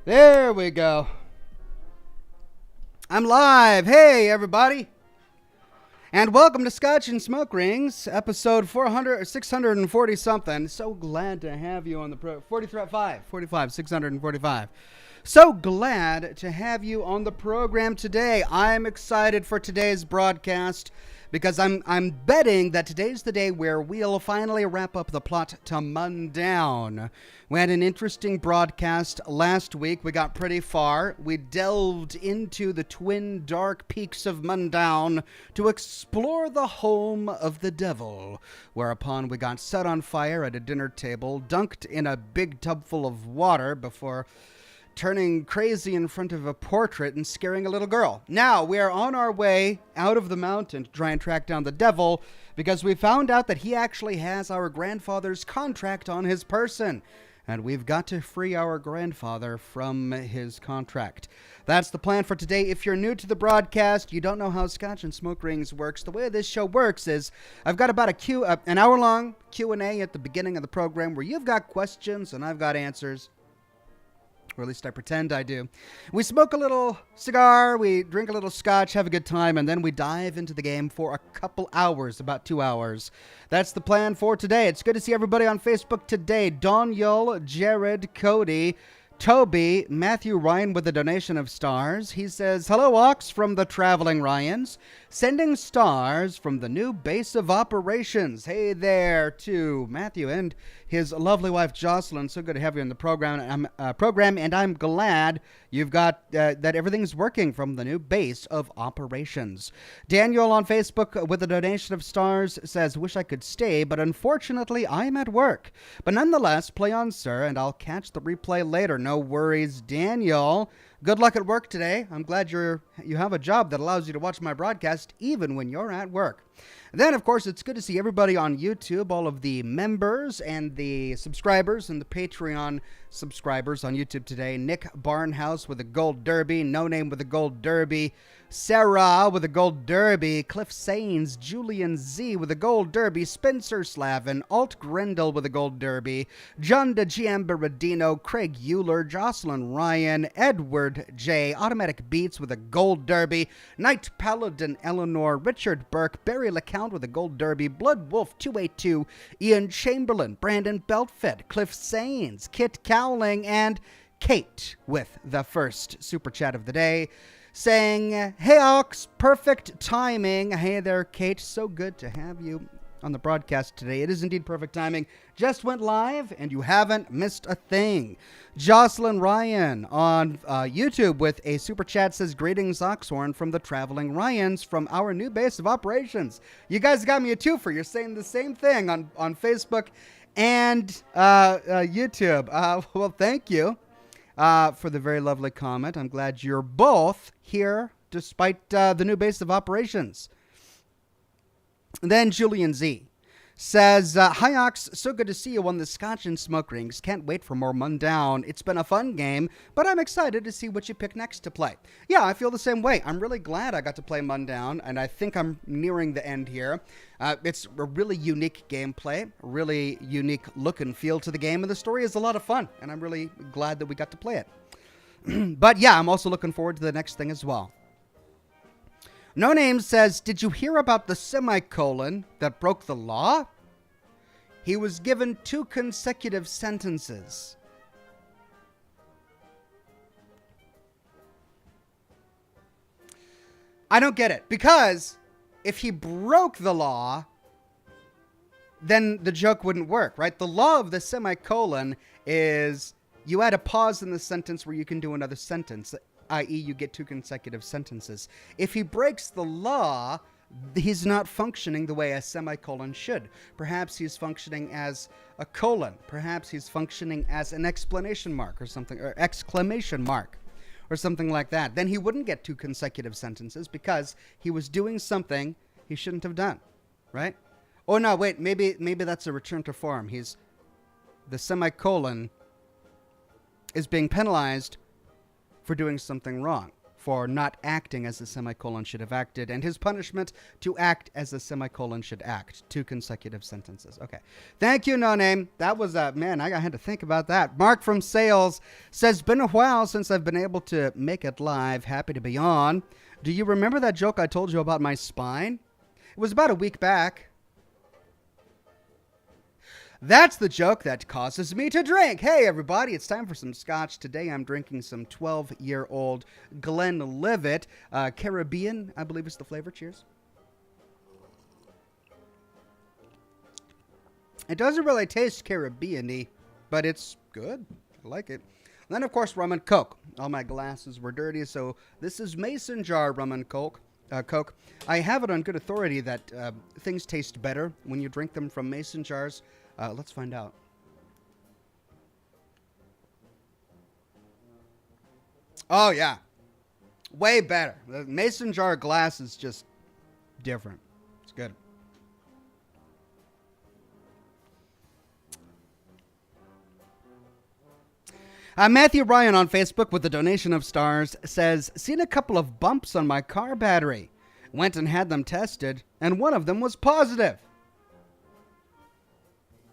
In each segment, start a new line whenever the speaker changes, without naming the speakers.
There we go. I'm live. Hey, everybody. And welcome to Scotch and Smoke Rings, episode 400, 640 something. So glad to have you on the 45, 645. So glad to have you on the program today. I'm excited for today's broadcast because I'm betting that today's the day where we'll finally wrap up the plot to Mundown. We had an interesting broadcast last week. We got pretty far. We delved into the twin dark peaks of Mundown to explore the home of the devil, whereupon we got set on fire at a dinner table, dunked in a big tub full of water before turning crazy in front of a portrait and scaring a little girl. Now, we are on our way out of the mountain to try and track down the devil because we found out that he actually has our grandfather's contract on his person. And we've got to free our grandfather from his contract. That's the plan for today. If you're new to the broadcast, you don't know how Scotch and Smoke Rings works, the way this show works is I've got about an hour-long Q&A at the beginning of the program where you've got questions and I've got answers. Or at least I pretend I do. We smoke a little cigar, we drink a little scotch, have a good time, and then we dive into the game for a couple hours, about 2 hours. That's the plan for today. It's good to see everybody on Facebook today. Daniel, Jared, Cody, Toby, Matthew Ryan with a donation of stars. He says, hello, Ox from the Traveling Ryans. Sending stars from the new base of operations. Hey there to Matthew and his lovely wife, Jocelyn. So good to have you on the program. And I'm glad you've got that everything's working from the new base of operations. Daniel on Facebook with a donation of stars says, wish I could stay, but unfortunately I'm at work. But nonetheless, play on, sir, and I'll catch the replay later. No worries, Daniel. Good luck at work today. I'm glad you have a job that allows you to watch my broadcast even when you're at work. Then, of course, it's good to see everybody on YouTube, all of the members and the subscribers and the Patreon subscribers on YouTube today. Nick Barnhouse with a gold derby, No Name with a gold derby, Sarah with a gold derby, Cliff Sains, Julian Z with a gold derby, Spencer Slavin, Alt Grendel with a gold derby, John de Giambaradino, Craig Euler, Jocelyn Ryan, Edward J, Automatic Beats with a gold derby, Knight Paladin Eleanor, Richard Burke, Barry LeCount with a gold derby, Blood Wolf 282, Ian Chamberlain, Brandon Beltfed, Cliff Sains, Kit Cowling, and Kate with the first super chat of the day, saying, hey, Ox, perfect timing. Hey there, Kate. So good to have you on the broadcast today. It is indeed perfect timing. Just went live, and you haven't missed a thing. Jocelyn Ryan on YouTube with a super chat says, greetings, Oxhorn from the Traveling Ryans from our new base of operations. You guys got me a twofer. You're saying the same thing on Facebook and YouTube. Well, thank you. For the very lovely comment. I'm glad you're both here despite the new base of operations. And then Julian Z says, hi, Ox. So good to see you on the Scotch and Smoke Rings. Can't wait for more Mundown. It's been a fun game, but I'm excited to see what you pick next to play. Yeah, I feel the same way. I'm really glad I got to play Mundown, and I think I'm nearing the end here. It's a really unique gameplay, really unique look and feel to the game, and the story is a lot of fun, and I'm really glad that we got to play it. But yeah, I'm also looking forward to the next thing as well. No Name says, did you hear about the semicolon that broke the law? He was given 2 consecutive sentences. I don't get it, because if he broke the law, then the joke wouldn't work, right? The law of the semicolon is you add a pause in the sentence where you can do another sentence, i.e. you get 2 consecutive sentences. If he breaks the law, he's not functioning the way a semicolon should. Perhaps he's functioning as a colon. Perhaps he's functioning as an explanation mark or something, or exclamation mark or something like that. Then he wouldn't get 2 consecutive sentences because he was doing something he shouldn't have done, right? Oh no, wait, maybe that's a return to form. The semicolon is being penalized for doing something wrong. for not acting as the semicolon should have acted, and his punishment to act as the semicolon should act. 2 consecutive sentences. Okay. Thank you, No Name. That was, man, I had to think about that. Mark from Sales says, been a while since I've been able to make it live. Happy to be on. Do you remember that joke I told you about my spine? It was about a week back. That's the joke that causes me to drink. Hey, everybody, it's time for some scotch. Today I'm drinking some 12-year-old Glenlivet. Caribbean, I believe is the flavor. Cheers. It doesn't really taste Caribbean-y, but it's good. I like it. And then, of course, rum and Coke. All my glasses were dirty, so this is mason jar rum and Coke. I have it on good authority that things taste better when you drink them from mason jars. Let's find out. Oh, yeah. Way better. The mason jar glass is just different. It's good. Matthew Ryan on Facebook with a donation of stars says, seen a couple of bumps on my car battery. Went and had them tested, and one of them was positive.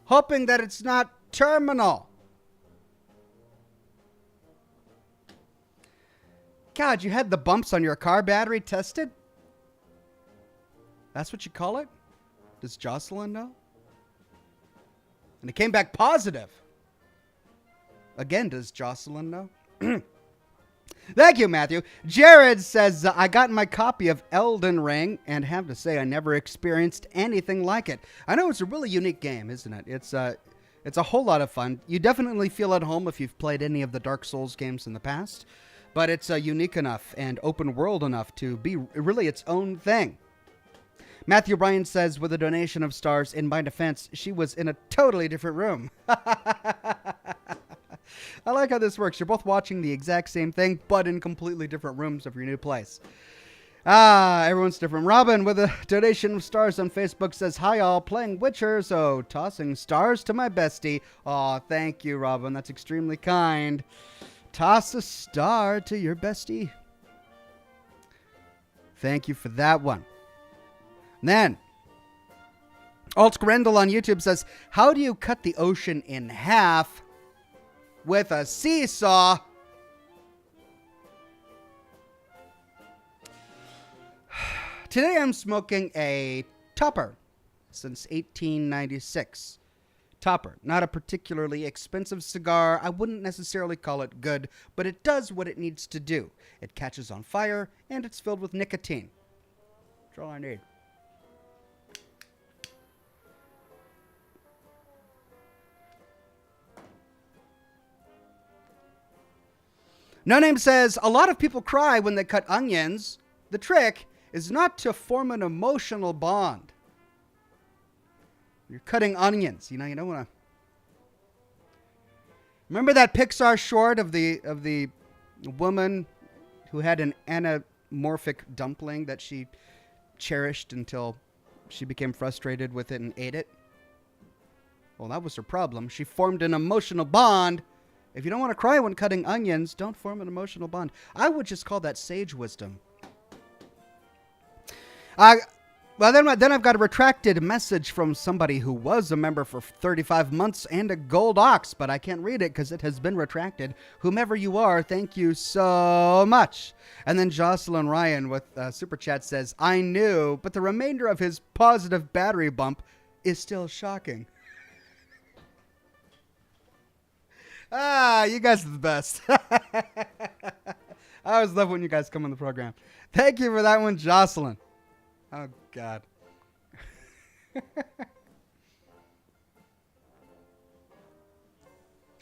Hoping that it's not terminal. God, you had the bumps on your car battery tested? That's what you call it? Does Jocelyn know? And it came back positive. Again, does Jocelyn know? Thank you, Matthew. Jared says, I got my copy of Elden Ring and have to say I never experienced anything like it. I know it's a really unique game, isn't it? It's a whole lot of fun. You definitely feel at home if you've played any of the Dark Souls games in the past, but it's unique enough and open world enough to be really its own thing. Matthew Bryan says, with a donation of stars, in my defense, she was in a totally different room. I like how this works. You're both watching the exact same thing, but in completely different rooms of your new place. Everyone's different. Robin, with a donation of stars on Facebook, says, hi, all, playing Witcher, so tossing stars to my bestie. Aw, thank you, Robin. That's extremely kind. Toss a star to your bestie. Thank you for that one. And then, Alt Grendel on YouTube says, how do you cut the ocean in half with a seesaw? Today I'm smoking a Tupper since 1896. Tupper, not a particularly expensive cigar. I wouldn't necessarily call it good, but it does what it needs to do. It catches on fire, and it's filled with nicotine. That's all I need. No Name says, a lot of people cry when they cut onions. The trick is not to form an emotional bond. You're cutting onions, you don't want to. Remember that Pixar short of the woman who had an anamorphic dumpling that she cherished until she became frustrated with it and ate it? Well, that was her problem. She formed an emotional bond. If you don't want to cry when cutting onions, don't form an emotional bond. I would just call that sage wisdom. Well, then I've got a retracted message from somebody who was a member for 35 months and a gold ox, but I can't read it because it has been retracted. Whomever you are, thank you so much. And then Jocelyn Ryan with Super Chat says, I knew, but the remainder of his positive battery bump is still shocking. You guys are the best. I always love when you guys come on the program. Thank you for that one, Jocelyn. Oh, God.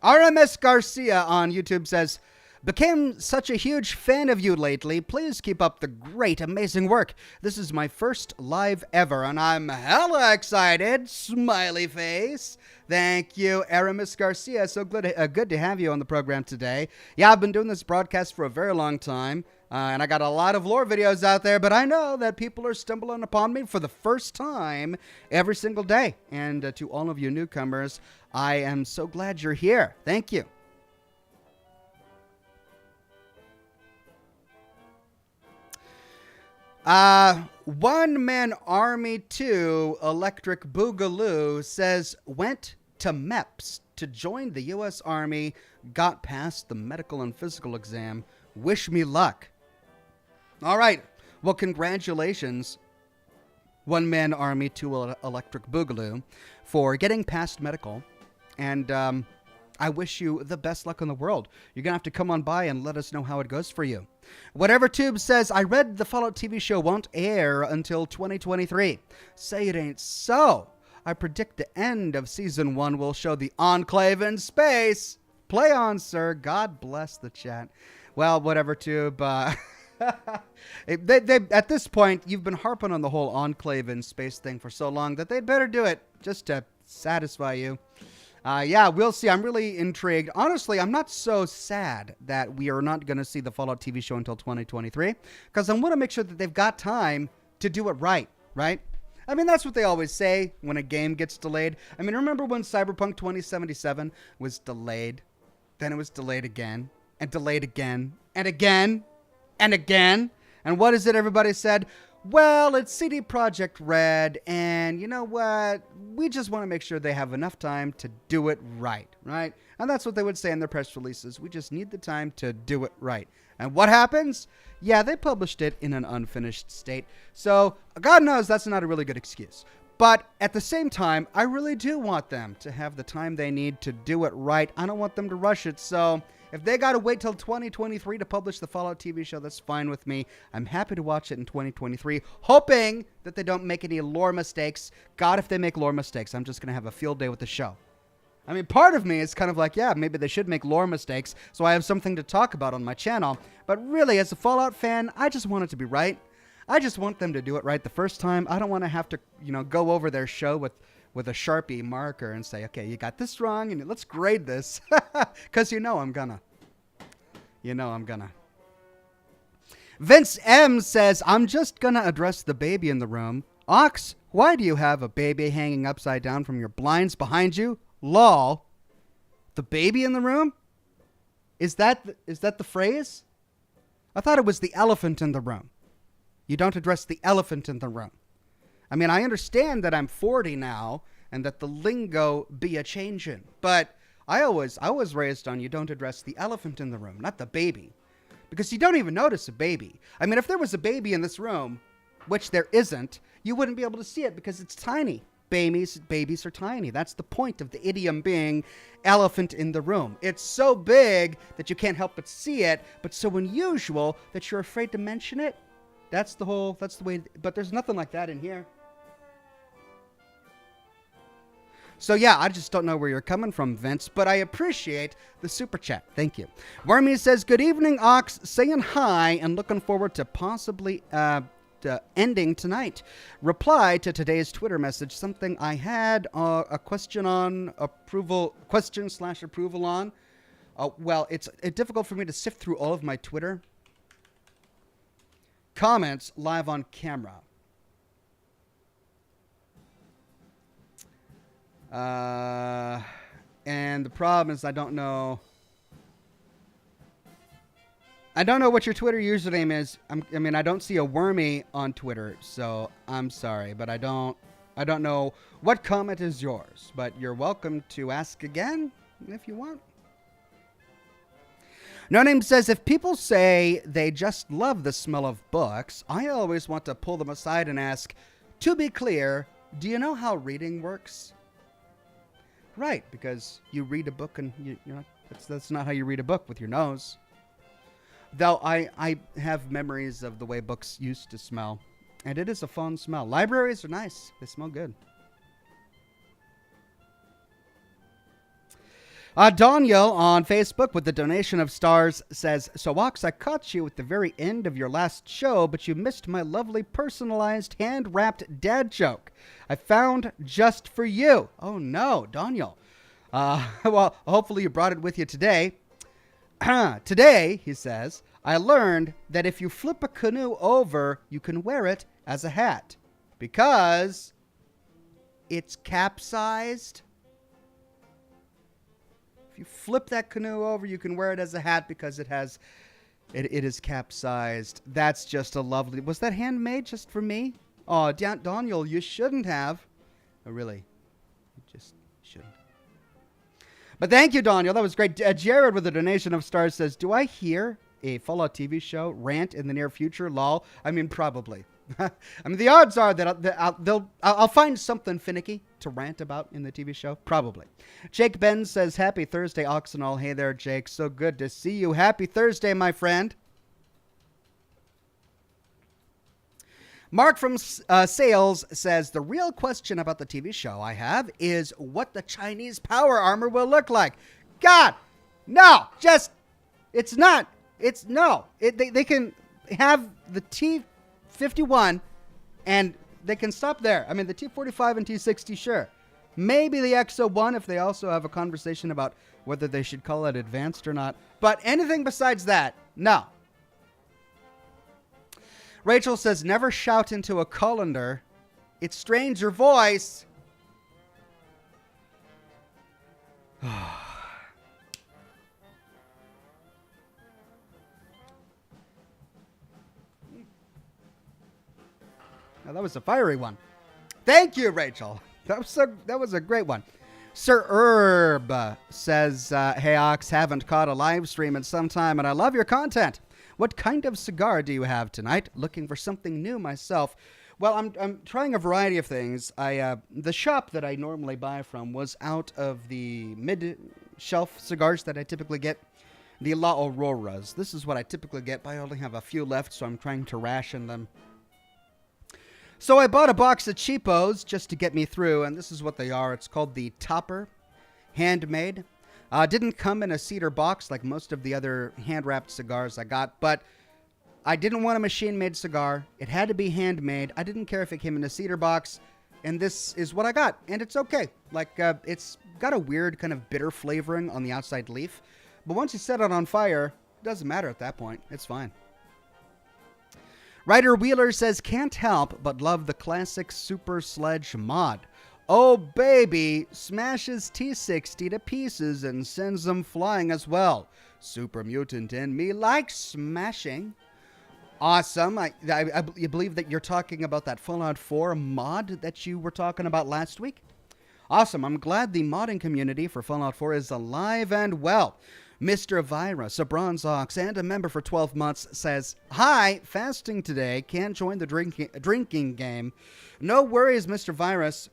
RMS Garcia on YouTube says, became such a huge fan of you lately. Please keep up the great, amazing work. This is my first live ever, and I'm hella excited. Smiley face. Thank you, Aramis Garcia. So good to have you on the program today. Yeah, I've been doing this broadcast for a very long time, and I got a lot of lore videos out there, but I know that people are stumbling upon me for the first time every single day. And to all of you newcomers, I am so glad you're here. Thank you. One Man Army 2 Electric Boogaloo says went to MEPS to join the U.S. Army, got past the medical and physical exam. Wish me luck. All right. Well, congratulations, One Man Army 2 Electric Boogaloo, for getting past medical. And I wish you the best luck in the world. You're going to have to come on by and let us know how it goes for you. Whatever Tube says, I read the Fallout TV show won't air until 2023. Say it ain't so. I predict the end of Season 1 will show the Enclave in space. Play on, sir. God bless the chat. Well, whatever Tube. They, at this point, you've been harping on the whole Enclave in space thing for so long that they'd better do it just to satisfy you. Yeah, we'll see. I'm really intrigued. Honestly, I'm not so sad that we are not going to see the Fallout TV show until 2023, because I want to make sure that they've got time to do it right? I mean, that's what they always say when a game gets delayed. I mean, remember when Cyberpunk 2077 was delayed? Then it was delayed again, and delayed again, and again, and again. And what is it everybody said? Well, it's CD Projekt Red, and you know what? We just want to make sure they have enough time to do it right? And that's what they would say in their press releases. We just need the time to do it right. And what happens? Yeah, they published it in an unfinished state. So, God knows that's not a really good excuse. But at the same time, I really do want them to have the time they need to do it right. I don't want them to rush it. So, if they got to wait till 2023 to publish the Fallout TV show, that's fine with me. I'm happy to watch it in 2023, hoping that they don't make any lore mistakes. God, if they make lore mistakes, I'm just going to have a field day with the show. I mean, part of me is kind of like, yeah, maybe they should make lore mistakes so I have something to talk about on my channel. But really, as a Fallout fan, I just want it to be right. I just want them to do it right the first time. I don't want to have to, go over their show with a Sharpie marker and say, okay, you got this wrong, and let's grade this. Because I'm gonna. I'm gonna. Vince M says, I'm just gonna address the baby in the room. Ox, why do you have a baby hanging upside down from your blinds behind you? Lol. The baby in the room? Is that the phrase? I thought it was the elephant in the room. You don't address the elephant in the room. I mean, I understand that I'm 40 now and that the lingo be a changin', but I was raised on you don't address the elephant in the room, not the baby, because you don't even notice a baby. I mean, if there was a baby in this room, which there isn't, you wouldn't be able to see it because it's tiny. Babies are tiny. That's the point of the idiom being elephant in the room. It's so big that you can't help but see it, but so unusual that you're afraid to mention it. That's the way, but there's nothing like that in here. So yeah, I just don't know where you're coming from, Vince, but I appreciate the super chat. Thank you. Wormy says, good evening, Ox, saying hi and looking forward to possibly ending tonight. Reply to today's Twitter message, something I had a question on approval, question/approval on. Well, it's difficult for me to sift through all of my Twitter comments live on camera. And the problem is I don't know what your Twitter username is. I don't see a Wormy on Twitter, so I'm sorry, but I don't know what comment is yours, but you're welcome to ask again if you want. No Name says, if people say they just love the smell of books, I always want to pull them aside and ask, to be clear, do you know how reading works? Right, because you read a book and that's not how you read a book, with your nose. Though I have memories of the way books used to smell, and it is a fun smell. Libraries are nice. They smell good. Daniel on Facebook with the donation of stars says, so Ox, I caught you at the very end of your last show, but you missed my lovely personalized hand-wrapped dad joke I found just for you. Oh no, Daniel. Well, hopefully you brought it with you today. Today, he says, I learned that if you flip a canoe over, you can wear it as a hat because it's capsized. If you flip that canoe over, you can wear it as a hat because it has It is capsized. That's just a lovely... Was that handmade just for me? Oh, Daniel, you shouldn't have. Oh, really? You just shouldn't. But thank you, Daniel. That was great. Jared with a donation of stars says, do I hear a Fallout TV show rant in the near future? Lol. I mean, probably. I mean, the odds are that I'll find something finicky to rant about in the TV show. Probably. Jake Ben says, happy Thursday, Oxhorn. Hey there, Jake. So good to see you. Happy Thursday, my friend. Mark from Sales says, the real question about the TV show I have is what the Chinese power armor will look like. God, no, just, it's not. It's no. They can have the T-51 and they can stop there. I mean, the T-45 and T-60, sure. Maybe the XO-1 if they also have a conversation about whether they should call it advanced or not. But anything besides that, no. Rachel says, never shout into a colander. It strains your voice. Now, that was a fiery one. Thank you, Rachel. That was a great one. Sir Herb says, hey, Ox, haven't caught a live stream in some time, and I love your content. What kind of cigar do you have tonight? Looking for something new myself. Well, I'm trying a variety of things. The shop that I normally buy from was out of the mid-shelf cigars that I typically get. The La Auroras. This is what I typically get, but I only have a few left, so I'm trying to ration them. So I bought a box of cheapos just to get me through, and this is what they are. It's called the Topper, handmade. Didn't come in a cedar box like most of the other hand-wrapped cigars I got, but I didn't want a machine-made cigar. It had to be handmade. I didn't care if it came in a cedar box, and this is what I got, and it's okay. Like, it's got a weird kind of bitter flavoring on the outside leaf, but once you set it on fire, it doesn't matter at that point. It's fine. Ryder Wheeler says, can't help but love the classic Super Sledge mod. Oh, baby, smashes T60 to pieces and sends them flying as well. Super Mutant in me likes smashing. Awesome. I believe that you're talking about that Fallout 4 mod that you were talking about last week. Awesome. I'm glad the modding community for Fallout 4 is alive and well. Mr. Virus, a bronze ox, and a member for 12 months says, hi, fasting today. Can't join the drinking game. No worries, Mr. Virus.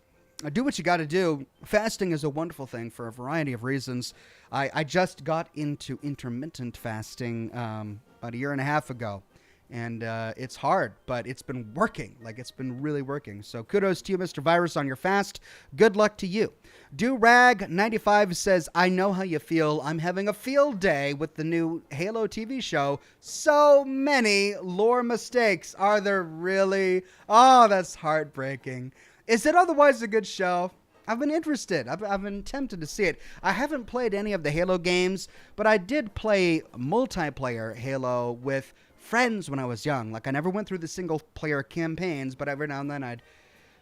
Do what you got to do. Fasting is a wonderful thing for a variety of reasons. I just got into intermittent fasting about a year and a half ago. And it's hard, but it's been working. Like, it's been really working. So kudos to you, Mr. Virus, on your fast. Good luck to you. Durag95 says, I know how you feel. I'm having a field day with the new Halo TV show. So many lore mistakes. Are there really? Oh, that's heartbreaking. Is it otherwise a good show? I've been interested. I've been tempted to see it. I haven't played any of the Halo games, but I did play multiplayer Halo with friends when I was young. Like, I never went through the single player campaigns, but every now and then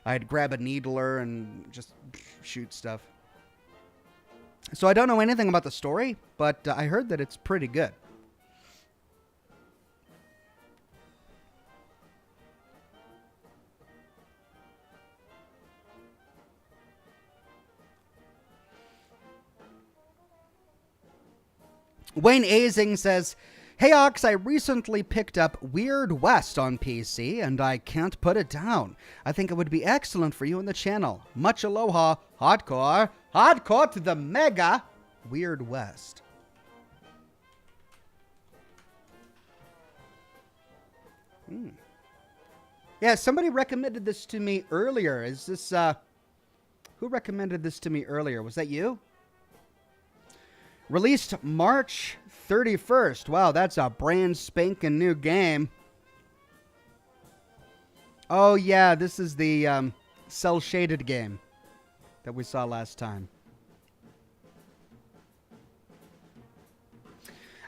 I'd grab a needler and just shoot stuff. So I don't know anything about the story, but I heard that it's pretty good. Wayne Azing says, hey Ox, I recently picked up Weird West on PC and I can't put it down. I think it would be excellent for you in the channel. Much aloha, hardcore to the mega Weird West. Yeah, somebody recommended this to me earlier. Is this, who recommended this to me earlier? Was that you? Released March 31st. Wow, that's a brand spanking new game. Oh, yeah, this is the cel-shaded game that we saw last time.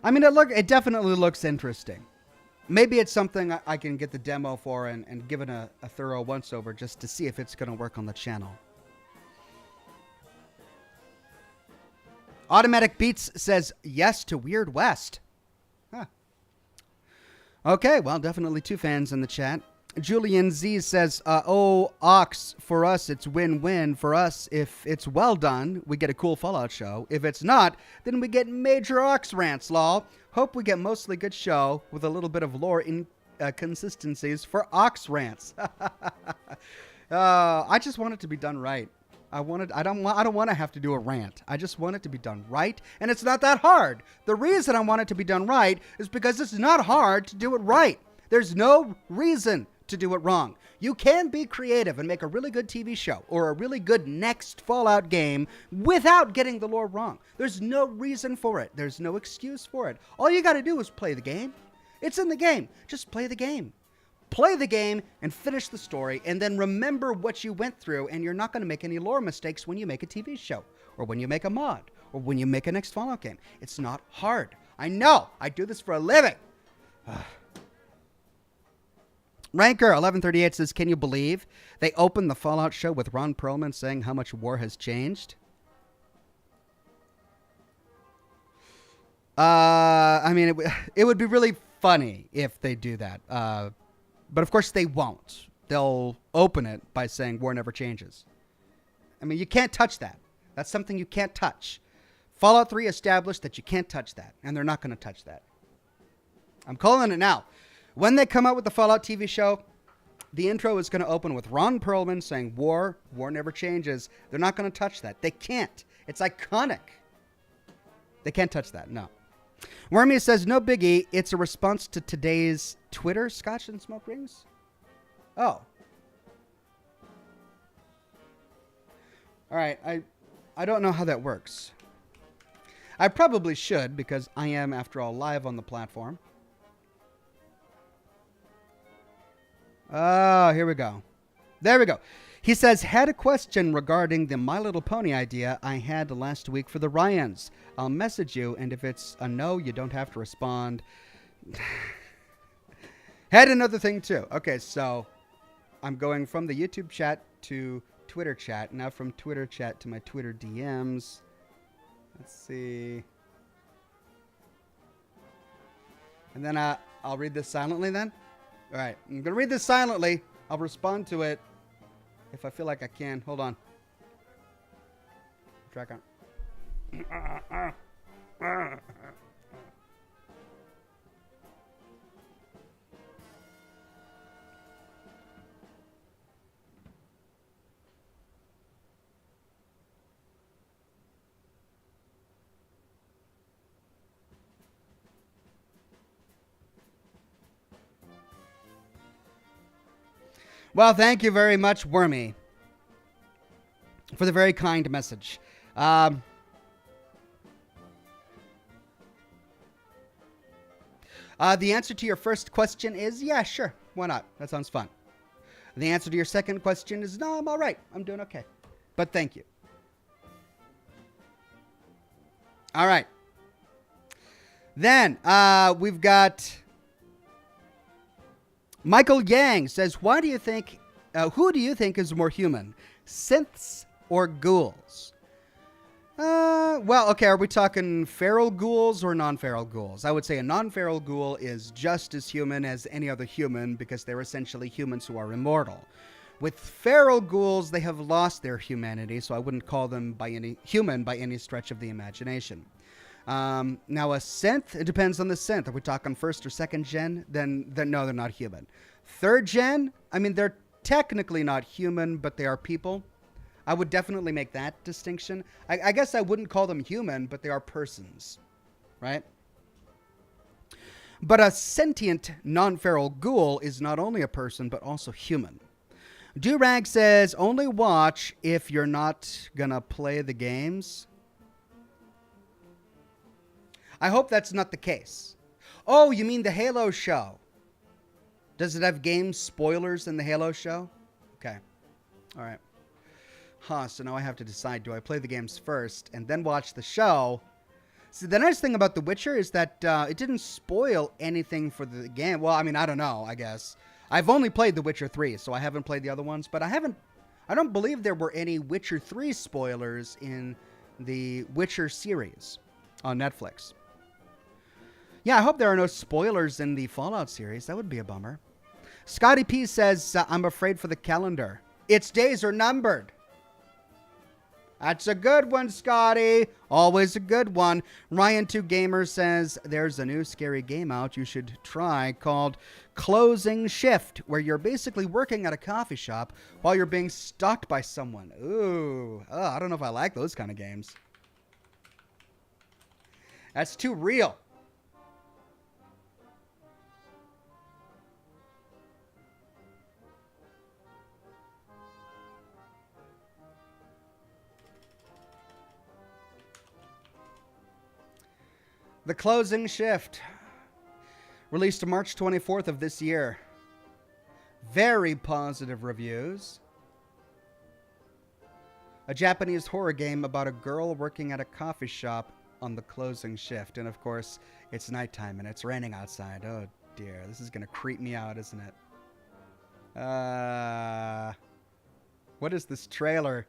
I mean, it definitely looks interesting. Maybe it's something I can get the demo for and give it a thorough once-over just to see if it's going to work on the channel. Automatic Beats says yes to Weird West. Huh. Okay, well, definitely two fans in the chat. Julian Z says, oh, Ox, for us, it's win-win. For us, if it's well done, we get a cool Fallout show. If it's not, then we get major Ox rants, lol. Hope we get mostly good show with a little bit of lore inconsistencies for Ox rants. I just want it to be done right. I don't want to have to do a rant. I just want it to be done right, and it's not that hard. The reason I want it to be done right is because it's not hard to do it right. There's no reason to do it wrong. You can be creative and make a really good TV show or a really good next Fallout game without getting the lore wrong. There's no reason for it. There's no excuse for it. All you got to do is play the game. It's in the game. Just play the game. Play the game and finish the story, and then remember what you went through, and you're not going to make any lore mistakes when you make a TV show or when you make a mod or when you make a next Fallout game. It's not hard. I know. I do this for a living. Ranker 1138 says, can you believe they opened the Fallout show with Ron Perlman saying how much war has changed? I mean, it would be really funny if they do that. But of course they won't. They'll open it by saying war never changes. I mean, you can't touch that. That's something you can't touch. Fallout 3 established that you can't touch that, and they're not going to touch that. I'm calling it now. When they come out with the Fallout TV show, the intro is going to open with Ron Perlman saying war never changes. They're not going to touch that. They can't. It's iconic. They can't touch that, no. Wormy says, no biggie, it's a response to today's Twitter, Scotch and Smoke Rings? Oh. All right, I don't know how that works. I probably should, because I am, after all, live on the platform. Oh, here we go. There we go. He says, had a question regarding the My Little Pony idea I had last week for the Ryans. I'll message you, and if it's a no, you don't have to respond. Had another thing, too. Okay, so I'm going from the YouTube chat to Twitter chat. Now from Twitter chat to my Twitter DMs. Let's see. And then I'll read this silently then. All right, I'm going to read this silently. I'll respond to it if I feel like I can. Hold on. Track on. Well, thank you very much, Wormy, for the very kind message. The answer to your first question is, yeah, sure. Why not? That sounds fun. The answer to your second question is, no, I'm all right. I'm doing okay. But thank you. All right. Then we've got Michael Yang says, who do you think is more human, synths or ghouls? Well, okay, are we talking feral ghouls or non-feral ghouls? I would say a non-feral ghoul is just as human as any other human because they're essentially humans who are immortal. With feral ghouls, they have lost their humanity, so I wouldn't call them human by any stretch of the imagination. Now a synth, it depends on the synth. Are we talking first or second gen? Then no, they're not human. Third gen, I mean, they're technically not human, but they are people. I would definitely make that distinction. I guess I wouldn't call them human, but they are persons, right? But a sentient non-feral ghoul is not only a person, but also human. Durag says, only watch if you're not gonna play the games. I hope that's not the case. Oh, you mean the Halo show? Does it have game spoilers in the Halo show? Okay. All right. So now I have to decide, do I play the games first and then watch the show? See, the nice thing about The Witcher is that it didn't spoil anything for the game. Well, I mean, I don't know, I guess. I've only played The Witcher 3, so I haven't played the other ones, but I don't believe there were any Witcher 3 spoilers in the Witcher series on Netflix. Yeah, I hope there are no spoilers in the Fallout series. That would be a bummer. Scotty P says, I'm afraid for the calendar. Its days are numbered. That's a good one, Scotty. Always a good one. Ryan2Gamer says, there's a new scary game out you should try called Closing Shift, where you're basically working at a coffee shop while you're being stalked by someone. Ooh, I don't know if I like those kind of games. That's too real. The Closing Shift, released March 24th of this year. Very positive reviews. A Japanese horror game about a girl working at a coffee shop on the closing shift. And of course, it's nighttime and it's raining outside. Oh dear, this is going to creep me out, isn't it? What is this trailer?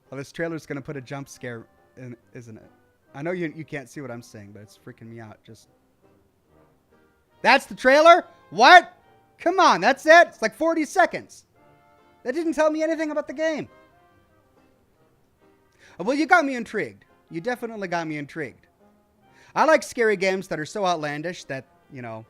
Oh, this trailer's going to put a jump scare in, isn't it? I know you can't see what I'm saying, but it's freaking me out. Just that's the trailer? What? Come on, that's it? It's like 40 seconds. That didn't tell me anything about the game. Well, you got me intrigued. You definitely got me intrigued. I like scary games that are so outlandish that, you know,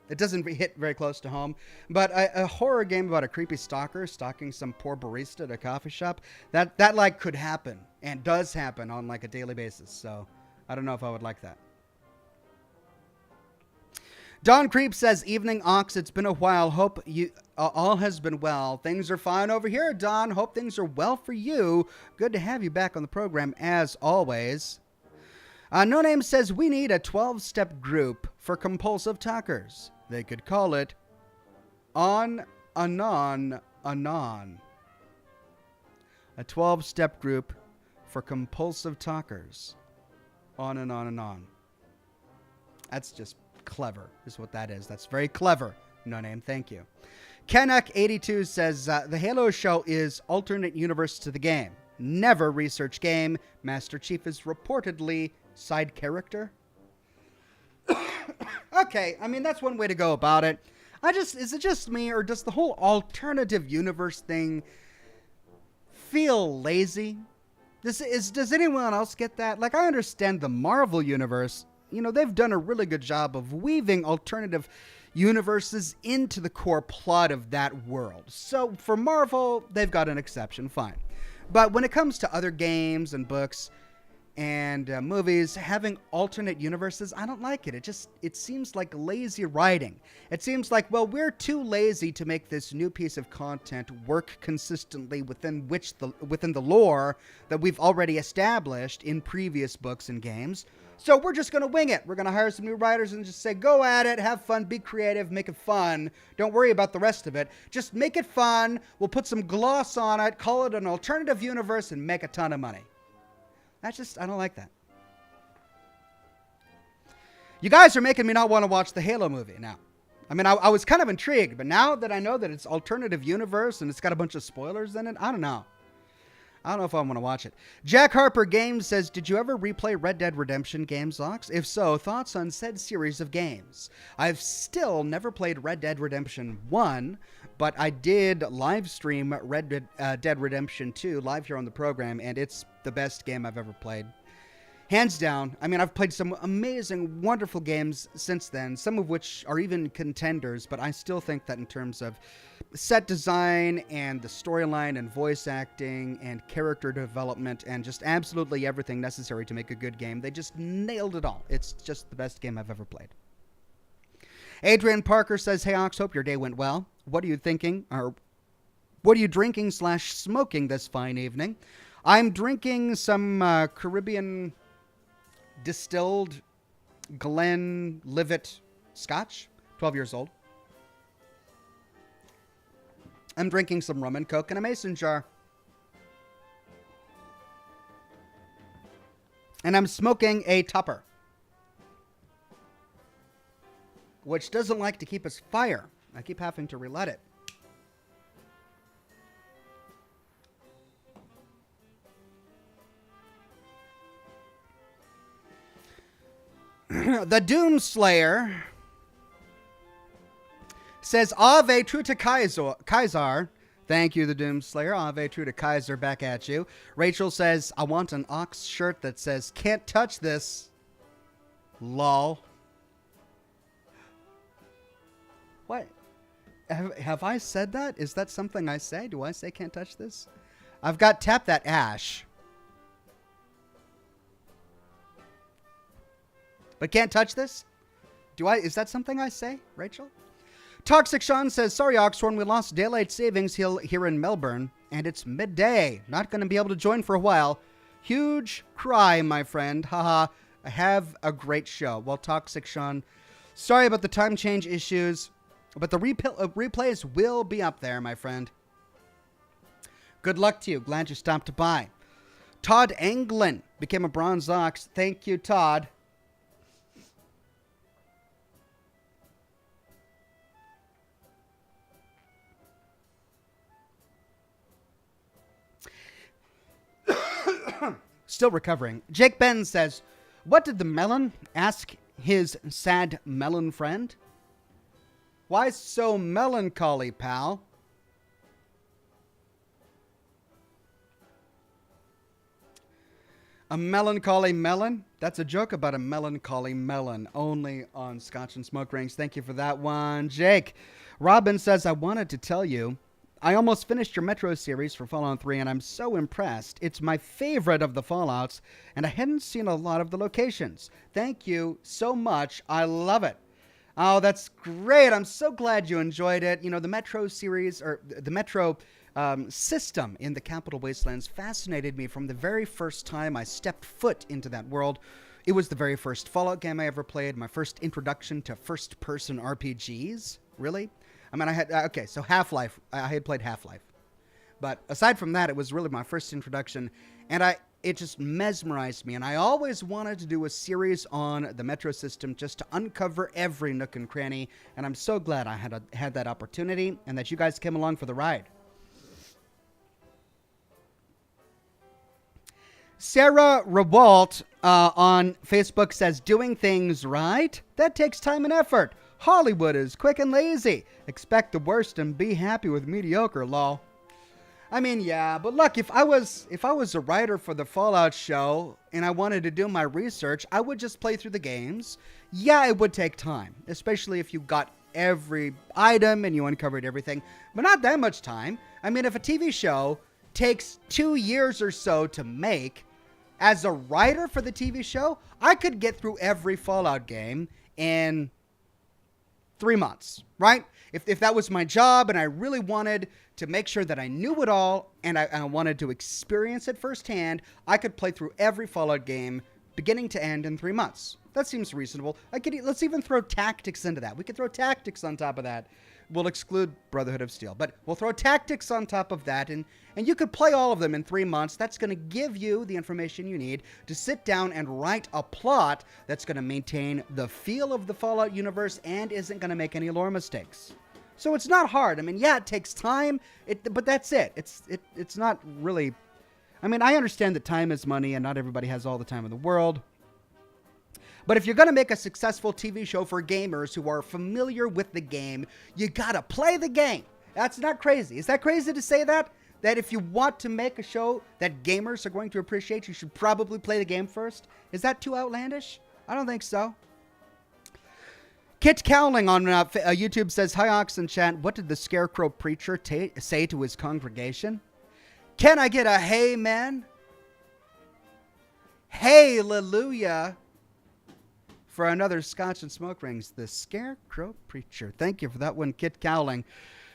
it doesn't hit very close to home. But a horror game about a creepy stalker stalking some poor barista at a coffee shop, that like could happen and does happen on like a daily basis. So I don't know if I would like that. Don Creep says, evening Ox, it's been a while. Hope you all has been well. Things are fine over here, Don. Hope things are well for you. Good to have you back on the program as always. No Name says, we need a 12-step group for compulsive talkers. They could call it On, Anon, Anon. A 12-step group for compulsive talkers. On and on and on. That's just clever, is what that is. That's very clever. No Name, thank you. Canuck82 says, the Halo show is alternate universe to the game. Never research game. Master Chief is reportedly side character. Okay, I mean, that's one way to go about it. Is it just me, or does the whole alternative universe thing feel lazy? Does anyone else get that? Like, I understand the Marvel universe. You know, they've done a really good job of weaving alternative universes into the core plot of that world. So for Marvel, they've got an exception, fine. But when it comes to other games and books and movies, having alternate universes, I don't like it. It seems like lazy writing. It seems like, well, we're too lazy to make this new piece of content work consistently within the lore that we've already established in previous books and games. So we're just going to wing it. We're going to hire some new writers and just say, go at it, have fun, be creative, make it fun. Don't worry about the rest of it. Just make it fun. We'll put some gloss on it, call it an alternative universe, and make a ton of money. I don't like that. You guys are making me not want to watch the Halo movie now. I mean, I was kind of intrigued, but now that I know that it's alternative universe and it's got a bunch of spoilers in it, I don't know. I don't know if I want to watch it. Jack Harper Games says, did you ever replay Red Dead Redemption games, Ox? If so, thoughts on said series of games? I've still never played Red Dead Redemption 1, but I did live stream Red Dead Redemption 2 live here on the program, and it's the best game I've ever played. Hands down. I mean, I've played some amazing, wonderful games since then, some of which are even contenders, but I still think that in terms of set design and the storyline and voice acting and character development and just absolutely everything necessary to make a good game, they just nailed it all. It's just the best game I've ever played. Adrian Parker says, hey Ox, hope your day went well. What are you thinking, or what are you drinking / smoking this fine evening? I'm drinking some Caribbean distilled Glenlivet Scotch, 12 years old. I'm drinking some rum and coke in a mason jar. And I'm smoking a tupper, which doesn't like to keep its fire. I keep having to relit it. The Doomslayer says, Ave true to Kaiser. Thank you, the Doomslayer. Ave true to Kaiser, back at you. Rachel says, I want an Ox shirt that says, can't touch this. Lol. What? Have I said that? Is that something I say? Do I say can't touch this? I've got tap that ash. But can't touch this? Is that something I say, Rachel? Toxic Sean says, sorry, Oxhorn, we lost daylight savings here in Melbourne, and it's midday. Not going to be able to join for a while. Huge cry, my friend. Haha. Have a great show. Well, Toxic Sean, sorry about the time change issues, but the replays will be up there, my friend. Good luck to you. Glad you stopped by. Todd Anglin became a Bronze Ox. Thank you, Todd. Still recovering. Jake Ben says, what did the melon ask his sad melon friend? Why so melancholy, pal? A melancholy melon? That's a joke about a melancholy melon. Only on Scotch and Smoke Rings. Thank you for that one, Jake. Robin says, I wanted to tell you, I almost finished your Metro series for Fallout 3, and I'm so impressed. It's my favorite of the Fallouts, and I hadn't seen a lot of the locations. Thank you so much. I love it. Oh, that's great. I'm so glad you enjoyed it. You know, the Metro series, or the Metro system in the Capital Wastelands fascinated me from the very first time I stepped foot into that world. It was the very first Fallout game I ever played, my first introduction to first-person RPGs. Really? I mean, so Half-Life, I had played Half-Life. But aside from that, it was really my first introduction, and it just mesmerized me. And I always wanted to do a series on the Metro system just to uncover every nook and cranny, and I'm so glad I had that opportunity and that you guys came along for the ride. Sarah Rewalt on Facebook says, doing things right? That takes time and effort. Hollywood is quick and lazy. Expect the worst and be happy with mediocre, lol. I mean, yeah, but look, if I was a writer for the Fallout show and I wanted to do my research, I would just play through the games. Yeah, it would take time, especially if you got every item and you uncovered everything, but not that much time. I mean, if a TV show takes 2 years or so to make, as a writer for the TV show, I could get through every Fallout game in 3 months, right? If that was my job and I really wanted to make sure that I knew it all and I wanted to experience it firsthand, I could play through every Fallout game beginning to end in 3 months. That seems reasonable. Let's even throw tactics into that. We could throw tactics on top of that. We'll exclude Brotherhood of Steel, but we'll throw tactics on top of that, and you could play all of them in 3 months. That's going to give you the information you need to sit down and write a plot that's going to maintain the feel of the Fallout universe and isn't going to make any lore mistakes. So it's not hard. I mean, yeah, it takes time, but that's it. It's not really... I mean, I understand that time is money, and not everybody has all the time in the world. But if you're going to make a successful TV show for gamers who are familiar with the game, you got to play the game. That's not crazy. Is that crazy to say that? That if you want to make a show that gamers are going to appreciate, you should probably play the game first? Is that too outlandish? I don't think so. Kit Cowling on YouTube says, hi, Ox and chat. What did the Scarecrow preacher say to his congregation? Can I get a hey, man? Hallelujah. For another Scotch and Smoke Rings, the Scarecrow Preacher. Thank you for that one, Kit Cowling.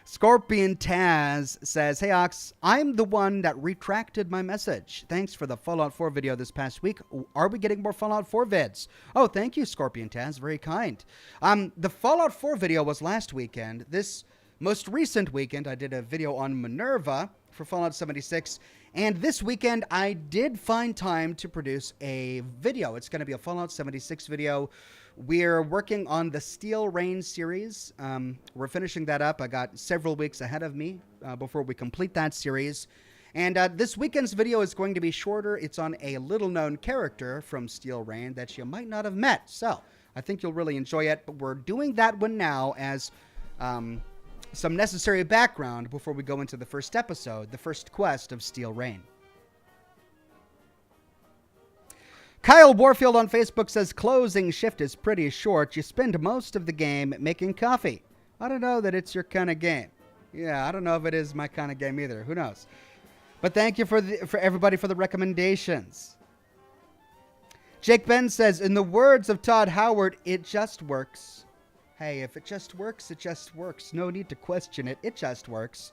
Scorpion Taz says, hey, Ox, I'm the one that retracted my message. Thanks for the Fallout 4 video this past week. Are we getting more Fallout 4 vids? Oh, thank you, Scorpion Taz. Very kind. The Fallout 4 video was last weekend. This most recent weekend, I did a video on Minerva for Fallout 76. And this weekend, I did find time to produce a video. It's going to be a Fallout 76 video. We're working on the Steel Rain series. We're finishing that up. I got several weeks ahead of me before we complete that series. And this weekend's video is going to be shorter. It's on a little-known character from Steel Rain that you might not have met. So I think you'll really enjoy it, but we're doing that one now as some necessary background before we go into the first episode, the first quest of Steel Rain. Kyle Warfield on Facebook says, closing shift is pretty short. You spend most of the game making coffee. I don't know that it's your kind of game. Yeah, I don't know if it is my kind of game either. Who knows? But thank you for everybody for the recommendations. Jake Ben says, in the words of Todd Howard, it just works. Hey, if it just works, it just works. No need to question it. It just works.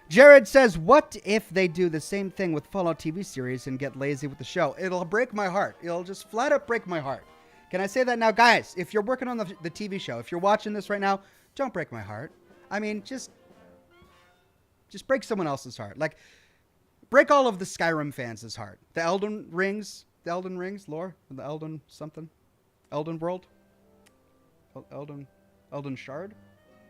Jared says, what if they do the same thing with Fallout TV series and get lazy with the show? It'll break my heart. It'll just flat out break my heart. Can I say that now? Guys, if you're working on the TV show, if you're watching this right now, don't break my heart. I mean, just break someone else's heart. Like, break all of the Skyrim fans' heart. The Elden Rings lore, the Elden something, Elden World, Elden Shard,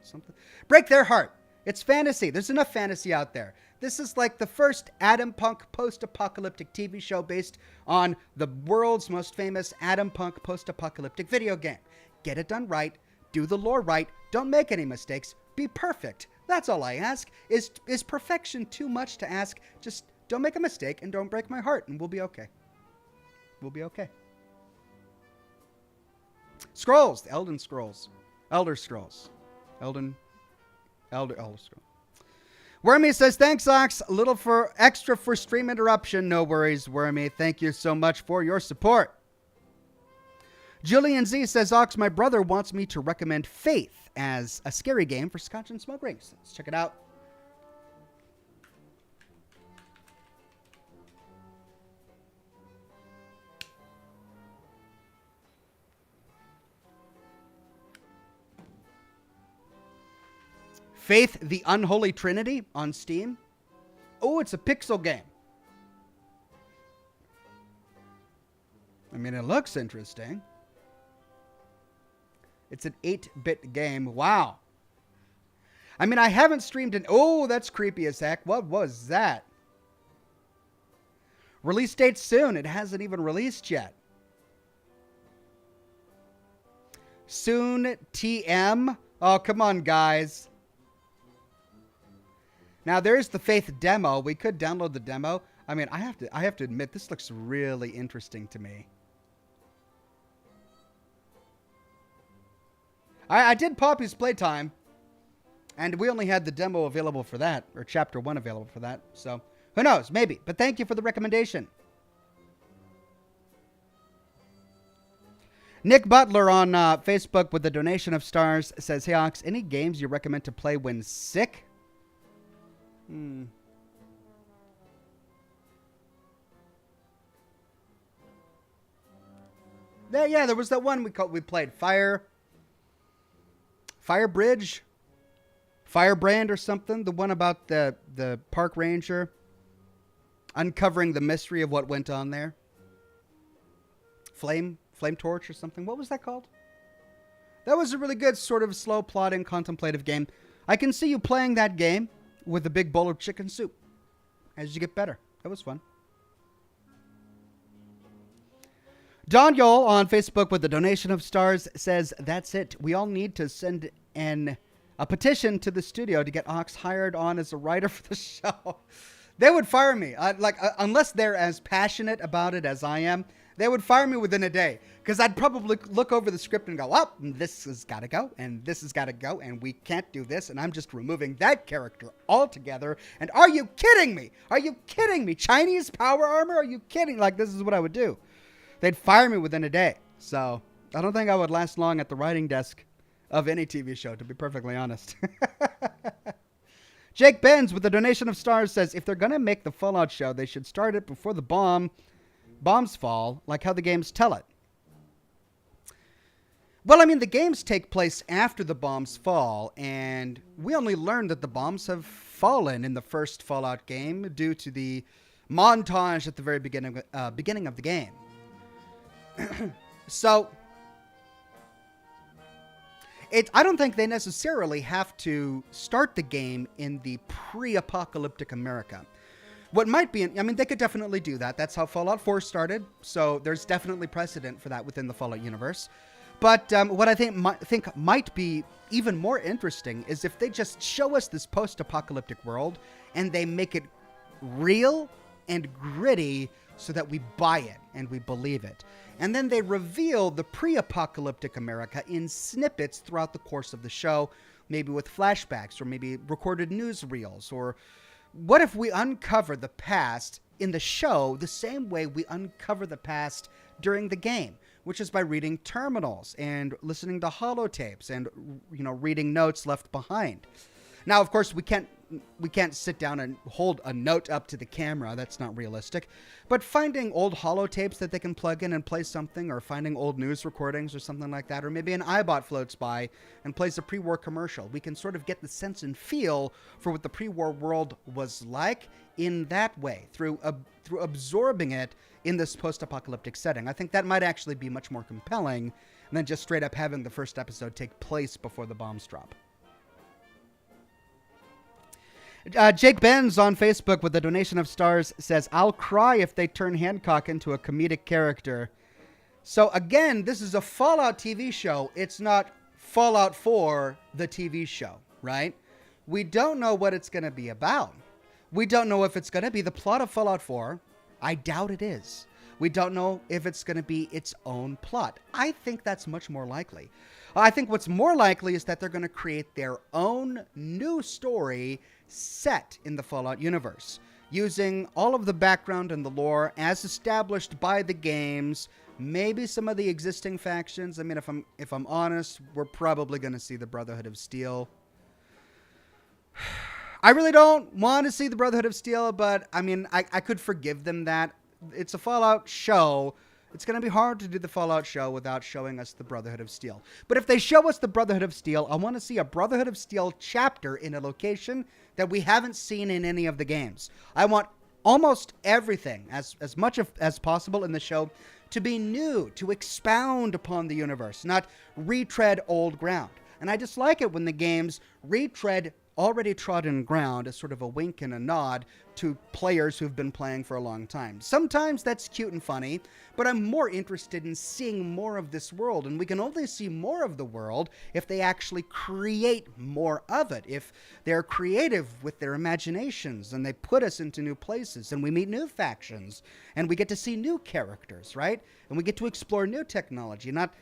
something. Break their heart. It's fantasy. There's enough fantasy out there. This is like the first Adam Punk post-apocalyptic TV show based on the world's most famous Adam Punk post-apocalyptic video game. Get it done right. Do the lore right. Don't make any mistakes. Be perfect. That's all I ask. Is perfection too much to ask? Just don't make a mistake and don't break my heart, and we'll be okay. We'll be okay. Scrolls. The Elder Scrolls. Elder Scrolls. Wormy says, thanks, Ox. A little for extra for stream interruption. No worries, Wormy. Thank you so much for your support. Julian Z says, Ox, my brother wants me to recommend Faith as a scary game for Scotch and Smoke Rings. Let's check it out. Faith, the Unholy Trinity on Steam. Oh, it's a pixel game. I mean, it looks interesting. It's an 8-bit game. Wow. I mean, I haven't streamed an... Oh, that's creepy as heck. What was that? Release date soon. It hasn't even released yet. Soon TM. Oh, come on, guys. Now, there's the Faith demo. We could download the demo. I mean, I have to admit, this looks really interesting to me. I did Poppy's Playtime, and we only had the demo available for that, or Chapter 1 available for that. So, who knows? Maybe. But thank you for the recommendation. Nick Butler on Facebook with a donation of stars says, hey, Ox, any games you recommend to play when sick? Yeah, there was that one we played. Firebridge? Firebrand or something? The one about the park ranger uncovering the mystery of what went on there. Flame Torch or something. What was that called? That was a really good sort of slow plotting contemplative game. I can see you playing that game with a big bowl of chicken soup as you get better. That was fun. Don Yol on Facebook with a donation of stars says, that's it. We all need to send a petition to the studio to get Ox hired on as a writer for the show. They would fire me. Unless they're as passionate about it as I am, they would fire me within a day. Because I'd probably look over the script and go, oh, this has got to go, and this has got to go, and we can't do this, and I'm just removing that character altogether. And are you kidding me? Are you kidding me? Chinese power armor? Are you kidding? Like, this is what I would do. They'd fire me within a day. So I don't think I would last long at the writing desk of any TV show, to be perfectly honest. Jake Benz with a donation of stars says, if they're going to make the Fallout show, they should start it before the bombs fall, like how the games tell it. Well, I mean, the games take place after the bombs fall, and we only learned that the bombs have fallen in the first Fallout game due to the montage at the very beginning of the game. So, I don't think they necessarily have to start the game in the pre-apocalyptic America. What might be, I mean, they could definitely do that. That's how Fallout 4 started, so there's definitely precedent for that within the Fallout universe. But what I think might be even more interesting is if they just show us this post-apocalyptic world and they make it real and gritty so that we buy it and we believe it. And then they reveal the pre-apocalyptic America in snippets throughout the course of the show, maybe with flashbacks or maybe recorded newsreels. Or what if we uncover the past in the show the same way we uncover the past during the game, which is by reading terminals and listening to holotapes and, reading notes left behind. Now, of course, we can't sit down and hold a note up to the camera. That's not realistic. But finding old holotapes that they can plug in and play something, or finding old news recordings or something like that, or maybe an iBot floats by and plays a pre-war commercial, we can sort of get the sense and feel for what the pre-war world was like in that way, through absorbing it in this post-apocalyptic setting. I think that might actually be much more compelling than just straight up having the first episode take place before the bombs drop. Jake Benz on Facebook with a donation of stars says, I'll cry if they turn Hancock into a comedic character. So again, this is a Fallout TV show. It's not Fallout 4, the TV show, right? We don't know what it's going to be about. We don't know if it's going to be the plot of Fallout 4. I doubt it is. We don't know if it's going to be its own plot. I think that's much more likely. I think what's more likely is that they're going to create their own new story set in the Fallout universe, using all of the background and the lore as established by the games, maybe some of the existing factions. I mean, if I'm honest, we're probably going to see the Brotherhood of Steel. I really don't want to see the Brotherhood of Steel, but I mean, I could forgive them that. It's a Fallout show. It's going to be hard to do the Fallout show without showing us the Brotherhood of Steel. But if they show us the Brotherhood of Steel, I want to see a Brotherhood of Steel chapter in a location that we haven't seen in any of the games. I want almost everything, as much as possible in the show, to be new, to expound upon the universe, not retread old ground. And I just like it when the games retread already trodden ground as sort of a wink and a nod to players who've been playing for a long time. Sometimes that's cute and funny, but I'm more interested in seeing more of this world, and we can only see more of the world if they actually create more of it, if they're creative with their imaginations and they put us into new places and we meet new factions and we get to see new characters, right? And we get to explore new technology, not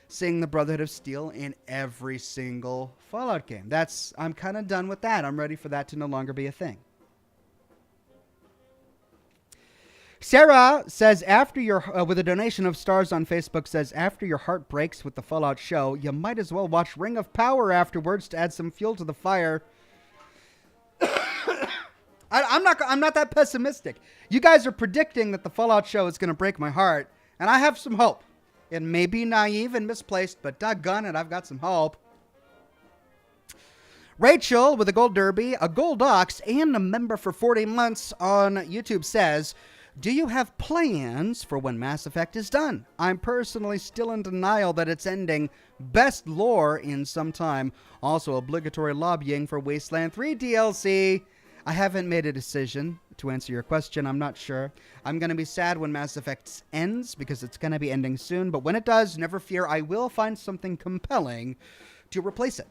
seeing the Brotherhood of Steel in every single Fallout game. I'm kind of done with that. I'm ready for that to no longer be a thing. Sarah says, with a donation of stars on Facebook, says, after your heart breaks with the Fallout show, you might as well watch Ring of Power afterwards to add some fuel to the fire. I'm not that pessimistic. You guys are predicting that the Fallout show is going to break my heart, and I have some hope. It may be naive and misplaced, but doggone it, I've got some hope. Rachel with a gold derby, a gold ox, and a member for 40 months on YouTube says, do you have plans for when Mass Effect is done? I'm personally still in denial that it's ending. Best lore in some time. Also obligatory lobbying for Wasteland 3 DLC. I haven't made a decision. To answer your question, I'm not sure. I'm going to be sad when Mass Effect ends because it's going to be ending soon. But when it does, never fear, I will find something compelling to replace it.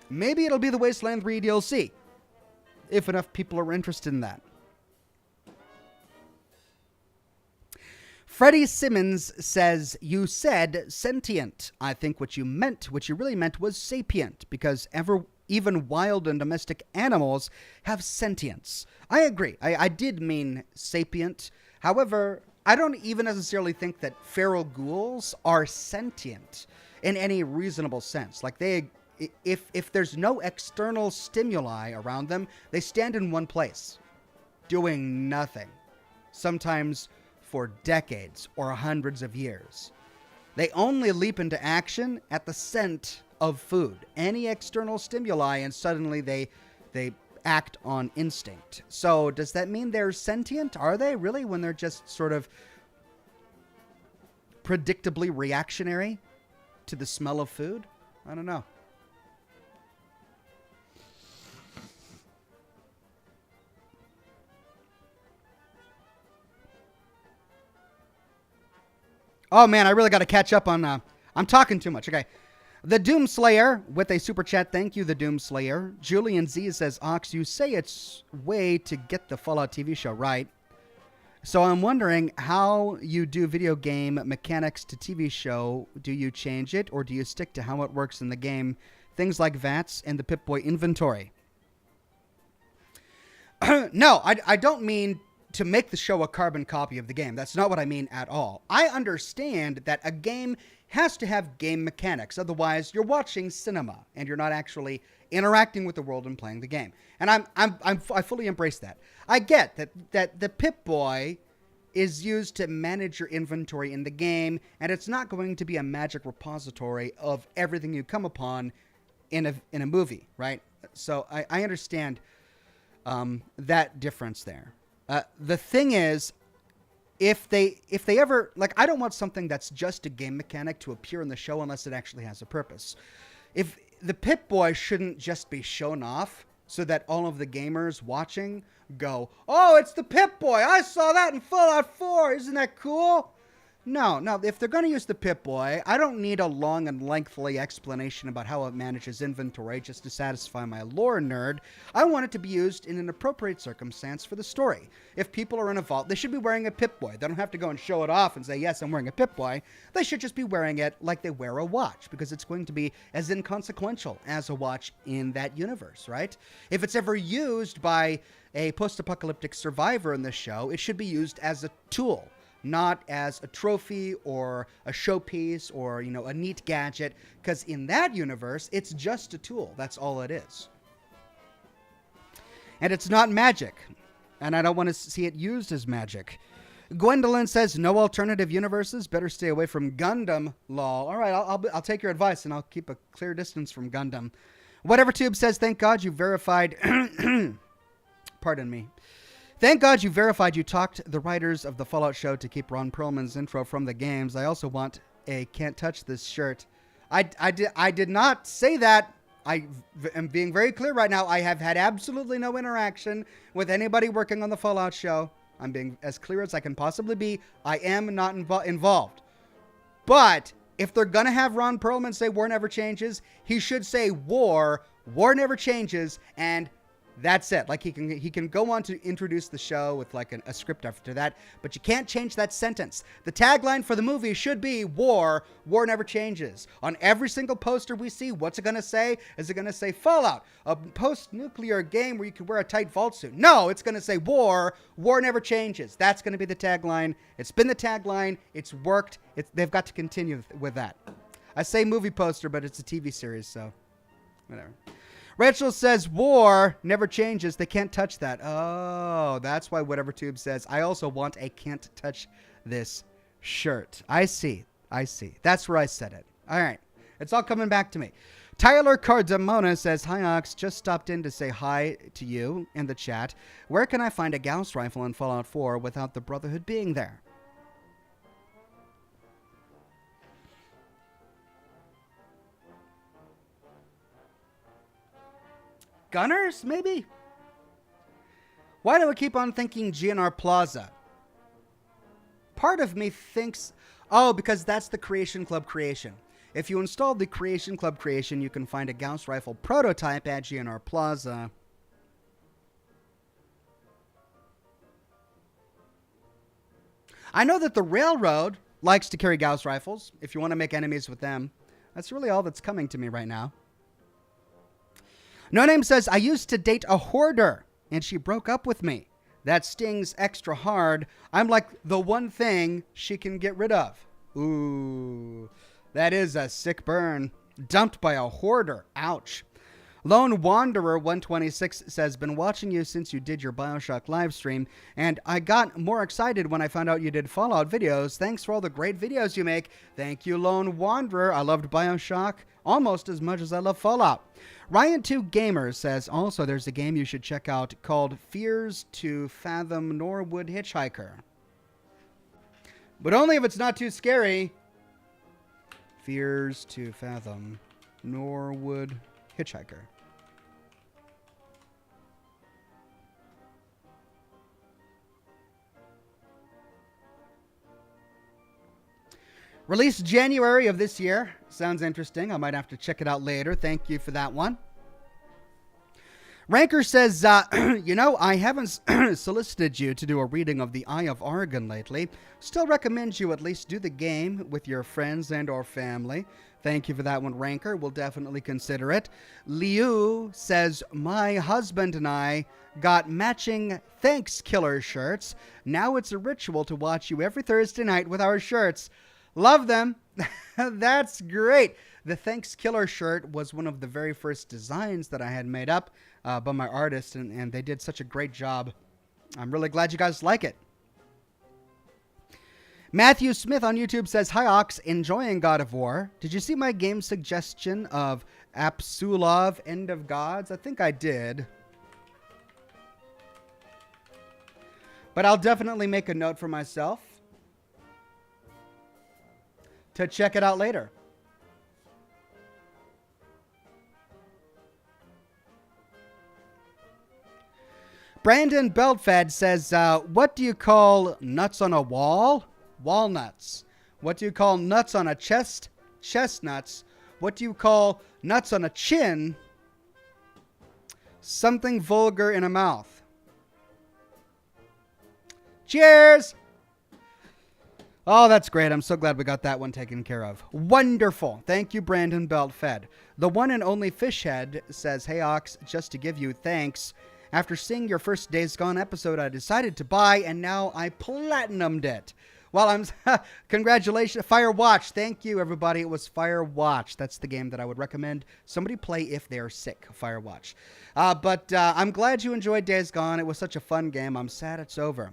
Maybe it'll be the Wasteland 3 DLC, if enough people are interested in that. Freddie Simmons says, you said sentient. I think what you really meant was sapient, because even wild and domestic animals have sentience. I agree. I did mean sapient. However, I don't even necessarily think that feral ghouls are sentient in any reasonable sense. Like if there's no external stimuli around them, they stand in one place, doing nothing. Sometimes for decades or hundreds of years. They only leap into action at the scent of food. Any external stimuli, and suddenly they act on instinct. So does that mean they're sentient? Are they really, when they're just sort of predictably reactionary to the smell of food? I don't know. Oh man, I really got to catch up on I'm talking too much. Okay. The Doomslayer with a super chat. Thank you, the Doomslayer. Julian Z says, Ox, you say it's way to get the Fallout TV show right. So I'm wondering how you do video game mechanics to TV show. Do you change it or do you stick to how it works in the game? Things like VATS and the Pip-Boy inventory. No, I don't mean to make the show a carbon copy of the game. That's not what I mean at all. I understand that a game has to have game mechanics. Otherwise, you're watching cinema and you're not actually interacting with the world and playing the game. And I fully embrace that. I get that the Pip-Boy is used to manage your inventory in the game, and it's not going to be a magic repository of everything you come upon in a movie, right? So I understand that difference there. The thing is, if they ever, like, I don't want something that's just a game mechanic to appear in the show unless it actually has a purpose. If the Pip-Boy shouldn't just be shown off so that all of the gamers watching go, oh, it's the Pip-Boy. I saw that in Fallout 4. Isn't that cool? No. If they're going to use the Pip-Boy, I don't need a long and lengthy explanation about how it manages inventory just to satisfy my lore nerd. I want it to be used in an appropriate circumstance for the story. If people are in a vault, they should be wearing a Pip-Boy. They don't have to go and show it off and say, yes, I'm wearing a Pip-Boy. They should just be wearing it like they wear a watch, because it's going to be as inconsequential as a watch in that universe, right? If it's ever used by a post-apocalyptic survivor in the show, it should be used as a tool, not as a trophy or a showpiece or, a neat gadget, because in that universe, it's just a tool. That's all it is. And it's not magic, and I don't want to see it used as magic. Gwendolyn says, no alternative universes, better stay away from Gundam, lol. All right, I'll take your advice, and I'll keep a clear distance from Gundam. Whatever Tube says, thank God you verified... Pardon me. Thank God you verified you talked the writers of the Fallout show to keep Ron Perlman's intro from the games. I also want a can't touch this shirt. I did not say that. I am being very clear right now. I have had absolutely no interaction with anybody working on the Fallout show. I'm being as clear as I can possibly be. I am not involved. But if they're going to have Ron Perlman say war never changes, he should say war never changes, and that's it. Like, he can go on to introduce the show with like a script after that, but you can't change that sentence. The tagline for the movie should be war never changes. On every single poster we see, what's it going to say? Is it going to say Fallout, a post-nuclear game where you can wear a tight vault suit? No, it's going to say war never changes. That's going to be the tagline. It's been the tagline. It's worked. They've got to continue with that. I say movie poster, but it's a TV series, so whatever. Rachel says, war never changes. They can't touch that. Oh, that's why Whatever Tube says, I also want a can't touch this shirt. I see. That's where I said it. All right. It's all coming back to me. Tyler Cardamona says, hi, Ox. Just stopped in to say hi to you in the chat. Where can I find a Gauss rifle in Fallout 4 without the Brotherhood being there? Gunners, maybe? Why do I keep on thinking GNR Plaza? Part of me thinks, because that's the Creation Club creation. If you install the Creation Club creation, you can find a Gauss rifle prototype at GNR Plaza. I know that the Railroad likes to carry Gauss rifles, if you want to make enemies with them. That's really all that's coming to me right now. No Name says, I used to date a hoarder, and she broke up with me. That stings extra hard. I'm like the one thing she can get rid of. Ooh, that is a sick burn. Dumped by a hoarder. Ouch. Lone Wanderer 126 says, been watching you since you did your Bioshock live stream, and I got more excited when I found out you did Fallout videos. Thanks for all the great videos you make. Thank you, Lone Wanderer. I loved Bioshock almost as much as I love Fallout. Ryan2 Gamer says, also there's a game you should check out called Fears to Fathom Norwood Hitchhiker. But only if it's not too scary. Fears to Fathom Norwood Hitchhiker. Released January of this year. Sounds interesting. I might have to check it out later. Thank you for that one. Ranker says, I haven't solicited you to do a reading of The Eye of Argon lately. Still recommend you at least do the game with your friends and or family. Thank you for that one, Ranker. We'll definitely consider it. Liu says, my husband and I got matching Thanks Killer shirts. Now it's a ritual to watch you every Thursday night with our shirts. Love them. That's great. The Thanks Killer shirt was one of the very first designs that I had made up by my artist, and they did such a great job. I'm really glad you guys like it. Matthew Smith on YouTube says, hi, Ox, enjoying God of War. Did you see my game suggestion of Apsulov, End of Gods? I think I did. But I'll definitely make a note for myself to check it out later. Brandon Beltfed says, what do you call nuts on a wall? Walnuts. What do you call nuts on a chest? Chestnuts. What do you call nuts on a chin? Something vulgar in a mouth. Cheers! Oh, that's great. I'm so glad we got that one taken care of. Wonderful. Thank you, Brandon Beltfed. The one and only Fishhead says, hey, Ox, just to give you thanks. After seeing your first Days Gone episode, I decided to buy, and now I platinumed it. Well, congratulations. Firewatch. Thank you, everybody. It was Firewatch. That's the game that I would recommend somebody play if they are sick. Firewatch. But I'm glad you enjoyed Days Gone. It was such a fun game. I'm sad it's over.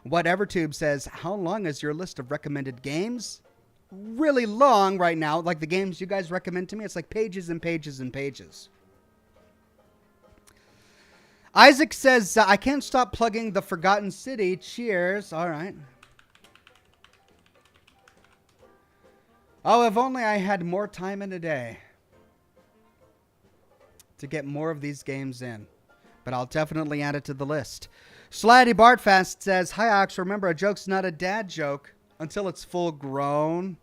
WhateverTube says, how long is your list of recommended games? Really long right now. Like the games you guys recommend to me. It's like pages and pages and pages. Isaac says, I can't stop plugging the Forgotten City. Cheers. All right. Oh, if only I had more time in a day to get more of these games in. But I'll definitely add it to the list. Slatty Bartfast says, hi, Ox. Remember, a joke's not a dad joke until it's full grown.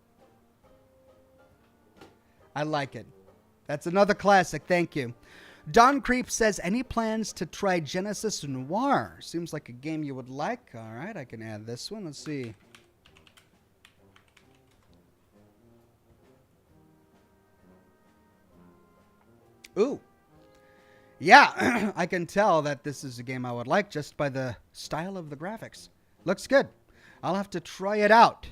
I like it. That's another classic. Thank you. Don Creep says, any plans to try Genesis Noir? Seems like a game you would like. All right, I can add this one. Let's see. Ooh. Yeah, I can tell that this is a game I would like just by the style of the graphics. Looks good. I'll have to try it out.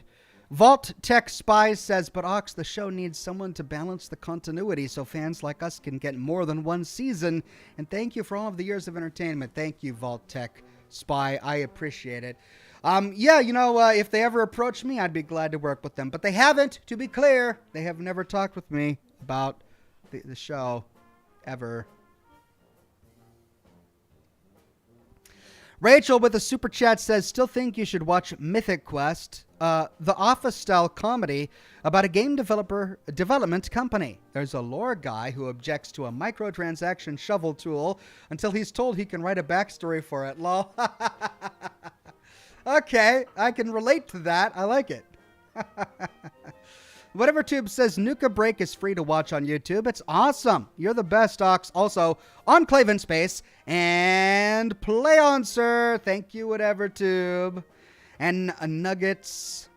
Vault Tech Spy says, but Ox, the show needs someone to balance the continuity so fans like us can get more than one season. And thank you for all of the years of entertainment. Thank you, Vault Tech Spy. I appreciate it. If they ever approach me, I'd be glad to work with them. But they haven't, to be clear. They have never talked with me about the show ever. Rachel with a super chat says, still think you should watch Mythic Quest, the Office-style comedy about a game development company. There's a lore guy who objects to a microtransaction shovel tool until he's told he can write a backstory for it. Lol. Okay, I can relate to that. I like it. WhateverTube says Nuka Break is free to watch on YouTube. It's awesome. You're the best, Ox. Also, Enclave in Space and Play On, sir. Thank you, WhateverTube. And Nuggets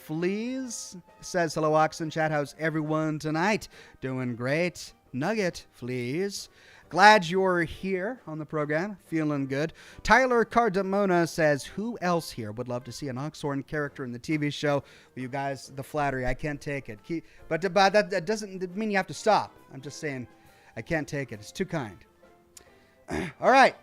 Fleas says, hello, Ox and chat. How's everyone tonight? Doing great. Nugget Fleas. Glad you're here on the program. Feeling good. Tyler Cardamona says, who else here would love to see an Oxhorn character in the TV show? Well, you guys, the flattery, I can't take it. But that doesn't mean you have to stop. I'm just saying I can't take it. It's too kind. All right.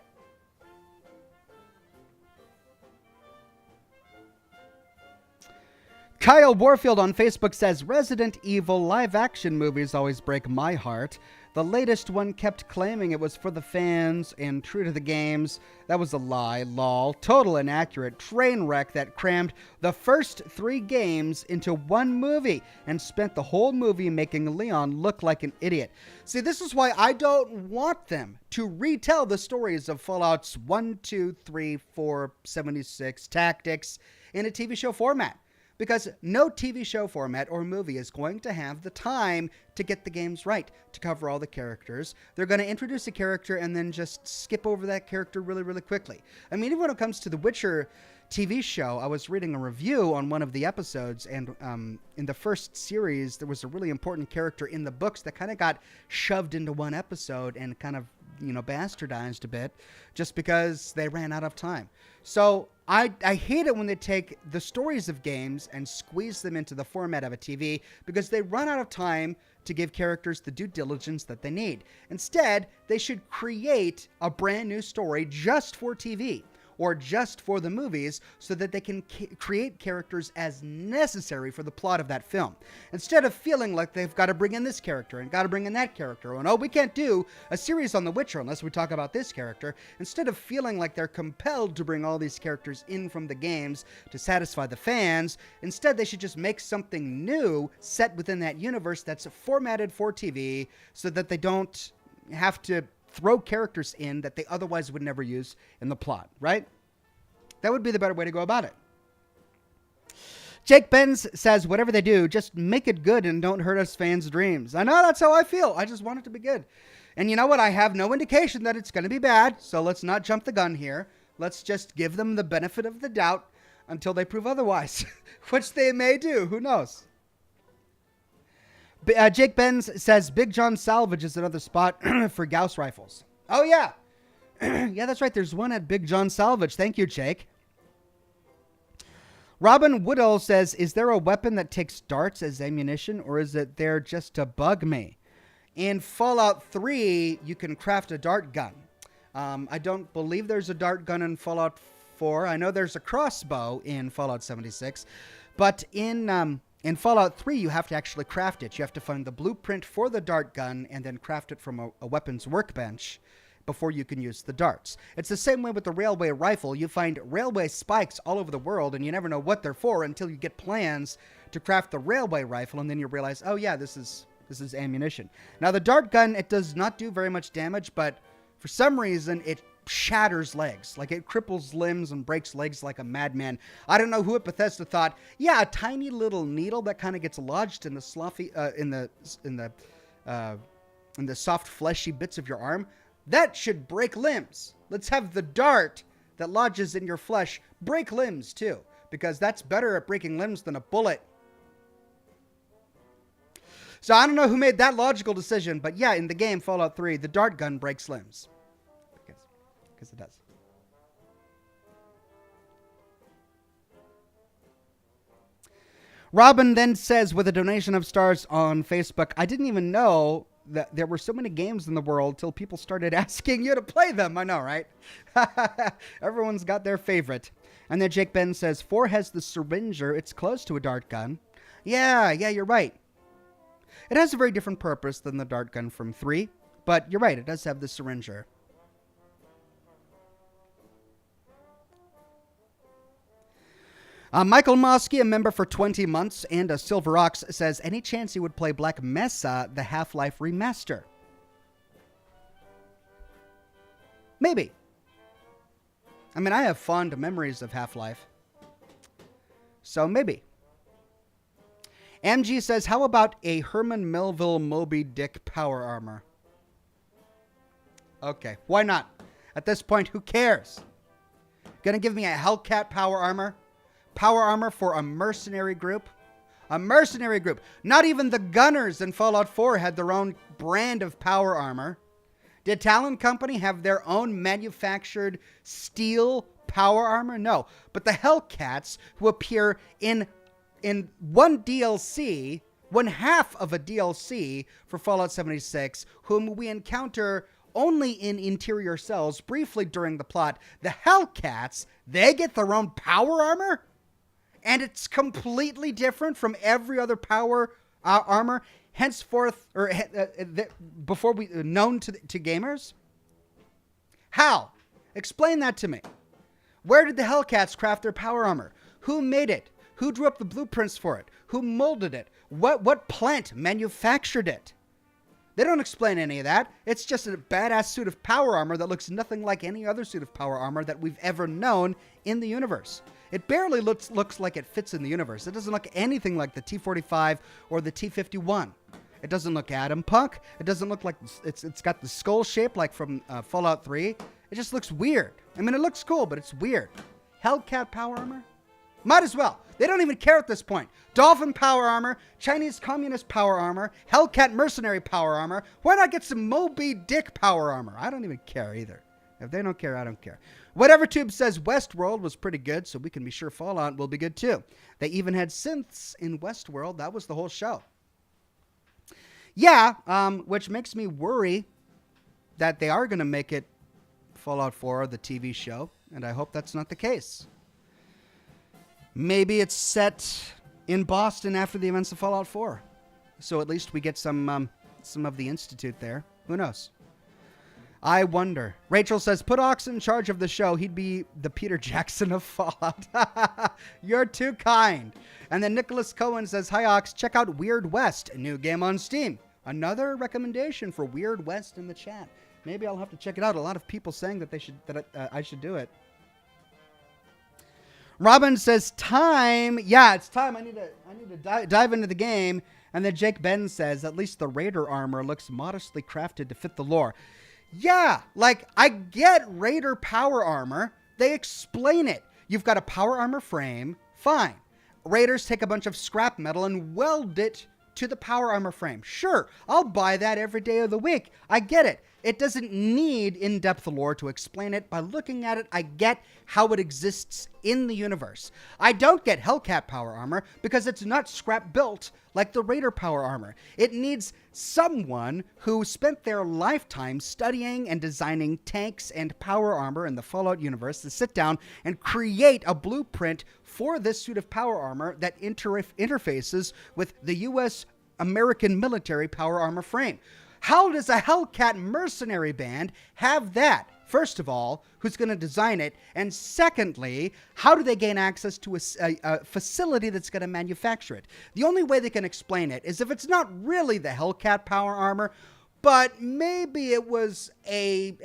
Kyle Warfield on Facebook says, Resident Evil live-action movies always break my heart. The latest one kept claiming it was for the fans and true to the games. That was a lie, lol. Total inaccurate train wreck that crammed the first 3 games into one movie and spent the whole movie making Leon look like an idiot. See, this is why I don't want them to retell the stories of Fallout's 1, 2, 3, 4, 76 tactics in a TV show format. Because no TV show format or movie is going to have the time to get the games right, to cover all the characters. They're going to introduce a character and then just skip over that character really, really quickly. I mean, even when it comes to The Witcher TV show, I was reading a review on one of the episodes, and in the first series, there was a really important character in the books that kind of got shoved into one episode and kind of, bastardized a bit just because they ran out of time. So I hate it when they take the stories of games and squeeze them into the format of a TV because they run out of time to give characters the due diligence that they need. Instead, they should create a brand new story just for TV or just for the movies so that they can create characters as necessary for the plot of that film. Instead of feeling like they've got to bring in this character and got to bring in that character. And, we can't do a series on The Witcher unless we talk about this character. Instead of feeling like they're compelled to bring all these characters in from the games to satisfy the fans, instead they should just make something new set within that universe that's formatted for TV so that they don't have to throw characters in that they otherwise would never use in the plot, right? That would be the better way to go about it. Jake Benz says, whatever they do, just make it good and don't hurt us fans' dreams. I know, that's how I feel. I just want it to be good. And you know what? I have no indication that it's going to be bad, so let's not jump the gun here. Let's just give them the benefit of the doubt until they prove otherwise, which they may do. Who knows? Jake Benz says Big John Salvage is another spot for Gauss rifles. Oh, yeah. Yeah, that's right. There's one at Big John Salvage. Thank you, Jake. Robin Woodall says, is there a weapon that takes darts as ammunition, or is it there just to bug me? In Fallout 3, you can craft a dart gun. I don't believe there's a dart gun in Fallout 4. I know there's a crossbow in Fallout 76. But in Fallout 3, you have to actually craft it. You have to find the blueprint for the dart gun and then craft it from a weapons workbench before you can use the darts. It's the same way with the railway rifle. You find railway spikes all over the world, and you never know what they're for until you get plans to craft the railway rifle, and then you realize, oh yeah, this is ammunition. Now, the dart gun, it does not do very much damage, but for some reason, it shatters legs. Like, it cripples limbs and breaks legs like a madman. I don't know who at Bethesda thought, yeah, a tiny little needle that kind of gets lodged in the soft fleshy bits of your arm, that should break limbs. Let's have the dart that lodges in your flesh break limbs too, because that's better at breaking limbs than a bullet. So I don't know who made that logical decision, but yeah, in the game Fallout 3, the dart gun breaks limbs. Because it does. Robin then says, with a donation of stars on Facebook, I didn't even know that there were so many games in the world till people started asking you to play them. I know, right? Everyone's got their favorite. And then Jake Ben says, 4 has the syringer. It's close to a dart gun. Yeah, you're right. It has a very different purpose than the dart gun from 3, but you're right, it does have the syringer. Michael Mosky, a member for 20 months and a Silver Ox, says, any chance you would play Black Mesa, the Half-Life remaster? Maybe. I mean, I have fond memories of Half-Life. So maybe. MG says, how about a Herman Melville Moby Dick power armor? Okay, why not? At this point, who cares? Gonna give me a Hellcat power armor? Power armor for a mercenary group? A mercenary group. Not even the gunners in Fallout 4 had their own brand of power armor. Did Talon Company have their own manufactured steel power armor? No. But the Hellcats, who appear in one DLC, one half of a DLC for Fallout 76, whom we encounter only in interior cells briefly during the plot, the Hellcats, they get their own power armor? And it's completely different from every other power armor henceforth, or before we known to gamers? How? Explain that to me. Where did the Hellcats craft their power armor? Who made it? Who drew up the blueprints for it? Who molded it? What plant manufactured it? They don't explain any of that. It's just a badass suit of power armor that looks nothing like any other suit of power armor that we've ever known in the universe. It barely looks like it fits in the universe. It doesn't look anything like the T-45 or the T-51. It doesn't look atom punk. It doesn't look like it's got the skull shape like from Fallout 3. It just looks weird. I mean, it looks cool, but it's weird. Hellcat power armor? Might as well. They don't even care at this point. Dolphin power armor, Chinese communist power armor, Hellcat mercenary power armor. Why not get some Moby Dick power armor? I don't even care either. If they don't care, I don't care. Whatever Tube says Westworld was pretty good, so we can be sure Fallout will be good too. They even had synths in Westworld. That was the whole show. Yeah, which makes me worry that they are going to make it Fallout 4, the TV show, and I hope that's not the case. Maybe it's set in Boston after the events of Fallout 4, so at least we get some of the Institute there. Who knows? I wonder. Rachel says, put Ox in charge of the show. He'd be the Peter Jackson of Fallout. You're too kind. And then Nicholas Cohen says, hi, Ox. Check out Weird West, a new game on Steam. Another recommendation for Weird West in the chat. Maybe I'll have to check it out. A lot of people saying that I should do it. Robin says, time. Yeah, it's time. I need to dive into the game. And then Jake Ben says, at least the Raider armor looks modestly crafted to fit the lore. Yeah, like, I get Raider power armor. They explain it. You've got a power armor frame. Fine. Raiders take a bunch of scrap metal and weld it to the power armor frame. Sure, I'll buy that every day of the week. I get it. It doesn't need in-depth lore to explain it. By looking at it, I get how it exists in the universe. I don't get Hellcat power armor because it's not scrap built like the Raider power armor. It needs someone who spent their lifetime studying and designing tanks and power armor in the Fallout universe to sit down and create a blueprint for this suit of power armor that interfaces with the U.S. American military power armor frame. How does a Hellcat mercenary band have that? First of all, who's going to design it? And secondly, how do they gain access to a facility that's going to manufacture it? The only way they can explain it is if it's not really the Hellcat power armor, but maybe it was another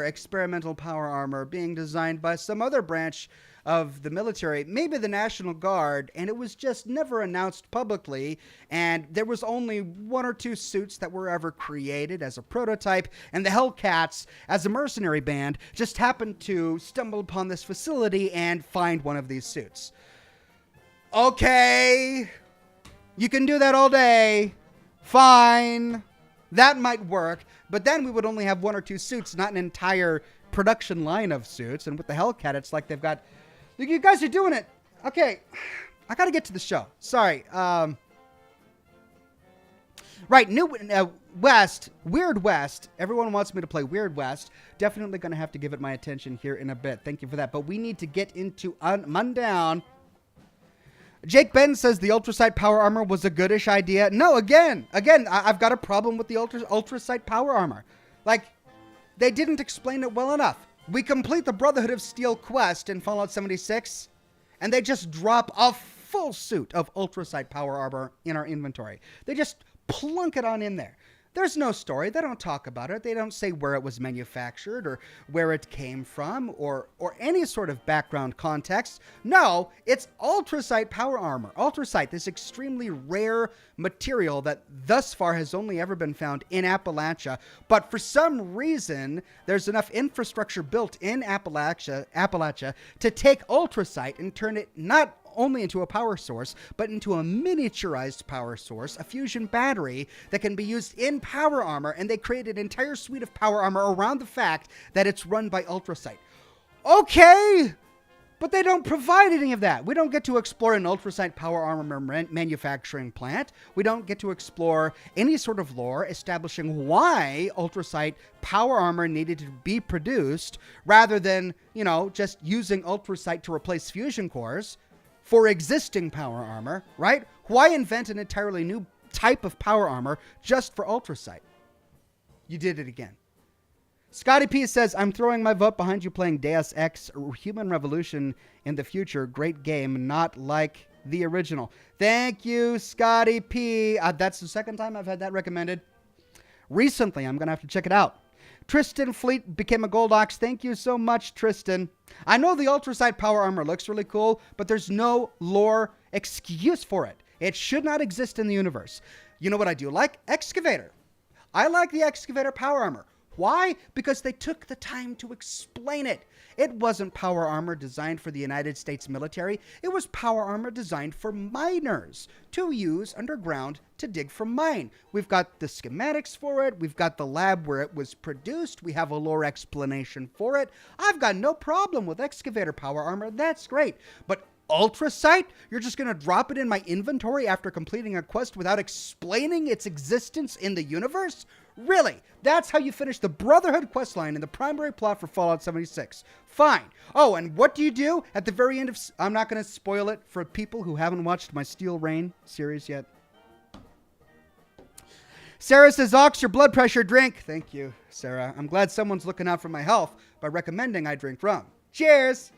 experimental power armor being designed by some other branch of the military, maybe the National Guard, and it was just never announced publicly, and there was only one or two suits that were ever created as a prototype, and the Hellcats, as a mercenary band, just happened to stumble upon this facility and find one of these suits. Okay, you can do that all day. Fine. That might work, but then we would only have one or two suits, not an entire production line of suits, and with the Hellcat, it's like they've got... You guys are doing it. Okay, I got to get to the show. Sorry. Right, Weird West. Everyone wants me to play Weird West. Definitely going to have to give it my attention here in a bit. Thank you for that. But we need to get into Mundown. Jake Ben says the Ultrasight power armor was a goodish idea. No, again, I've got a problem with the Ultrasight power armor. Like, they didn't explain it well enough. We complete the Brotherhood of Steel quest in Fallout 76, and they just drop a full suit of Ultrasight power armor in our inventory. They just plunk it on in there. There's no story. They don't talk about it. They don't say where it was manufactured or where it came from or any sort of background context. No, it's Ultrasight power armor. Ultrasight, this extremely rare material that thus far has only ever been found in Appalachia. But for some reason, there's enough infrastructure built in Appalachia to take Ultrasight and turn it not only into a power source, but into a miniaturized power source, a fusion battery that can be used in power armor, and they created an entire suite of power armor around the fact that it's run by Ultrasight. Okay, but they don't provide any of that. We don't get to explore an Ultrasight power armor manufacturing plant. We don't get to explore any sort of lore establishing why Ultrasight power armor needed to be produced, rather than, just using Ultrasight to replace fusion cores for existing power armor, right? Why invent an entirely new type of power armor just for Ultrasight? You did it again. Scotty P says, I'm throwing my vote behind you playing Deus Ex Human Revolution in the future. Great game, not like the original. Thank you, Scotty P. That's the second time I've had that recommended. Recently, I'm going to have to check it out. Tristan Fleet became a Gold Ox. Thank you so much, Tristan. I know the Ultrasight Power Armor looks really cool, but there's no lore excuse for it. It should not exist in the universe. You know what I do like? Excavator. I like the Excavator Power Armor. Why? Because they took the time to explain it. It wasn't power armor designed for the United States military. It was power armor designed for miners to use underground to dig for mine. We've got the schematics for it. We've got the lab where it was produced. We have a lore explanation for it. I've got no problem with Excavator Power Armor. That's great. But Ultrasight? You're just going to drop it in my inventory after completing a quest without explaining its existence in the universe? Really? That's how you finish the Brotherhood questline in the primary plot for Fallout 76. Fine. Oh, and what do you do at the very end of... I'm not going to spoil it for people who haven't watched my Steel Rain series yet. Sarah says, Ox, your blood pressure, drink. Thank you, Sarah. I'm glad someone's looking out for my health by recommending I drink rum. Cheers!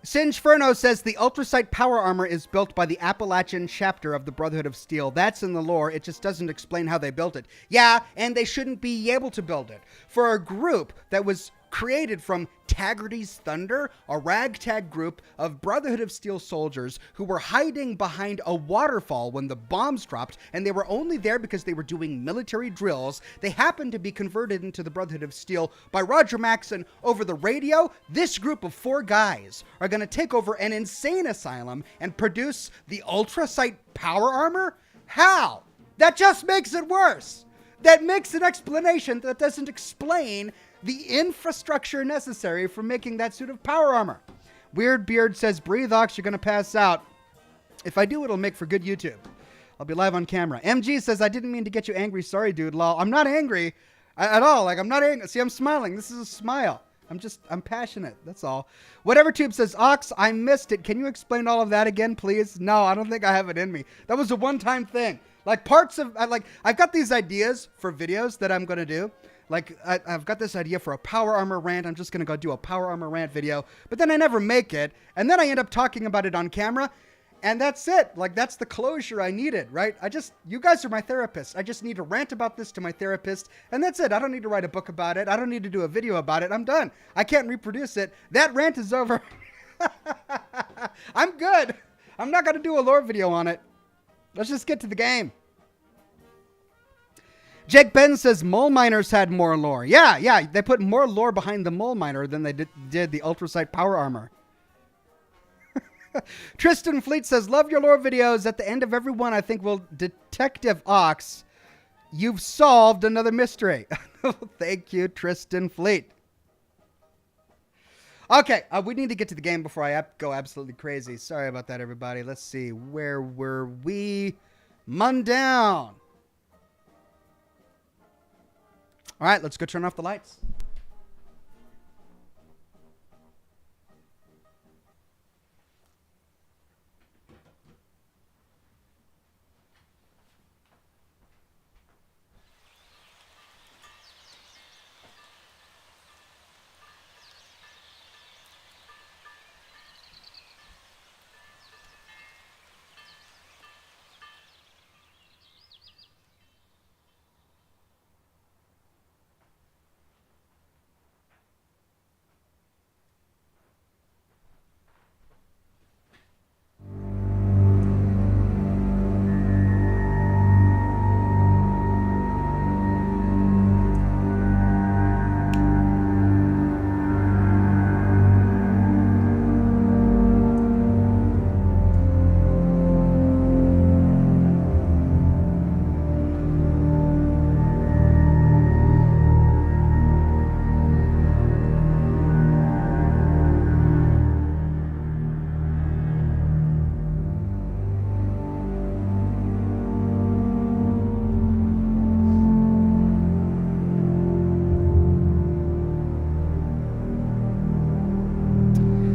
Singe Furno says the Ultrasight Power Armor is built by the Appalachian chapter of the Brotherhood of Steel. That's in the lore. It just doesn't explain how they built it. Yeah, and they shouldn't be able to build it. For a group that was created from Taggarty's Thunder, a ragtag group of Brotherhood of Steel soldiers who were hiding behind a waterfall when the bombs dropped, and they were only there because they were doing military drills. They happened to be converted into the Brotherhood of Steel by Roger Maxson over the radio. This group of 4 guys are going to take over an insane asylum and produce the Ultrasight Power Armor? How? That just makes it worse. That makes an explanation that doesn't explain the infrastructure necessary for making that suit of power armor. Weird Beard says, breathe, Ox, you're going to pass out. If I do, it'll make for good YouTube. I'll be live on camera. MG says, I didn't mean to get you angry. Sorry, dude. Lol. I'm not angry at all. Like, I'm not angry. See, I'm smiling. This is a smile. I'm passionate. That's all. Whatever Tube says, Ox, I missed it. Can you explain all of that again, please? No, I don't think I have it in me. That was a one-time thing. Like, parts of, I've got these ideas for videos that I'm going to do. Like, I've got this idea for a power armor rant. I'm just going to go do a power armor rant video. But then I never make it. And then I end up talking about it on camera. And that's it. Like, that's the closure I needed, right? You guys are my therapist. I just need to rant about this to my therapist. And that's it. I don't need to write a book about it. I don't need to do a video about it. I'm done. I can't reproduce it. That rant is over. I'm good. I'm not going to do a lore video on it. Let's just get to the game. Jake Ben says mole miners had more lore. Yeah. They put more lore behind the mole miner than they did the Ultrasight Power Armor. Tristan Fleet says, love your lore videos. At the end of every one, I think we'll Detective Ox. You've solved another mystery. Thank you, Tristan Fleet. Okay, we need to get to the game before I go absolutely crazy. Sorry about that, everybody. Let's see. Where were we? Mundown. All right, let's go turn off the lights.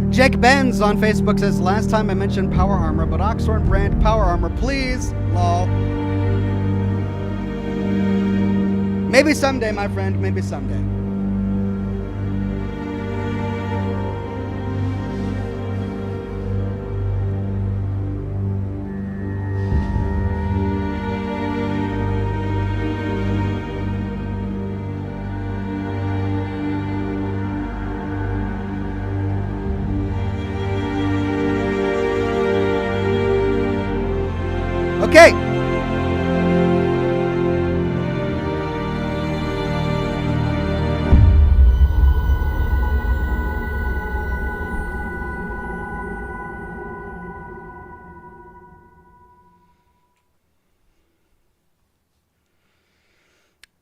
Jake Benz on Facebook says, last time I mentioned power armor, but Oxhorn brand power armor, please. Lol. Maybe someday, my friend. Maybe someday. Okay.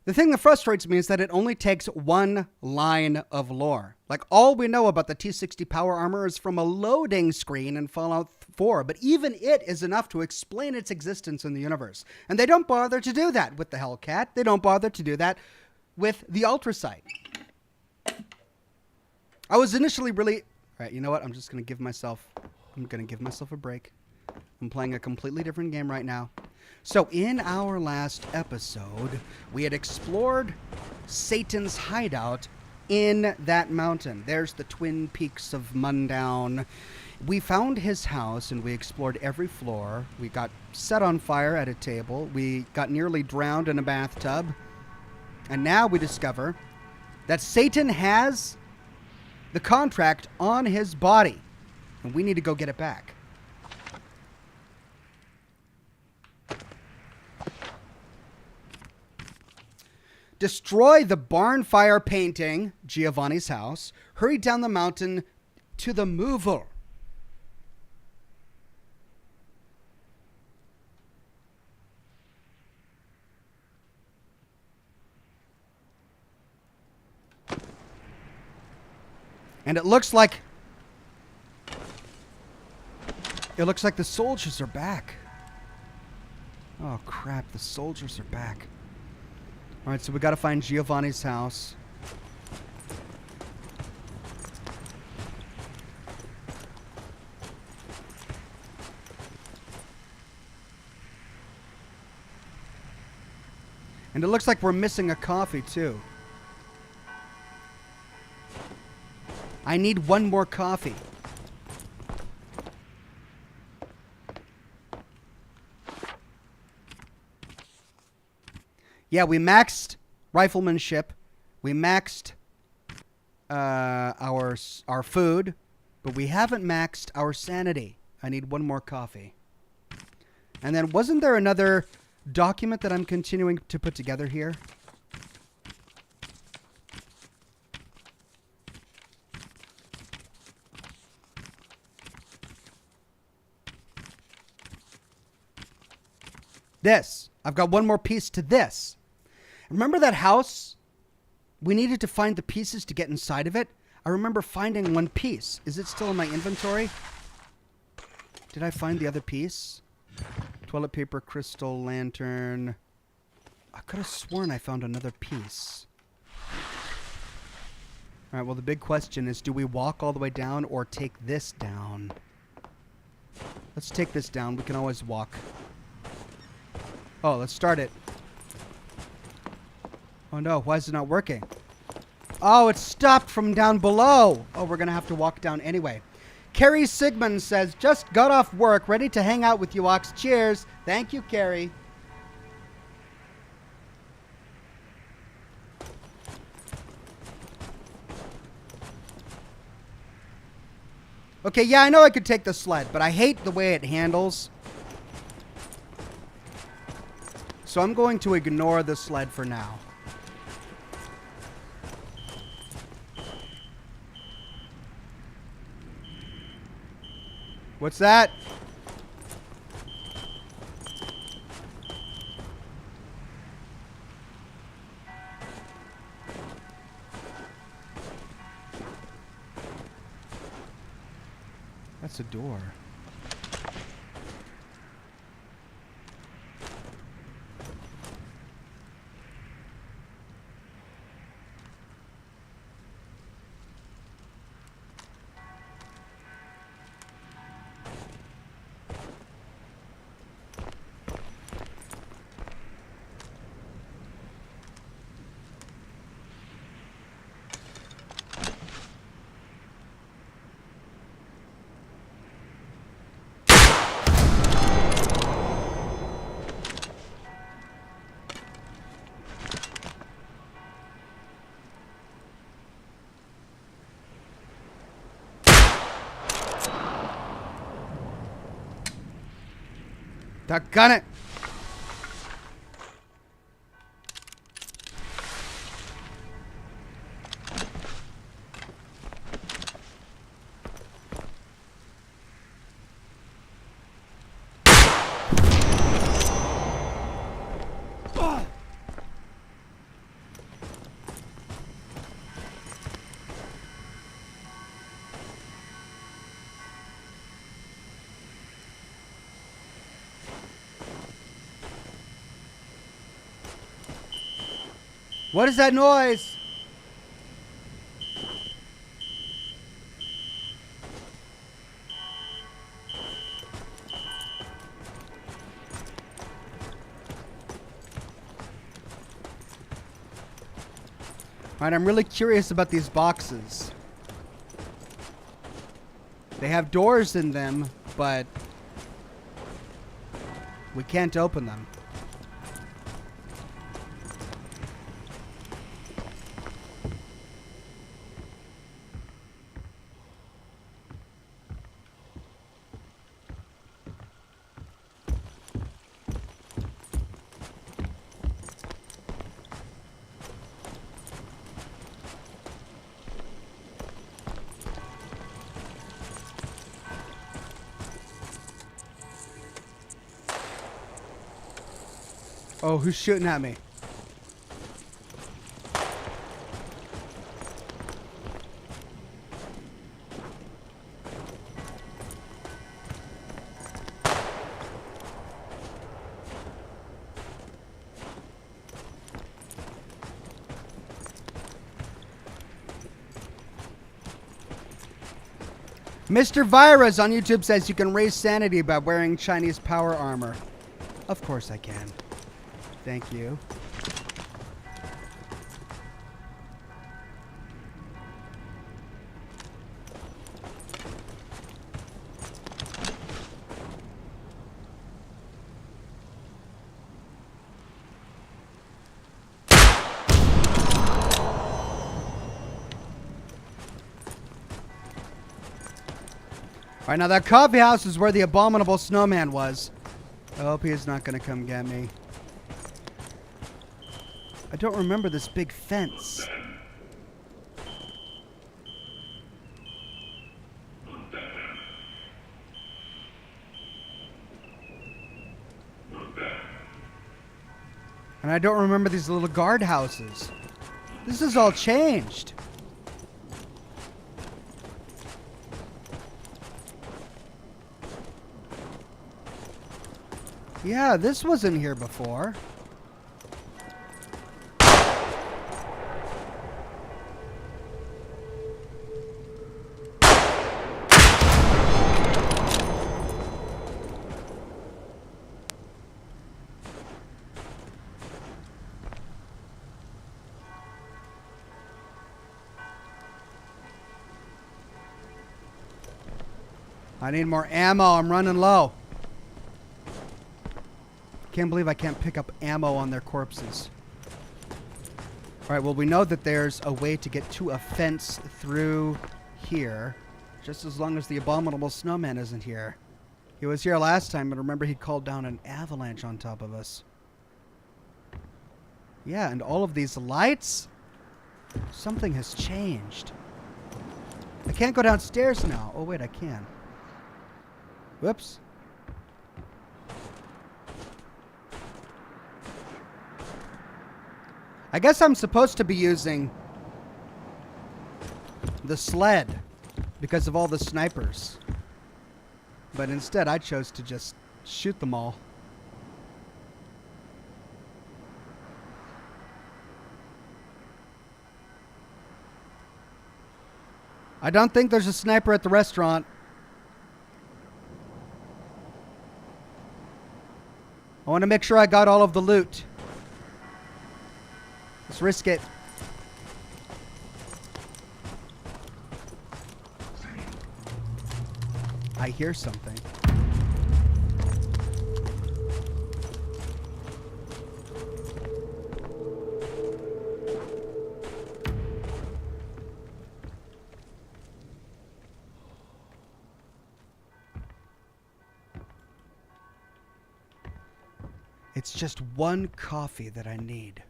The thing that frustrates me is that it only takes one line of lore. Like, all we know about the T-60 power armor is from a loading screen in Fallout 4, but even it is enough to explain its existence in the universe. And they don't bother to do that with the Hellcat. They don't bother to do that with the Ultrasight. I was initially really... All right, you know what? I'm going to give myself a break. I'm playing a completely different game right now. So in our last episode, we had explored Satan's hideout in that mountain. There's the Twin Peaks of Mundown. We found his house and we explored every floor. We got set on fire at a table. We got nearly drowned in a bathtub. And now we discover that Satan has the contract on his body. And we need to go get it back. Destroy the barn fire painting, Giovanni's house. Hurry down the mountain to the mover. And it looks like the soldiers are back. Oh crap, the soldiers are back. All right, so we got to find Giovanni's house. And it looks like we're missing a coffee, too. I need one more coffee. Yeah, we maxed riflemanship. We maxed our food, but we haven't maxed our sanity. I need one more coffee. And then wasn't there another document that I'm continuing to put together here? This. I've got one more piece to this. Remember that house? We needed to find the pieces to get inside of it. I remember finding one piece. Is it still in my inventory? Did I find the other piece? Toilet paper, crystal, lantern. I could have sworn I found another piece. All right, well, the big question is, do we walk all the way down or take this down? Let's take this down. We can always walk. Oh, let's start it. Oh no, why is it not working? Oh, it's stopped from down below. Oh, we're going to have to walk down anyway. Carrie Sigmund says, just got off work, ready to hang out with you, Ox. Cheers. Thank you, Carrie. Okay, yeah, I know I could take the sled, but I hate the way it handles. So I'm going to ignore the sled for now. What's that? That's a door. Doggone it. What is that noise? Alright, I'm really curious about these boxes. They have doors in them, but we can't open them. Oh, who's shooting at me? Mr. Virus on YouTube says you can raise sanity by wearing Chinese power armor. Of course I can. Thank you. All right, now that coffee house is where the abominable snowman was. I hope he's not going to come get me. I don't remember this big fence. And I don't remember these little guard houses. This is all changed. Yeah, this wasn't here before. I need more ammo. I'm running low. Can't believe I can't pick up ammo on their corpses. Alright, well, we know that there's a way to get to a fence through here. Just as long as the abominable snowman isn't here. He was here last time, but remember he called down an avalanche on top of us. Yeah, and all of these lights? Something has changed. I can't go downstairs now. Oh, wait, I can. Whoops. I guess I'm supposed to be using the sled because of all the snipers. But instead, I chose to just shoot them all. I don't think there's a sniper at the restaurant. I want to make sure I got all of the loot. Let's risk it. I hear something. It's just one coffee that I need.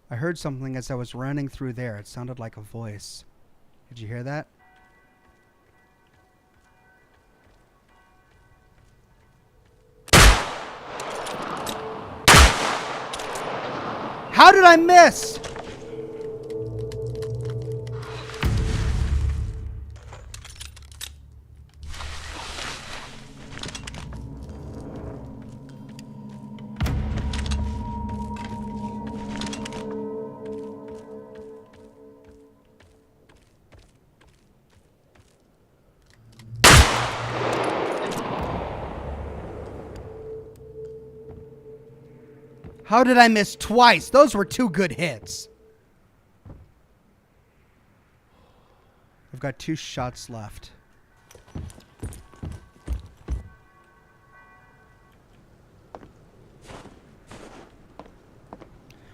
I heard something as I was running through there. It sounded like a voice. Did you hear that? How did I miss? How did I miss twice? Those were two good hits. I've got 2 shots left.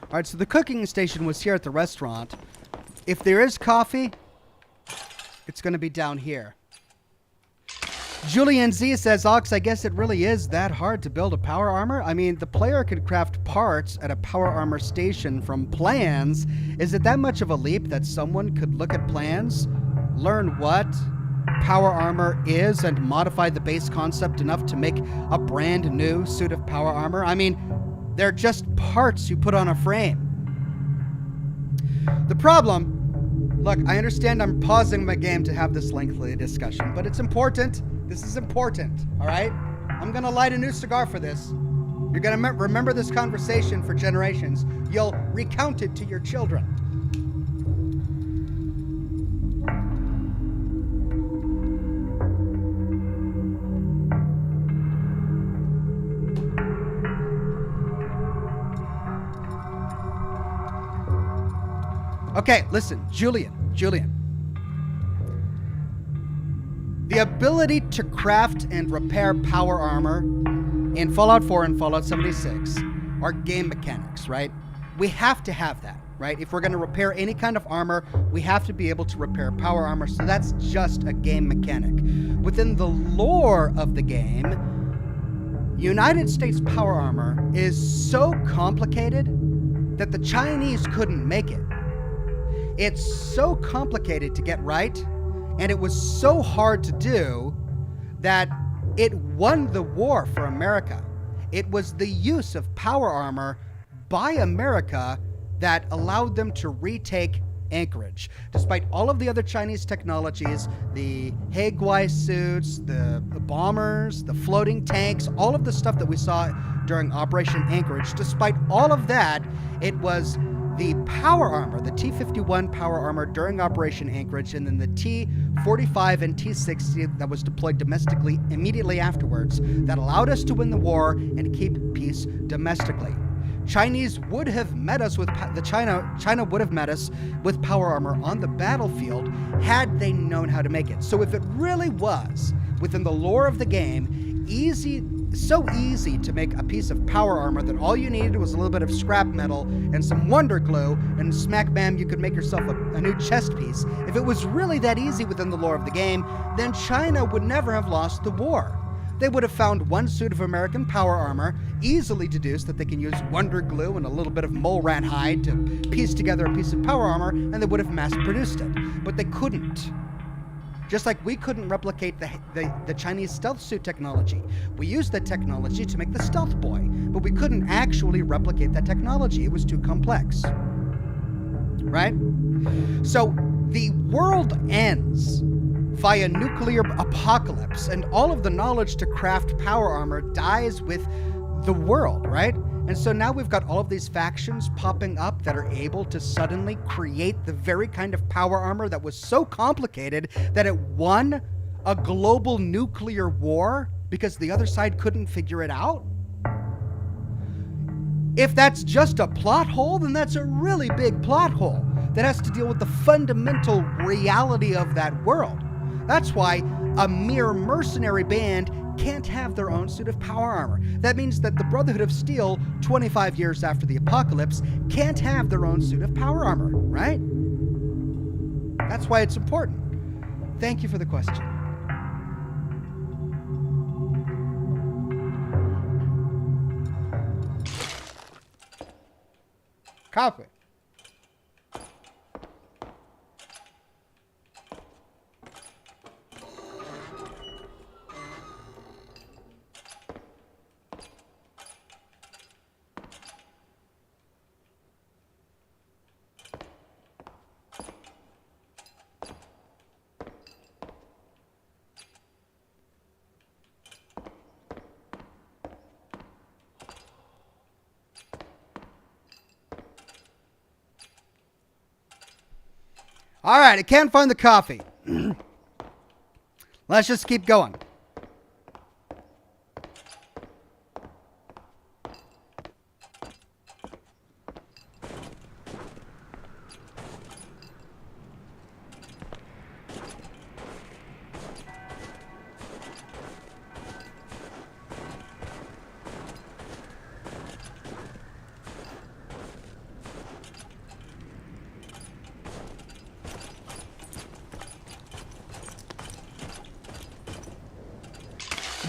All right, so the cooking station was here at the restaurant. If there is coffee, it's going to be down here. Julian Z says, Ox, I guess it really is that hard to build a power armor? I mean, the player could craft parts at a power armor station from plans. Is it that much of a leap that someone could look at plans, learn what power armor is, and modify the base concept enough to make a brand new suit of power armor? I mean, they're just parts you put on a frame. The problem, look, I understand I'm pausing my game to have this lengthy discussion, but it's important. This is important, all right? I'm going to light a new cigar for this. You're going to remember this conversation for generations. You'll recount it to your children. Okay, listen, Julian. The ability to craft and repair power armor in Fallout 4 and Fallout 76 are game mechanics, right? We have to have that, right? If we're going to repair any kind of armor, we have to be able to repair power armor, so that's just a game mechanic. Within the lore of the game, United States power armor is so complicated that the Chinese couldn't make it. It's so complicated to get right, and it was so hard to do that it won the war for America. It was the use of power armor by America that allowed them to retake Anchorage. Despite all of the other Chinese technologies, the Haguai suits, the bombers, the floating tanks, all of the stuff that we saw during Operation Anchorage, despite all of that, it was the power armor, the T-51 power armor during Operation Anchorage, and then the T-45 and T-60 that was deployed domestically immediately afterwards, that allowed us to win the war and keep peace domestically. Chinese would have met us with China would have met us with power armor on the battlefield had they known how to make it. So if it really was within the lore of the game, so easy to make a piece of power armor that all you needed was a little bit of scrap metal and some wonder glue, and smack bam, you could make yourself a new chest piece. If it was really that easy within the lore of the game, then China would never have lost the war. They would have found one suit of American power armor, easily deduced that they can use wonder glue and a little bit of mole rat hide to piece together a piece of power armor, and they would have mass-produced it. But they couldn't. Just like we couldn't replicate the Chinese stealth suit technology. We used that technology to make the stealth boy, but we couldn't actually replicate that technology. It was too complex. Right? So the world ends via nuclear apocalypse, and all of the knowledge to craft power armor dies with the world, right? And so now we've got all of these factions popping up that are able to suddenly create the very kind of power armor that was so complicated that it won a global nuclear war because the other side couldn't figure it out. If that's just a plot hole, then that's a really big plot hole that has to deal with the fundamental reality of that world. That's why a mere mercenary band can't have their own suit of power armor. That means that the Brotherhood of Steel, 25 years after the apocalypse, can't have their own suit of power armor, right? That's why it's important. Thank you for the question. Coffee. All right, I can't find the coffee. Let's just keep going.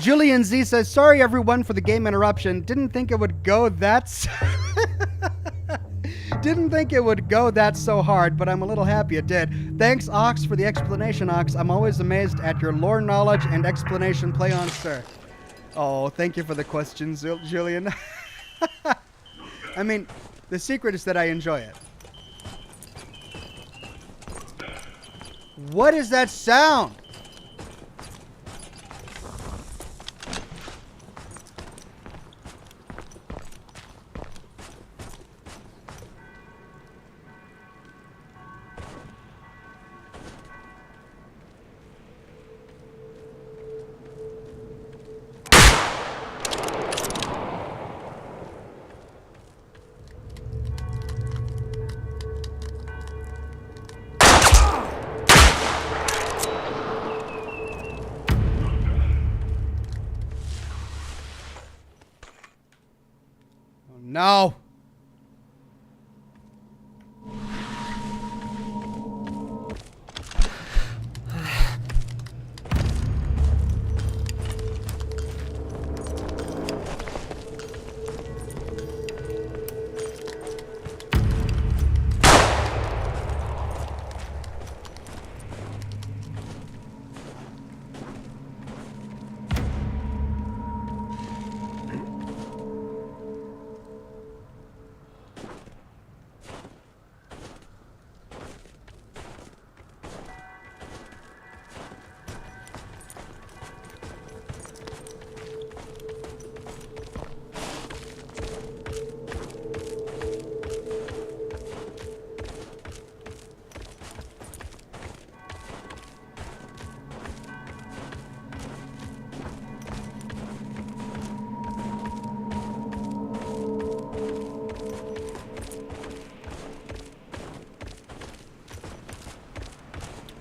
Julian Z says, sorry everyone for the game interruption. Didn't think it would go that Didn't think it would go that so hard, but I'm a little happy it did. Thanks, Ox, for the explanation, Ox. I'm always amazed at your lore knowledge and explanation play on, sir. Oh, thank you for the questions, Julian. I mean, the secret is that I enjoy it. What is that sound? No.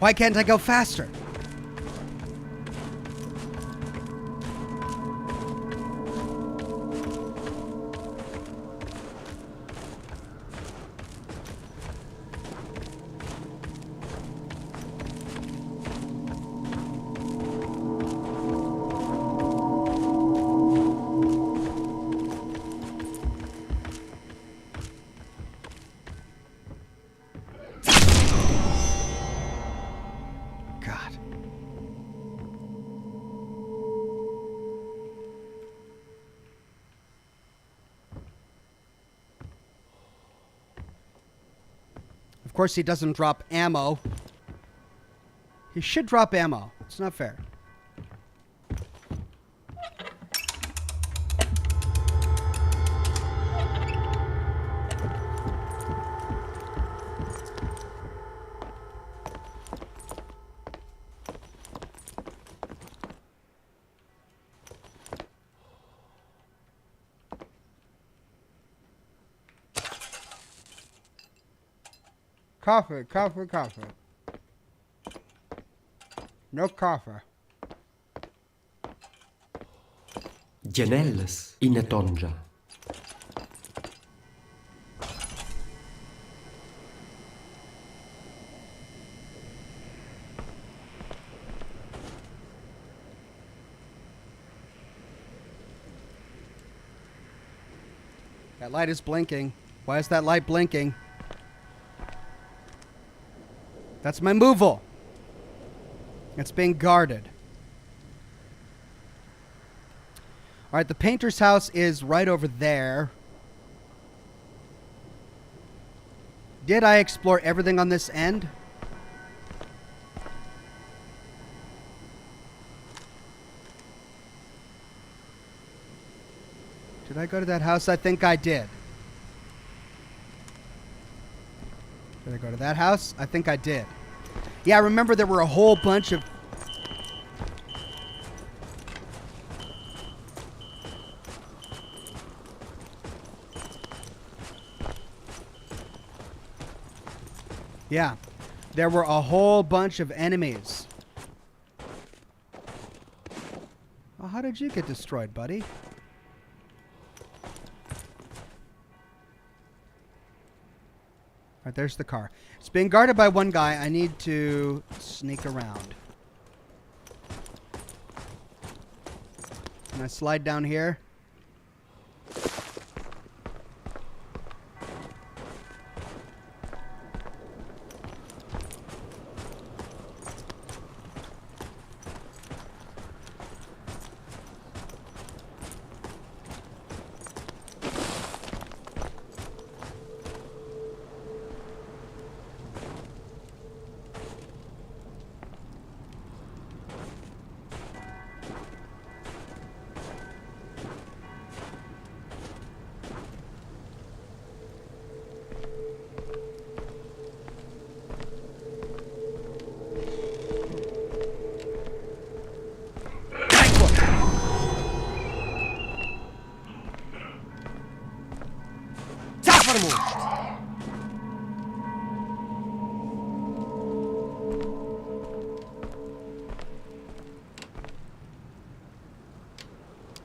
Why can't I go faster? Of course, he doesn't drop ammo. He should drop ammo. It's not fair. Coffee, coffee, coffee. No coffee.
Janelles in Atonja.
That light is blinking. Why is that light blinking? That's my moval. It's being guarded. All right, the painter's house is right over there. Did I explore everything on this end? Did I go to that house? I think I did. Did I go to that house? I think I did. Yeah, I remember there were a whole bunch of... Yeah, there were a whole bunch of enemies. Well, how did you get destroyed, buddy? Alright, there's the car. It's being guarded by one guy. I need to sneak around. Can I slide down here?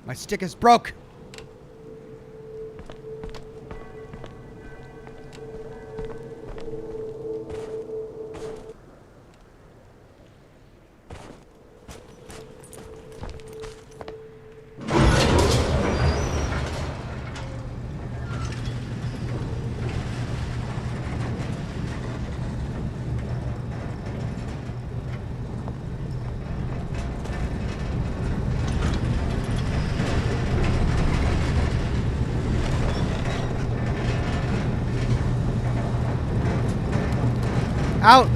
My stick is broke. Out!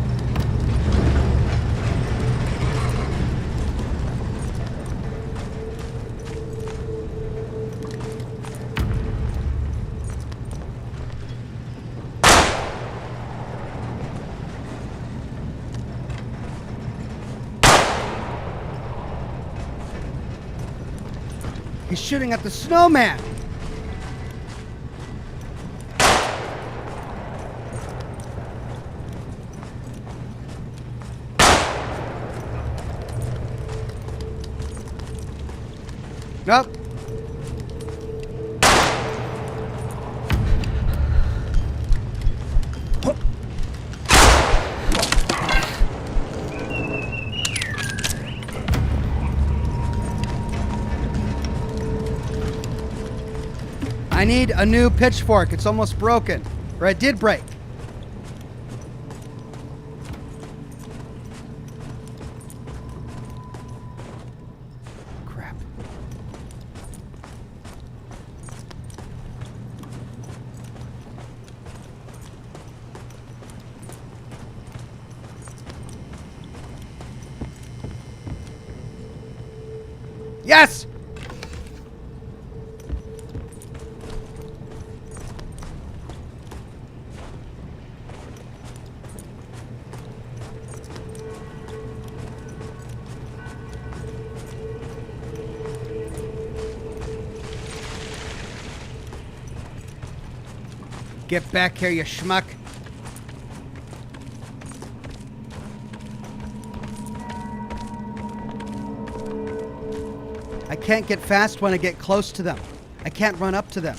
He's shooting at the snowman! Nope. I need a new pitchfork. It's almost broken. Or it did break. Yes! Get back here, you schmuck. I can't get fast when I get close to them. I can't run up to them.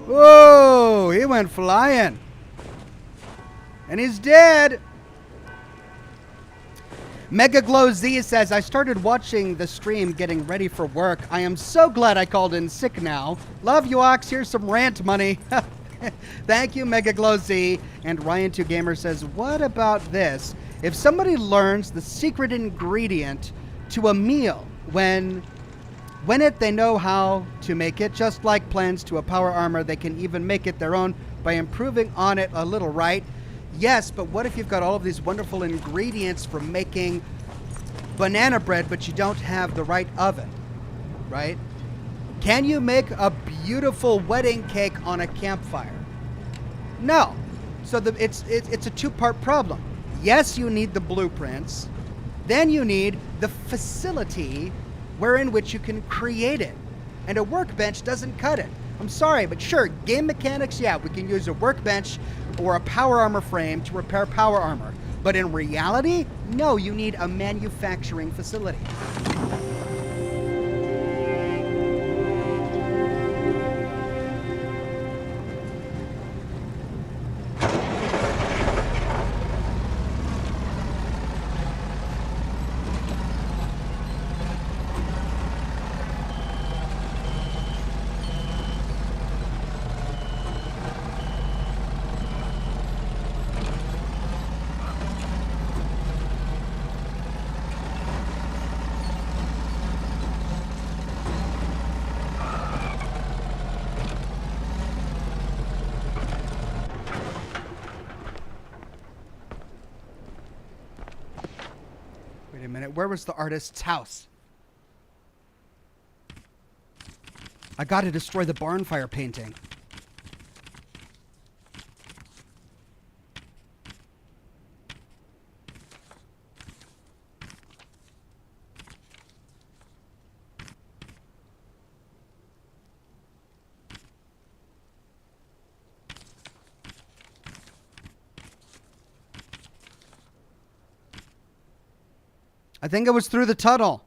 Whoa, he went flying. And he's dead. Mega Glow Z says, I started watching the stream getting ready for work. I am so glad I called in sick now. Love you, Ox. Here's some rant money. Thank you, Mega Glow Z. And Ryan2Gamer says, what about this? If somebody learns the secret ingredient to a meal, when they know how to make it, just like plans to a power armor, they can even make it their own by improving on it a little, right? Yes, but what if you've got all of these wonderful ingredients for making banana bread, but you don't have the right oven, right? Can you make a beautiful wedding cake on a campfire? No. So it's a two-part problem. Yes, you need the blueprints. Then you need the facility wherein which you can create it. And a workbench doesn't cut it. I'm sorry, but sure, game mechanics, yeah, we can use a workbench or a power armor frame to repair power armor. But in reality, no, you need a manufacturing facility. Wait a minute, where was the artist's house? I gotta destroy the barn fire painting. I think it was through the tunnel.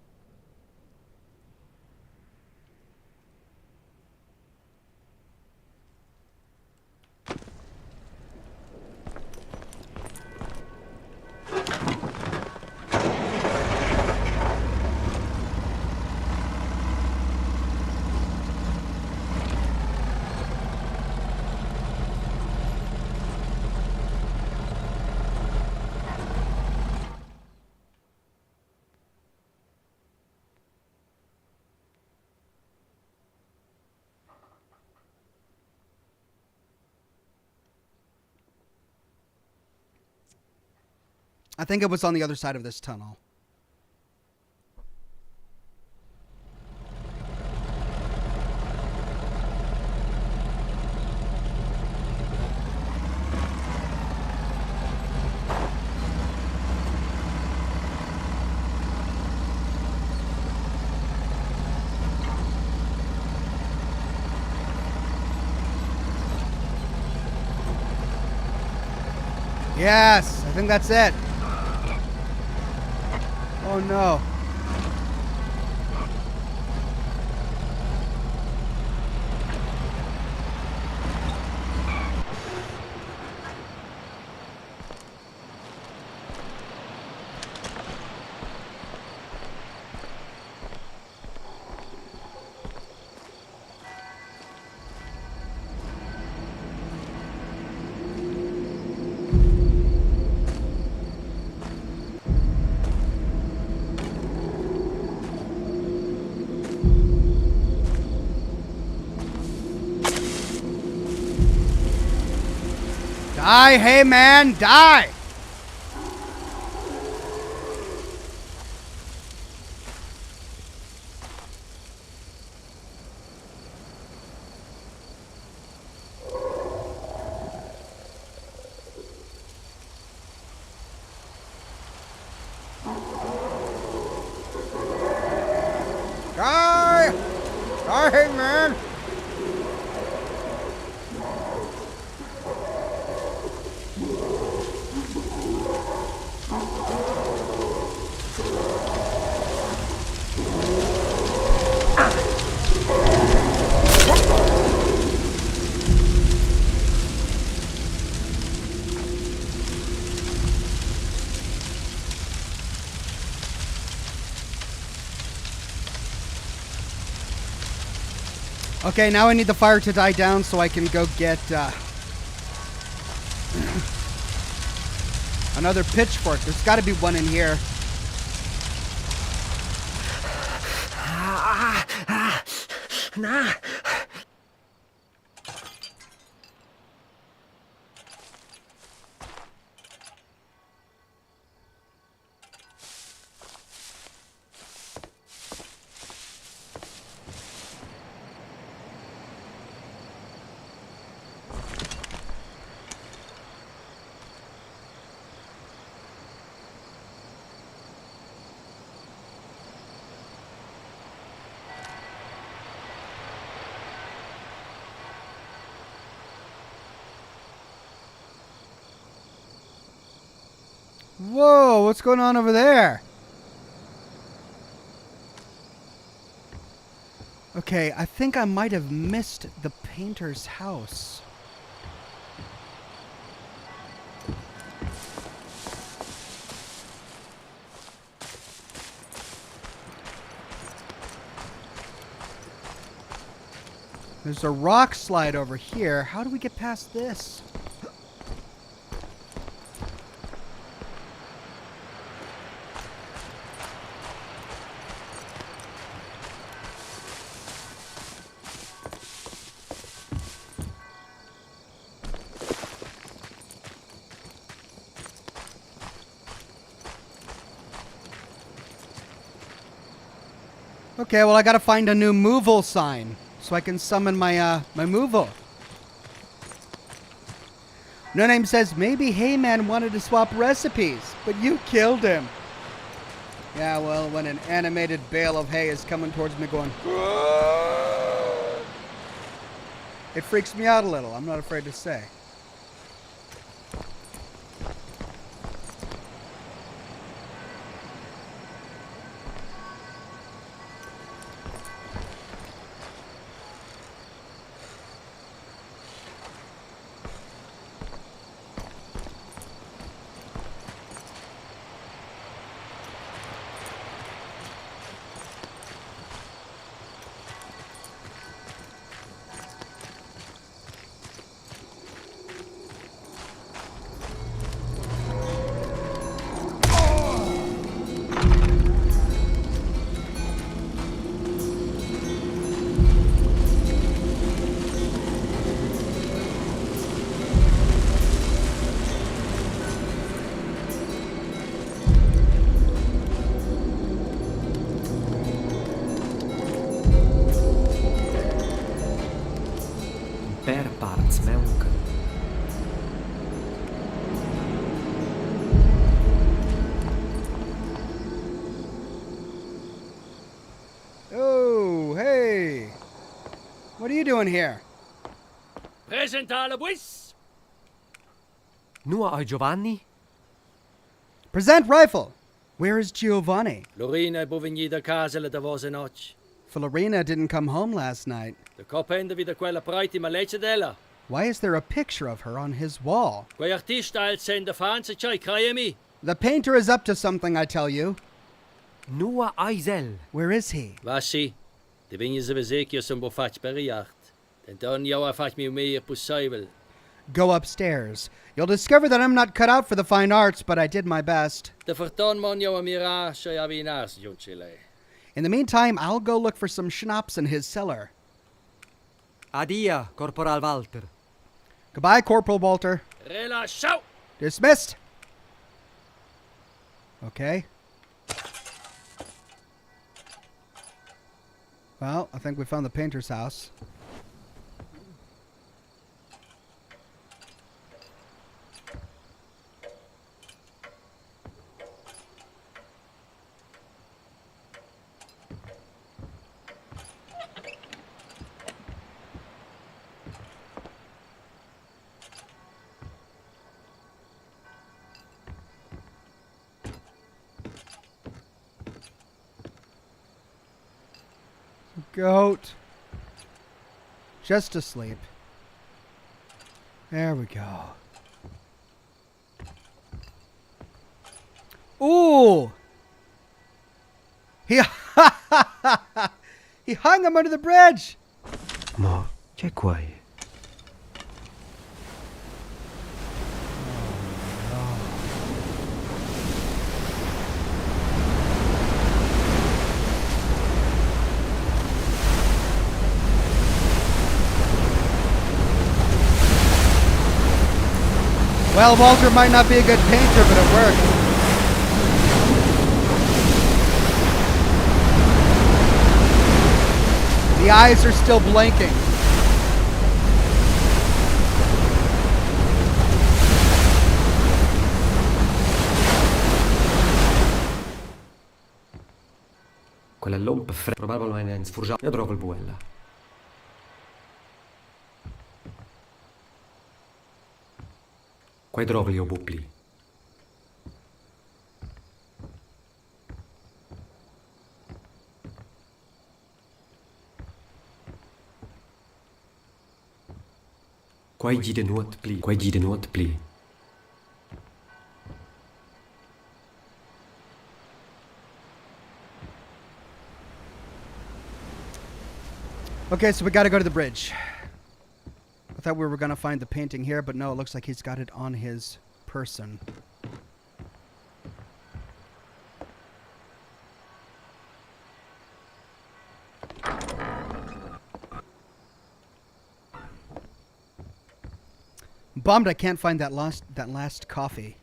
I think it was on the other side of this tunnel. Yes, I think that's it. Oh no. Die, hey man, die! Die! Die, hey man! Okay, now I need the fire to die down so I can go get another pitchfork. There's got to be one in here.
Nah.
Whoa, what's going on over there? Okay, I think I might have missed the painter's house. There's a rock slide over here. How do we get past this? Okay, well I gotta find a new Mooval sign so I can summon my my Mooval. No Name says maybe Heyman wanted to swap recipes, but you killed him. Yeah, well, when an animated bale of hay is coming towards me going, it freaks me out a little. I'm not afraid to say.
Per parts mewnk.
Oh, hey. What are you doing here?
Presentale buis!
Nua ai Giovanni?
Present rifle. Where is Giovanni?
Lorena è bovigni da casa le davose noc.
Florina didn't come home last night.
De copende vida quella praiti ma lece della.
Why is there a picture of her on his wall?
Quei artista al sende fanze chai creiemi.
The painter is up to something, I tell you.
Nua Aisel.
Where is he?
Vassi, de vigni se vezekio som bo fac per jacht. Den don jou a fac mi meer possible.
Go upstairs. You'll discover that I'm not cut out for the fine arts, but I did my best.
De verton mon jou a mira shai avinas junchile.
In the meantime, I'll go look for some schnapps in his cellar.
Adia, Corporal Walter.
Goodbye, Corporal Walter.
Relâchau!
Dismissed. Okay. Well, I think we found the painter's house. Goat. Just asleep. There we go. Ooh! He he hung him under the bridge!
Ma che guai?
Well, Walter might not be a good painter, but it worked. The eyes are still blinking.
Quella lompa fredda, probabilmente sfurgiata. Io trovo il buella. Quai trovo li obupli. Quai gi de nuot pli. Quai gi de nuot pli.
Okay, so we gotta go to the bridge. I thought we were gonna find the painting here, but no, it looks like he's got it on his person. Bummed I can't find that last coffee.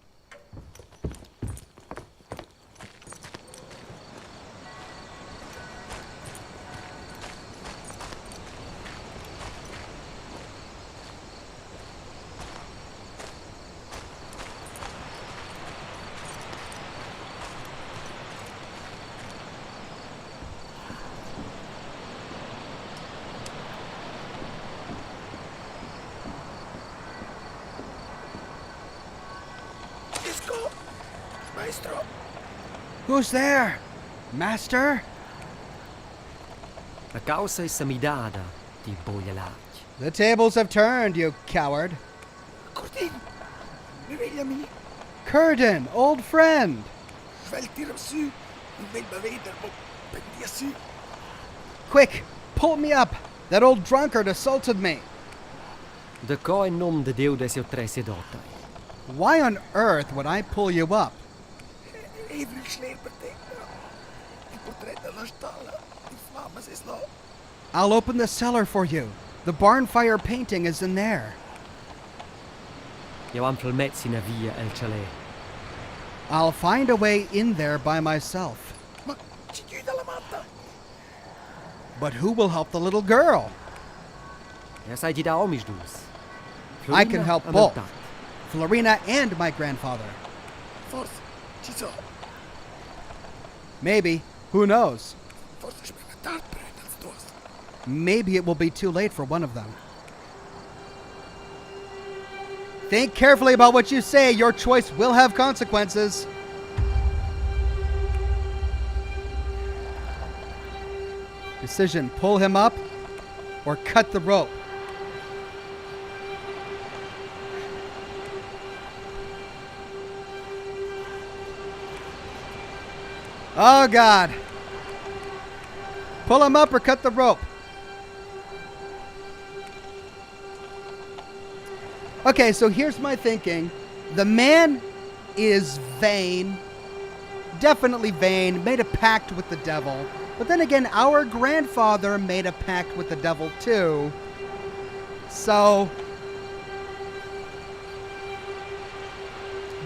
Who's there? Master?
La causa è samidada di boielach.
The tables have turned, you coward.
Cordin, mi.
Curden, old friend. Quick, pull me up. That old drunkard assaulted me.
De co in nom de Deu de seu tresi dotai.
Why on earth would I pull you up? I'll open the cellar for you. The barn fire painting is in there.
Io am mezzi na via el chalet.
I'll find a way in there by myself. But who will help the little girl?
Ja sai di da omish dus.
I can help both. Florina and my grandfather. Maybe. Who knows? Maybe it will be too late for one of them. Think carefully about what you say. Your choice will have consequences. Decision, pull him up or cut the rope. Oh, God. Pull him up or cut the rope. Okay, so here's my thinking. The man is vain. Definitely vain. Made a pact with the devil. But then again, our grandfather made a pact with the devil too. So,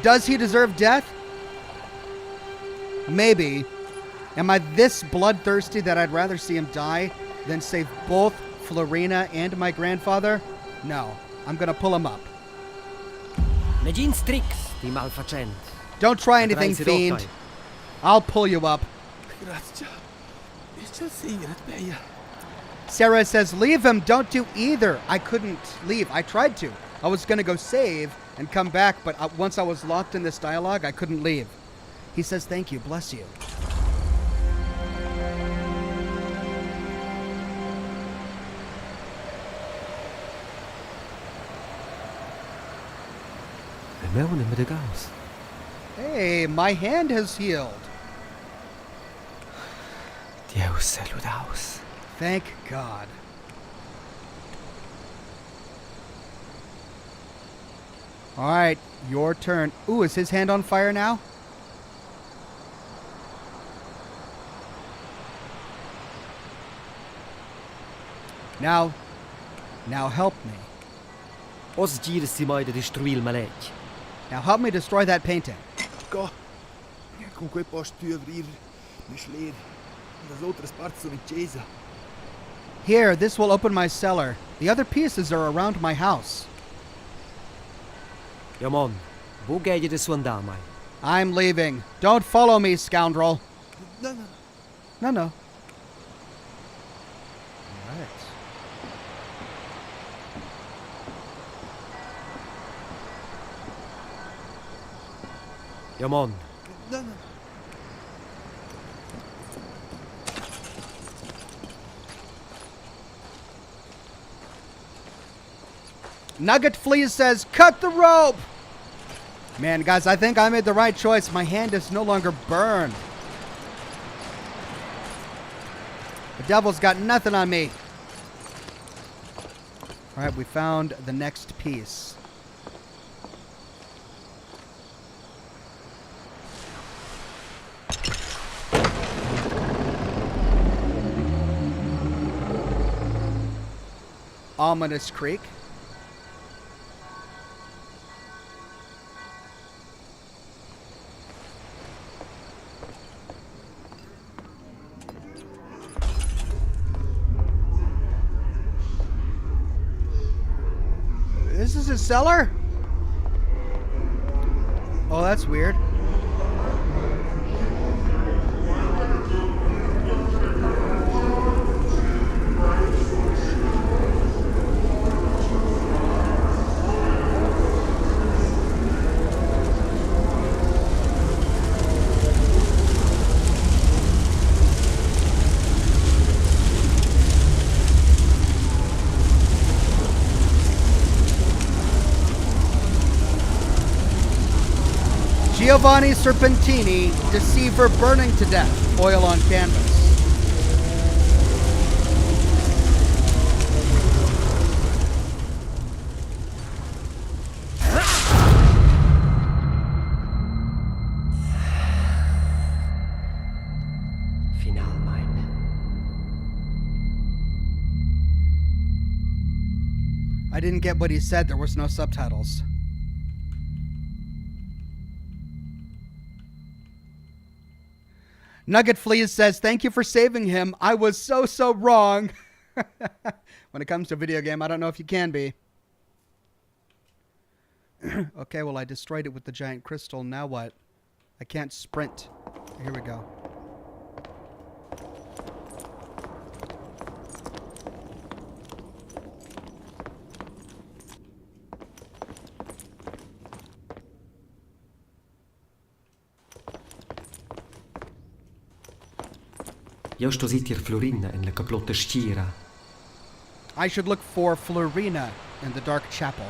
does he deserve death? Maybe. Am I this bloodthirsty that I'd rather see him die than save both Florina and my grandfather? No. I'm gonna pull him up.
Negin strix di malfacent.
Don't try anything, fiend. I'll pull you up. Sarah says, leave him. Don't do either. I couldn't leave. I tried to. I was gonna go save and come back, but once I was locked in this dialogue, I couldn't leave. He says, thank you. Bless you. Hey, my hand has healed.
Deus saludaus.
Thank God. All right, your turn. Ooh, is his hand on fire now? Now help me.
Os gira si mai da destruir il maletg.
Now help me destroy that painting.
Go. Con quei posti avrir mi schler. Das outras partes sono in chiesa.
Here, this will open my cellar. The other pieces are around my house.
Ja mon, wo gäge det suandà mai?
I'm leaving. Don't follow me, scoundrel.
No, no.
No. All right.
Ja mon,
No, no.
Nugget Fleas says, cut the rope! Man, guys, I think I made the right choice. My hand is no longer burned. The devil's got nothing on me. All right, we found the next piece. Ominous Creek. This is his cellar? Oh, that's weird. Giovanni Serpentini, deceiver burning to death, oil on canvas.
final mine.
I didn't get what he said. There was no subtitles. Nugget Fleas says, thank you for saving him. I was so wrong. When it comes to a video game, I don't know if you can be. Okay, well, I destroyed it with the giant crystal. Now what? I can't sprint. Here we go.
Jag sto sitter Florina en la caplotta stira.
I should look for Florina in the dark chapel.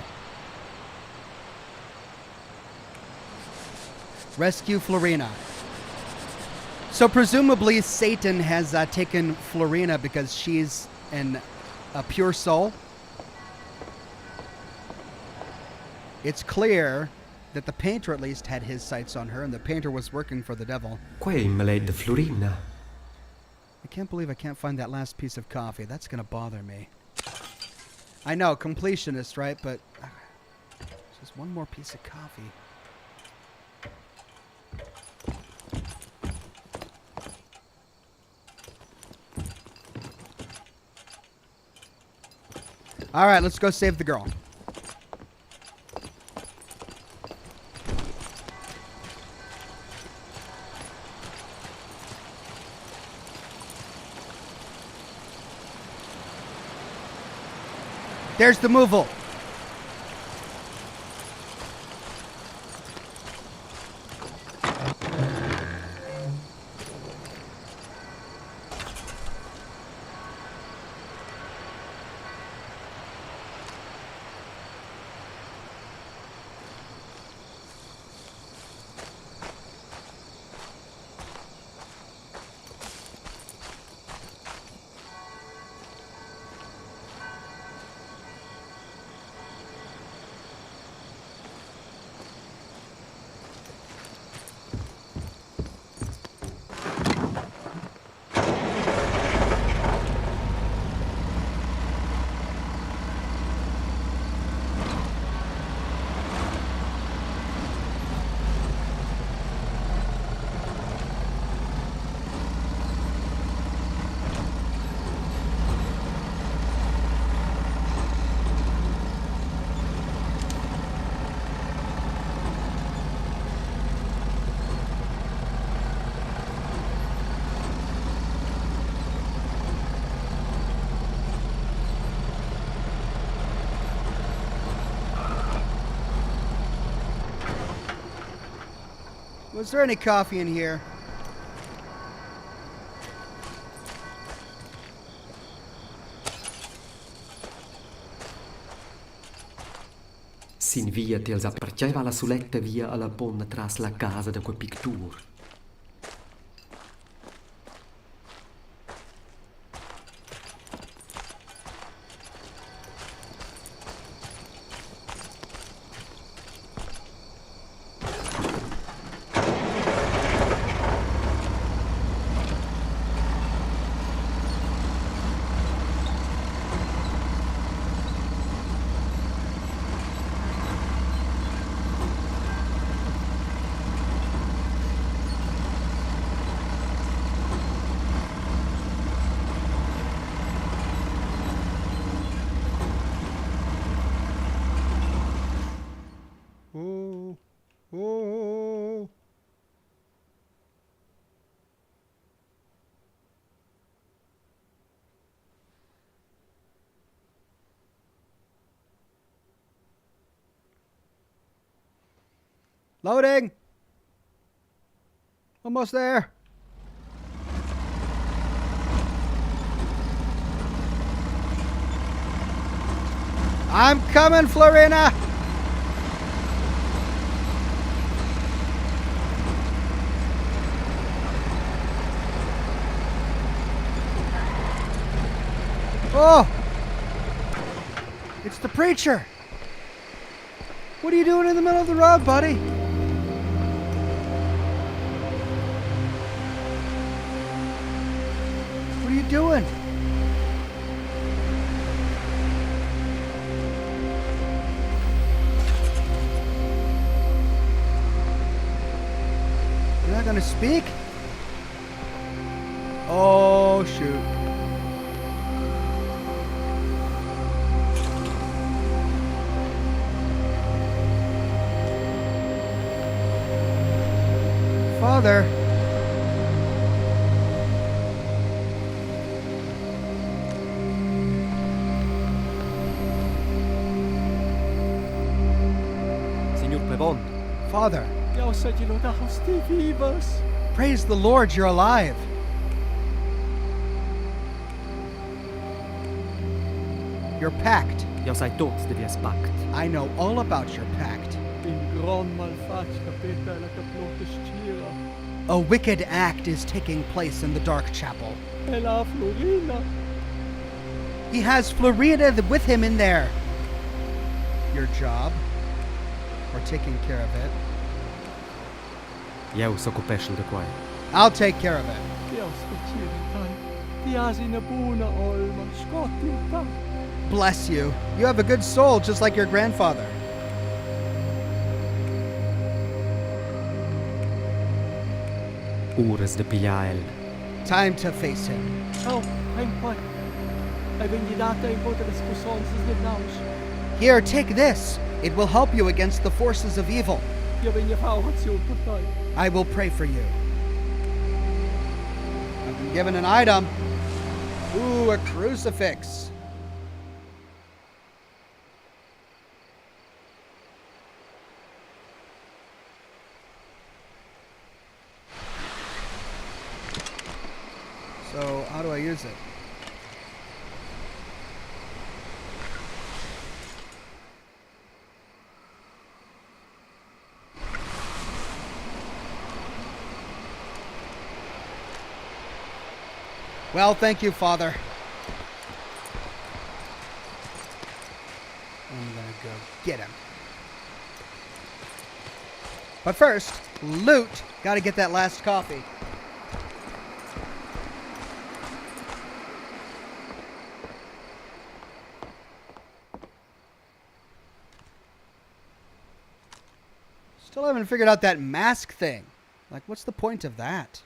Rescue Florina. So presumably Satan has taken Florina because she's a pure soul. It's clear that the painter at least had his sights on her, and the painter was working for the devil.
Quei in maled Florina.
I can't believe I can't find that last piece of coffee. That's going to bother me. I know, completionist, right? But just one more piece of coffee. All right, let's go save the girl. There's the moval. Was there any coffee in here?
Sin via ti els apparceva la suletta via alla ponna tras la casa da quel pictur.
Oh, oh. Loading. Almost there. I'm coming, Florina. Oh! It's the preacher! What are you doing in the middle of the road, buddy? What are you doing? You're not gonna speak? Oh, shoot. Father.
Signor Plevon.
Father.
vivas.
Praise the Lord, you're alive. You're packed.
Ja sai tots de vies packt.
I know all about your pact. A wicked act is taking place in the dark chapel. He has Florina with him in there. Your job, or taking care of it.
Jau so kopešel de quai.
I'll take care of it. Bless you. You have a good soul, just like your grandfather.
Ures de piael.
Time to face him. Here, take this. It will help you against the forces of evil. I will pray for you. I've been given an item. Ooh, a crucifix. So, how do I use it? Well, thank you, Father. I'm gonna go get him. But first, loot. Gotta get that last coffee. Still haven't figured out that mask thing. Like, what's the point of that?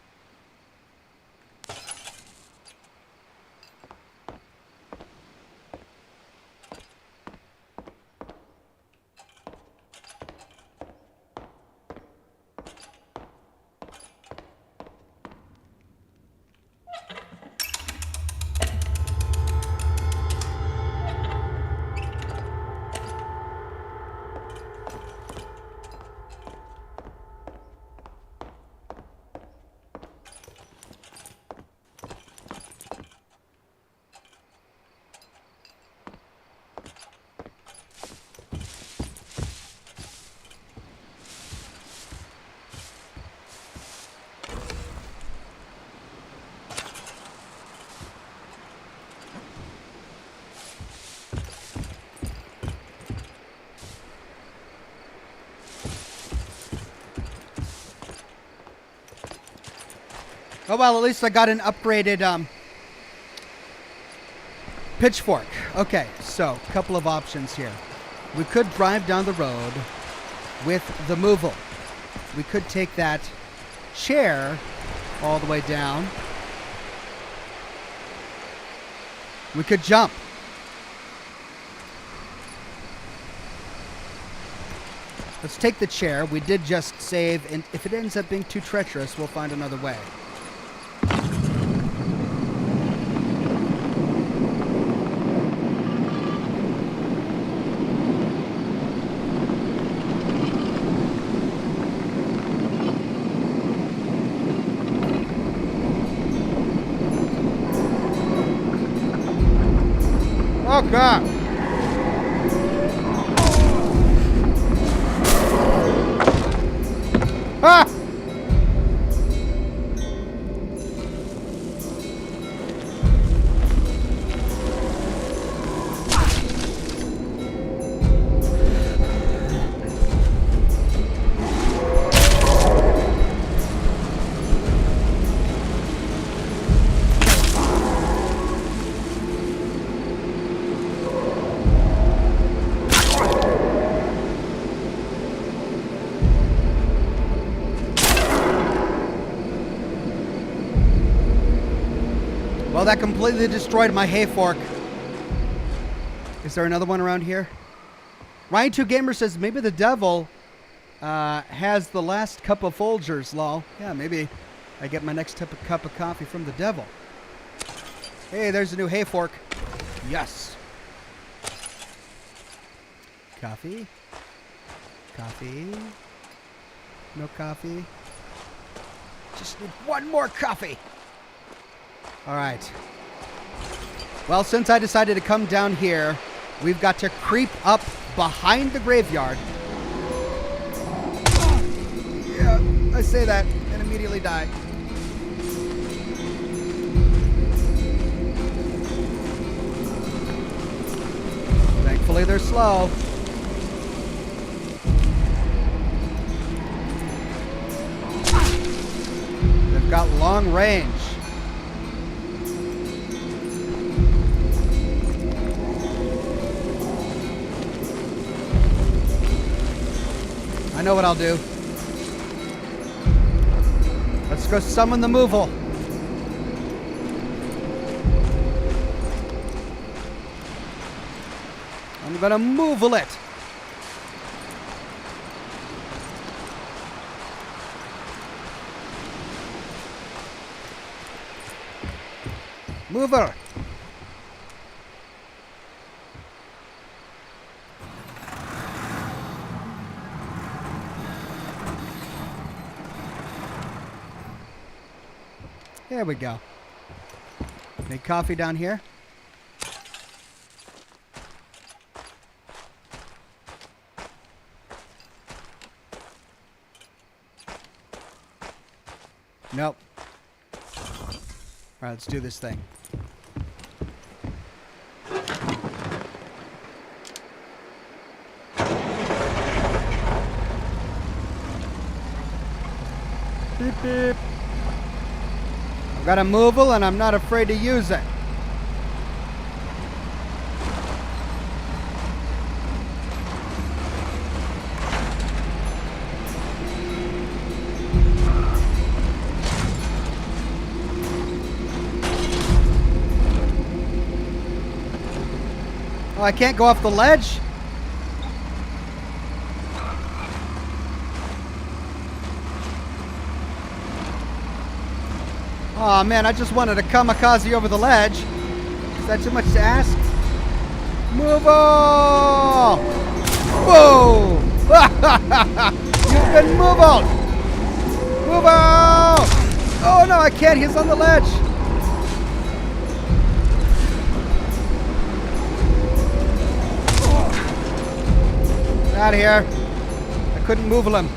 Oh, well, at least I got an upgraded pitchfork. Okay, so a couple of options here. We could drive down the road with the moval. We could take that chair all the way down. We could jump. Let's take the chair. We did just save, and if it ends up being too treacherous, we'll find another way. Oh, God. Ah! Well, that completely destroyed my hay fork. Is there another one around here? Ryan2Gamer says maybe the devil has the last cup of Folgers, lol. Yeah, maybe I get my next cup of coffee from the devil. Hey, there's a new hay fork. Yes. Coffee? Coffee? No coffee? Just need one more coffee. All right. Well, since I decided to come down here, we've got to creep up behind the graveyard. Yeah, I say that and immediately die. Thankfully, they're slow. They've got long range. I know what I'll do. Let's go summon the moval. I'm gonna moval it. Mover. There we go. Make coffee down here. Nope. All right, let's do this thing. Beep, beep. I've got a moval and I'm not afraid to use it. Oh, I can't go off the ledge? Oh man, I just wanted to kamikaze over the ledge. Is that too much to ask? Move on! Whoa! You've been moved on! Move on! Oh no, I can't. He's on the ledge. Out of here. I couldn't move him.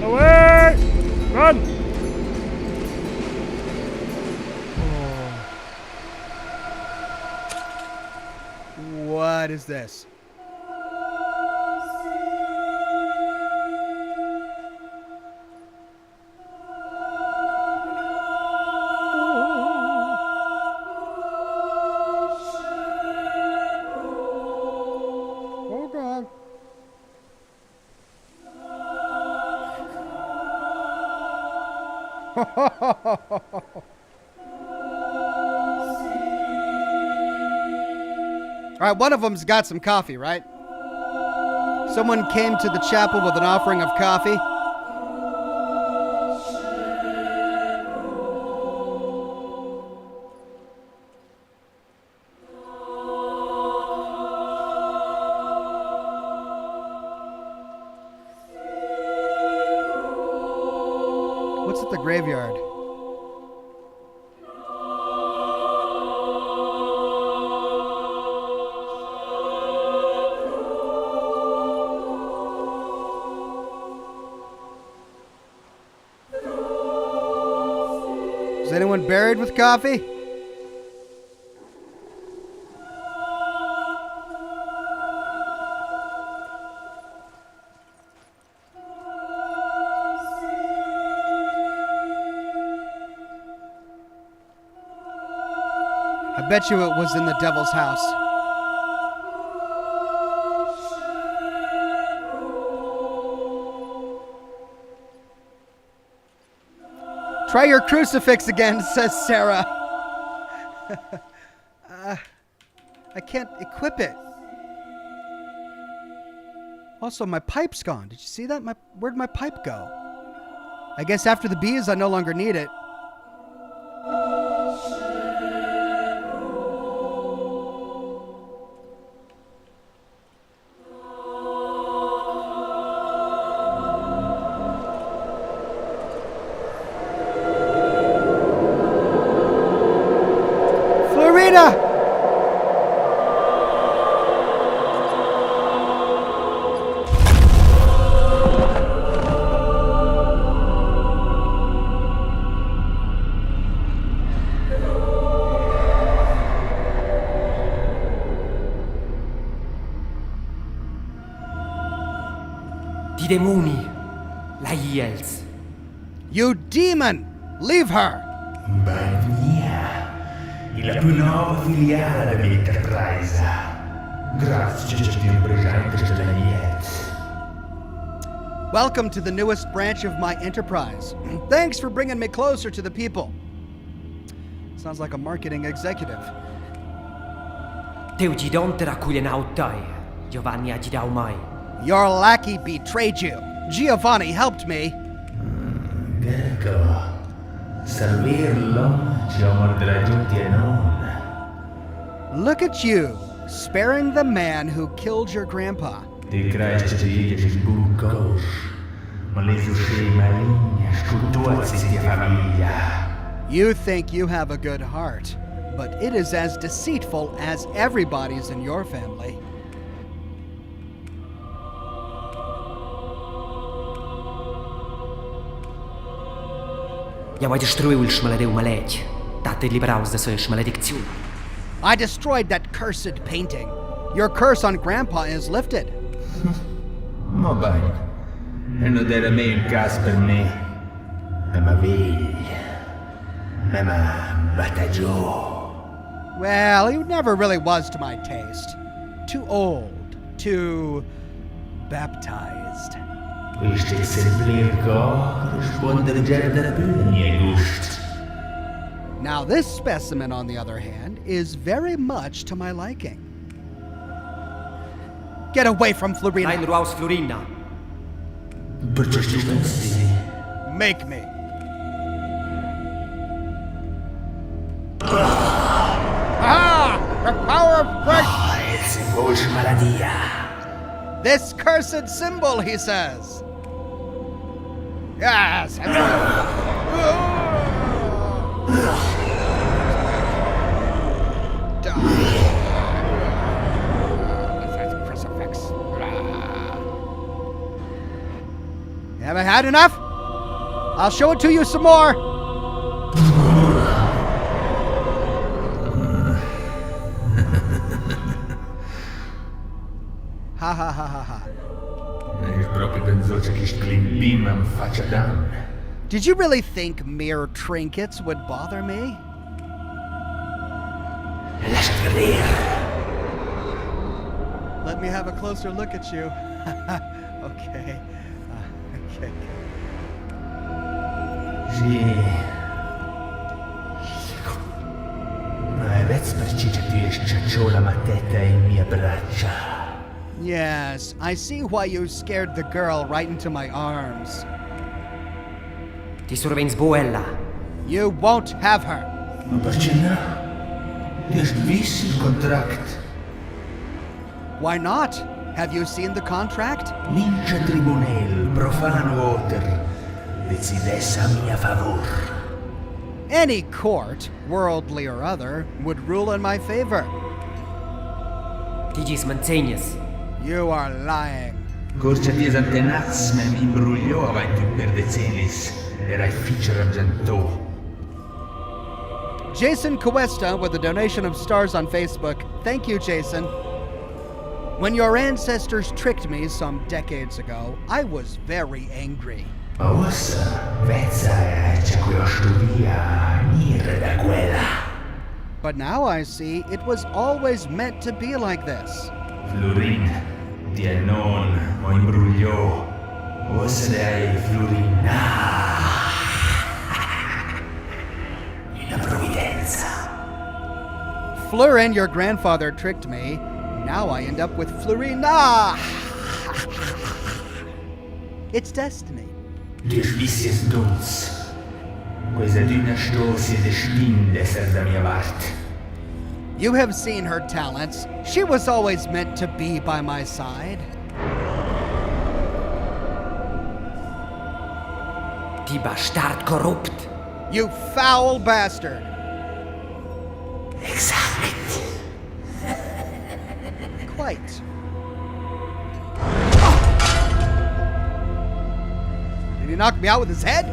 Away! Run!
graveyard is this? Oh, God. All right, one of them's got some coffee, right? Someone came to the chapel with an offering of coffee. What's at the graveyard? Is anyone buried with coffee? I bet you it was in the devil's house. Try your crucifix again, says Sarah. I can't equip it. Also, my pipe's gone. Did you see that? Where'd my pipe go? I guess after the bees, I no longer need it.
Di demoni, la iels.
You demon! Leave her!
La più nuova filiale dell'Enterprise. Grazie di un presente della Niez.
Welcome to the newest branch of my enterprise. Thanks for bringing me closer to the people. Sounds like a marketing executive.
Teu gidonte raculenautai, Giovanni agidau mai.
Your lackey betrayed you. Giovanni helped me.
Ecco. Servirlo, ci ho mordere giunti e non.
Look at you, sparing the man who killed your grandpa.
Ti cresci ci sbucos, ma le uscì maligna, scultuazzi di famiglia.
You think you have a good heart, but it is as deceitful as everybody's in your family.
Ja vai destruiu il șmelereu malegi. Tate liberaus de să-și maledicțiuni.
I destroyed that cursed painting. Your curse on Grandpa is lifted.
Ma bene, e non era mai un caso per me. Ma veglia, ma battagiò.
Well, he never really was to my taste. Too old, too baptized.
Queste semplico rispondere già da mie gust.
Now this specimen, on the other hand, is very much to my liking. Get away from Florina.
Nein, ruaus Florina.
Perciò ci pensi?
Make me. Ah! The power of Christ!
Il simbolo maladia.
This cursed symbol, he says. Yes. Crucifix. You haven't had enough? I'll show it to you some more. Ha ha ha ha ha.
Ești proprio pensato che climbim îmi face dan.
Did you really think mere trinkets would bother me?
Lascia vedere.
Let me have a closer look at you. Okay. Okay.
Sì. Ma vezi perché tu ești ciacciola ma tetta in mia braccia.
Yes, I see why you scared the girl right into my arms.
Ti survins buella.
You won't have her.
Ma perché no? Ești vis il contract.
Why not? Have you seen the contract?
Mince tribunal, profano oter. Decides a mia favor.
Any court, worldly or other, would rule in my favor.
Tigis manțenies.
You are lying.
Corcia ties antenats me mi imbrugliò avanti per decennis. Erai feature argento.
Jason Cuesta with a donation of stars on Facebook. Thank you, Jason. When your ancestors tricked me some decades ago, I was very angry.
Ma ossa, vezza c'è quella studia, nire da quella.
But now I see it was always meant to be like this.
Florin, ti non mo imbrugliò. Ossa dei Florin. Una provvidenza.
Florin, your grandfather tricked me. Now I end up with Florina. It's destiny.
Dus vices duns. Questa d'una sto si destin d'esser da mia part.
You have seen her talents. She was always meant to be by my side.
Ti bastard korrupt.
You foul bastard.
Exact.
Quite. Did he knock me out with his head?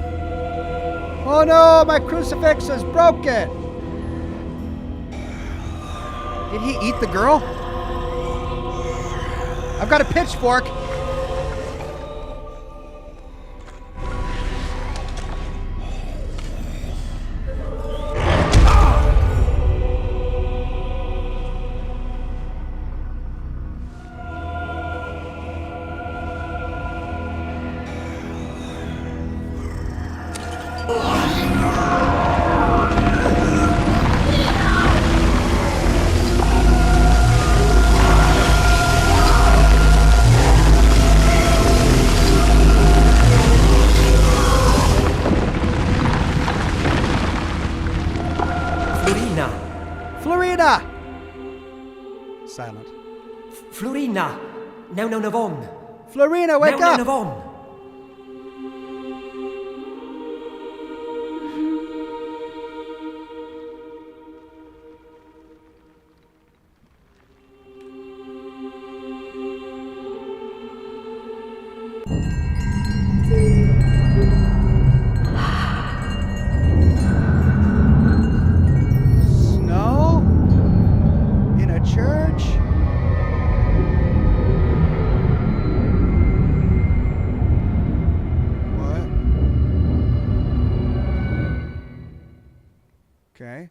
Oh no, my crucifix is broken. Did he eat the girl? I've got a pitchfork. Florina! Silent.
Florina! Now Navon!
Florina, wake
now
up!
Navon!
Snow? In a church? What? Okay.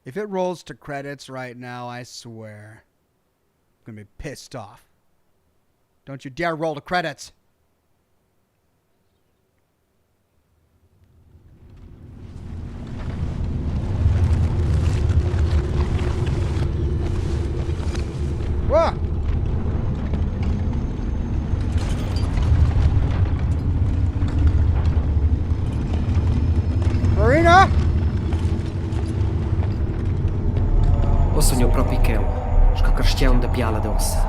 If it rolls to credits right now, I swear, I'm gonna be pissed off. Don't you dare roll to credits. Whoa! Marina?
O sogno proprio che scoccarstiamo da piala d'ossa.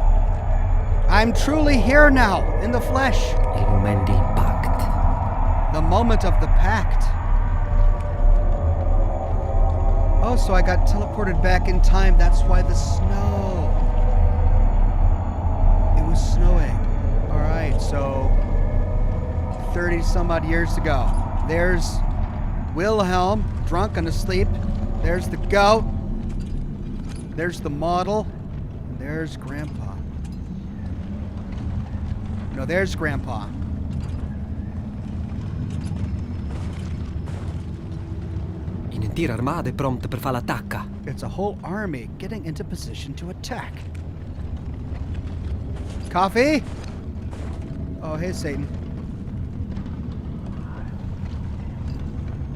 I'm truly here now, in the flesh.
Il momento d'impact.
The moment of the pact. Oh, so I got teleported back in time. That's why the snow. It was snowing. All right, so 30 some odd years ago. There's Wilhelm, drunk and asleep, There's the goat. There's the model. And there's Grandpa. No, there's Grandpa.
Un'intera armata è pronta per fare l'attacca.
It's a whole army getting into position to attack. Coffee? Oh, hey, Satan.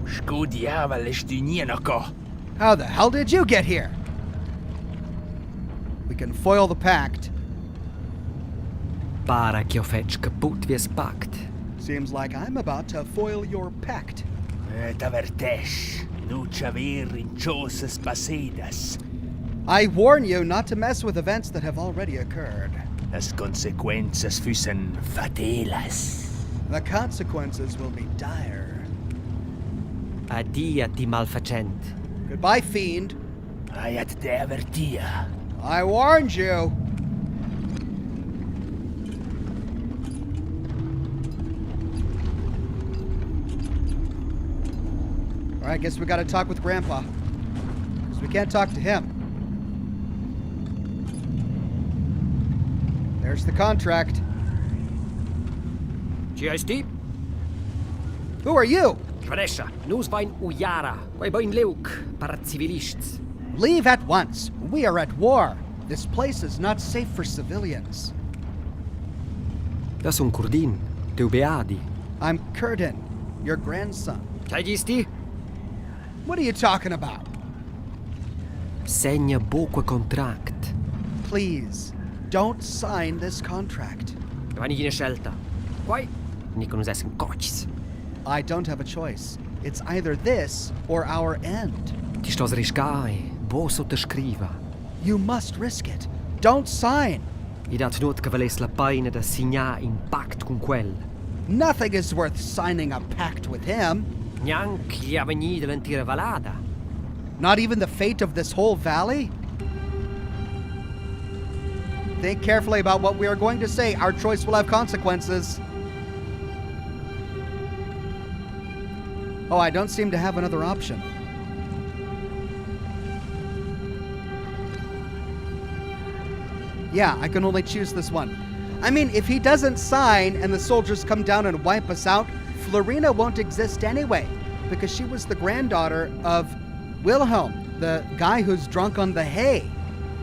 Sco diavolo sti nienako.
How the hell did you get here? We can foil the pact.
Para che ho fetch kaput vies pact.
Seems like I'm about to foil your pact.
T'avertesh. Nu c'aver in chosas pasedas.
I warn you not to mess with events that have already occurred.
Las consequences fussen fatelas.
The consequences will be dire.
Addia ti malfacent.
Goodbye, fiend.
Ayat te avertia.
I warned you. All right, guess we gotta talk with Grandpa. Because we can't talk to him. There's the contract.
GST?
Who are you?
Vanesha, nus vain ujara, quai bain leuk, para civilists.
Leave at once. We are at war. This place is not safe for civilians.
Das un curdin, teu beadi.
I'm Curtin, your grandson.
Chai gisti?
What are you talking about?
Segna boque contract.
Please, don't sign this contract.
Vani gine scelta. Quai, nico nus essen cocis.
I don't have a choice. It's either this or our end.
Ti stos riscai, bo sottoscriva.
You must risk it. Don't sign.
I dat not che valess la paina da signar in pact con quel.
Nothing is worth signing a pact with him.
Neanc gli avegni dell'intera valada.
Not even the fate of this whole valley? Think carefully about what we are going to say. Our choice will have consequences. Oh, I don't seem to have another option. Yeah, I can only choose this one. I mean, if he doesn't sign and the soldiers come down and wipe us out, Florina won't exist anyway, because she was the granddaughter of Wilhelm, the guy who's drunk on the hay.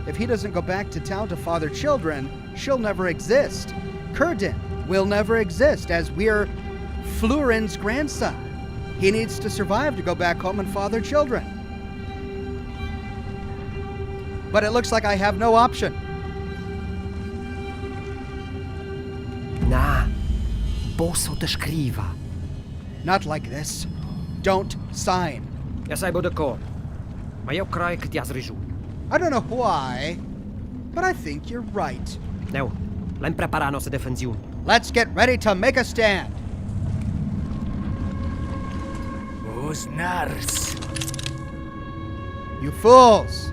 If he doesn't go back to town to father children, she'll never exist. Curdin will never exist, as we're Florin's grandson. He needs to survive to go back home and father children. But it looks like I have no option.
Na, bo sottoscriva.
Not like this. Don't sign.
Ja sai bo d'accordo. Ma io creio che ti has ragione.
I don't know why, but I think you're right.
Neu, l'hem preparat nostra defensione.
Let's get ready to make a stand.
Os nars.
You fools!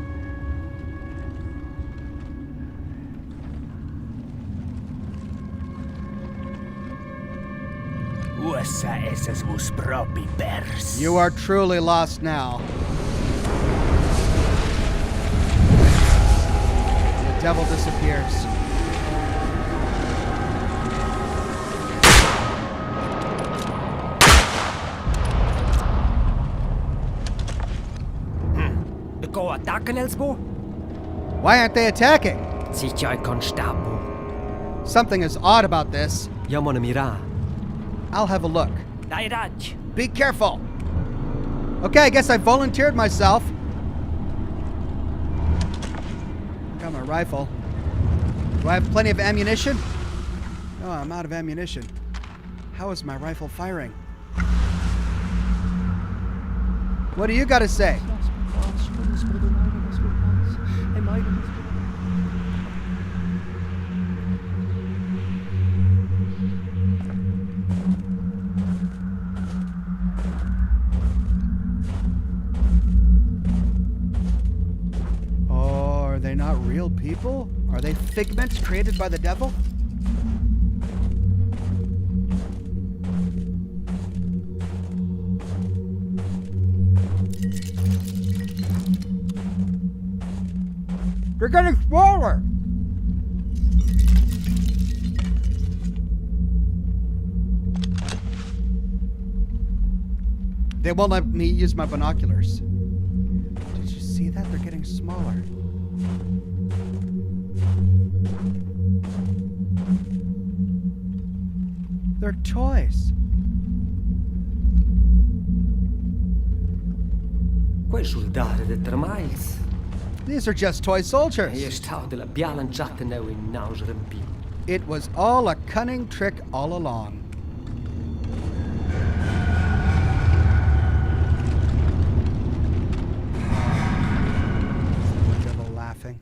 Usa esses vos propi pers.
You are truly lost now. The devil disappears.
De go attacken elsbo?
Why aren't they attacking?
Sicher ai constabo.
Something is odd about this.
Ja mona mira.
I'll have a look.
Dai raj.
Be careful. Okay, I guess I volunteered myself. Got my rifle. Do I have plenty of ammunition? Oh, I'm out of ammunition. How is my rifle firing? What do you got to say? Oh, are they not real people? Are they figments created by the devil? They're getting smaller. They won't let me use my binoculars. Did you see that? They're getting smaller. They're toys.
Quei soldati de 3 miles.
These are just toy
E
soldiers.
stau de la bialanciata neu in nausere più.
It was all a cunning trick all along. Devil laughing.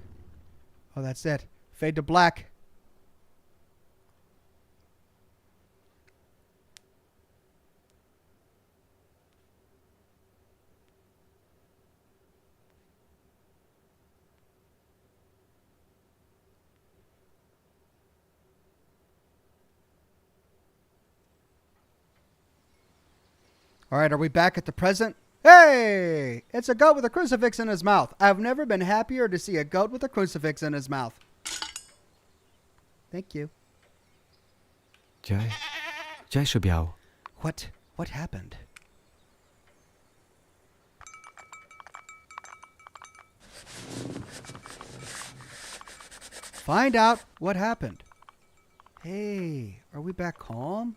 Oh, that's it. Fade to black. All right, are we back at the present? Hey! It's a goat with a crucifix in his mouth. I've never been happier to see a goat with a crucifix in his mouth. Thank you.
Jai Shubiao.
What happened? Find out what happened. Hey, are we back home?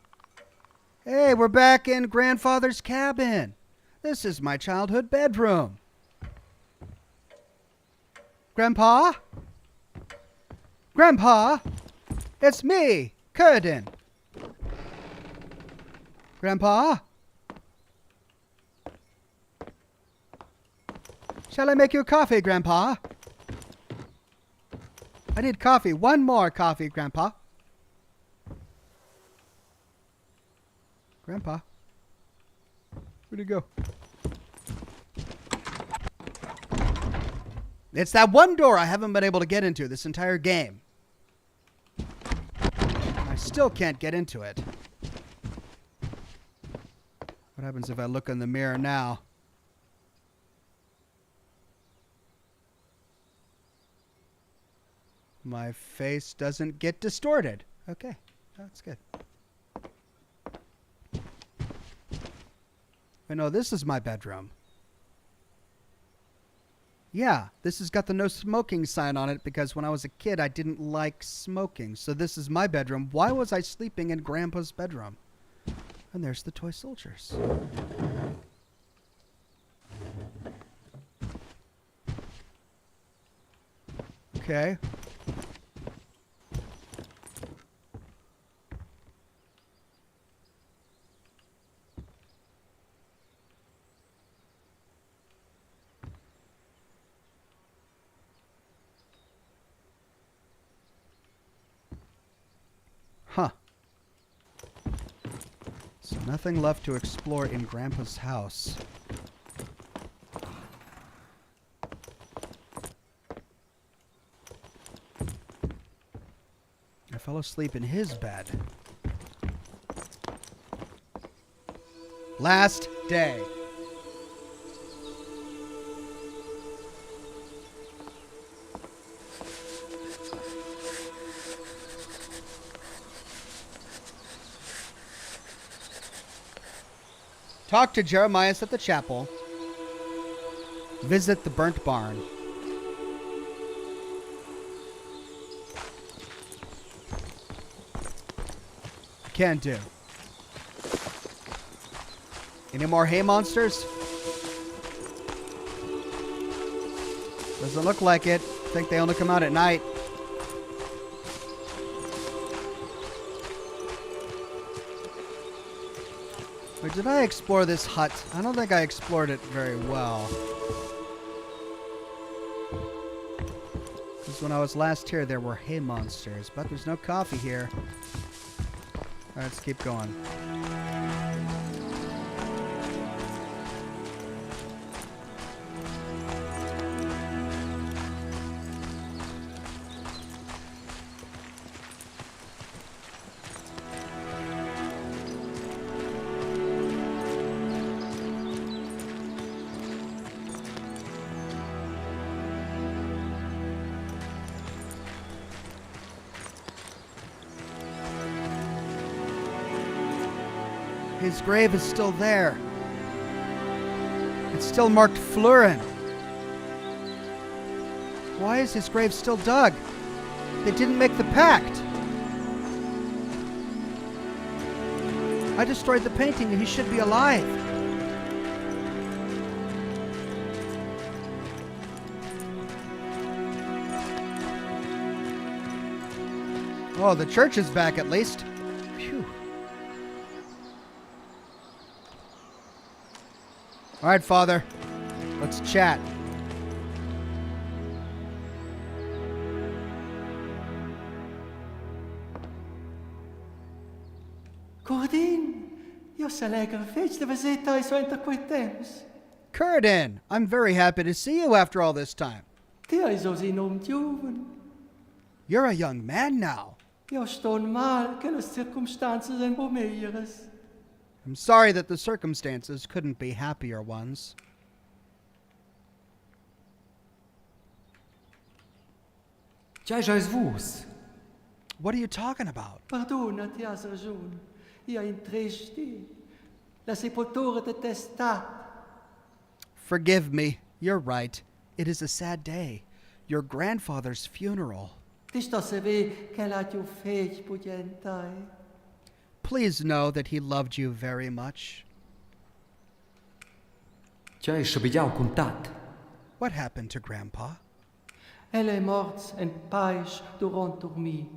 Hey, we're back in grandfather's cabin. This is my childhood bedroom. Grandpa? Grandpa? It's me, Curden. Grandpa? Shall I make you coffee, Grandpa? I need coffee. One more coffee, Grandpa. Grandpa? Where'd he go? It's that one door I haven't been able to get into this entire game. I still can't get into it. What happens if I look in the mirror now? My face doesn't get distorted. Okay, that's good. I know this is my bedroom. Yeah, this has got the no smoking sign on it because when I was a kid I didn't like smoking. So this is my bedroom. Why was I sleeping in Grandpa's bedroom? And there's the toy soldiers. Okay. Huh. So nothing left to explore in Grandpa's house. I fell asleep in his bed. Last day. Talk to Jeremiah at the chapel. Visit the burnt barn. Can do. Any more hay monsters? Doesn't look like it. I think they only come out at night. Or did I explore this hut? I don't think I explored it very well. Because when I was last here, there were hay monsters. But there's no coffee here. Alright, let's keep going. His grave is still there. It's still marked Fleurin. Why is his grave still dug? They didn't make the pact. I destroyed the painting and he should be alive. Oh, the church is back at least. Phew. All right, Father. Let's chat.
Cordin, io se legal fece de visita e so entre quei temps.
Curtin, I'm very happy to see you after all this time.
Ti is os enorm giuven.
You're a young man now.
Io ston mal che le circumstances en bomeieres.
I'm sorry that the circumstances couldn't be happier ones.
Ce ai jais vus?
What are you talking about?
Perdona, ti has ragione. Io intristi. La sepoltura de testat.
Forgive me. You're right. It is a sad day. Your grandfather's funeral.
Ti sto se ve che la tu fece pugentai.
Please know that he loved you very much.
Ce ai scebigliau cuntat?
What happened to Grandpa?
Elle est morte en paz durant dormi.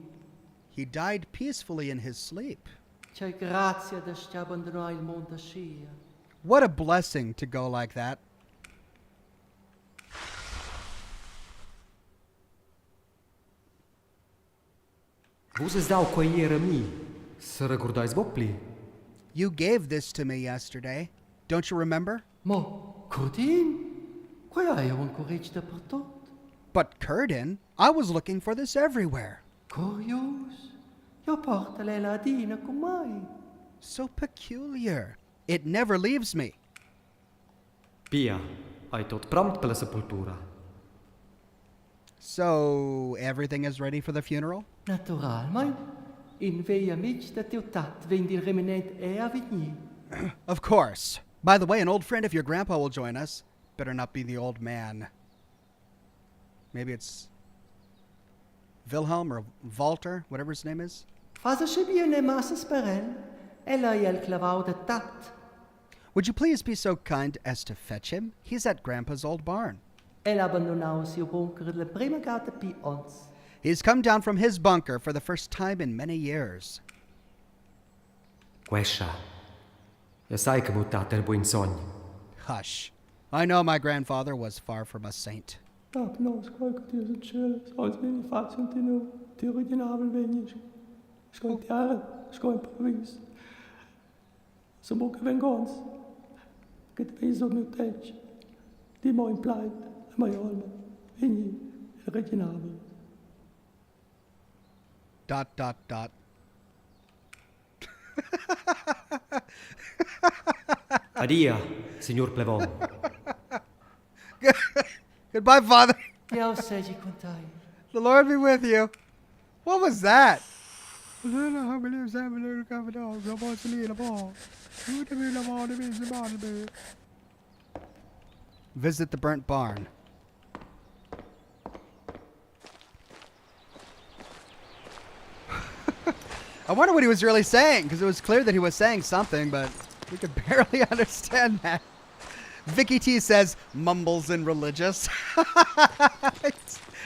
He died peacefully in his sleep.
C'è grazia de sti abbandonò il mondo scia.
What a blessing to go like that.
Vus îți dau coiere mi, să recordais bopli.
You gave this to me yesterday. Don't you remember?
Mo, Cordin? Quai ai un corrige de per tot?
But Curtin, I was looking for this everywhere.
Curios. Io porta le ladina con mai.
So peculiar. It never leaves me.
Pia, ai tot prompt pe la sepultura.
So, everything is ready for the funeral?
Natural, mai. In veia mig de teu tat vend il remenent e a venir.
Of course. By the way, an old friend of your grandpa will join us. Better not be the old man. Maybe it's Wilhelm or Walter, whatever his name is.
Fasa se bien e massa sperel. Ella e el clavau de tat.
Would you please be so kind as to fetch him? He's at Grandpa's old barn.
El abbandonau seu bunker le prima gata pi ons.
He's come down from his bunker for the first time in many years.
Quescia. E sai che mutat er buin sogn.
Hush. I know my grandfather was far from a saint.
Tak nos qualche tiu se cele. Sols veni facent in nu. Ti originabel veniš. Skoj tiare. Skoj provis. Să mă vengons. Cât vezi o meu teci. Di mo in plait. Mai olma. Veni. Originabel. ...
Adia, signor Plevon.
Goodbye, Father.
Eu segi contai.
The Lord be with you. What was that? Visit the burnt barn. I wonder what he was really saying, because it was clear that he was saying something, but we could barely understand that. Vicky T says, mumbles and religious.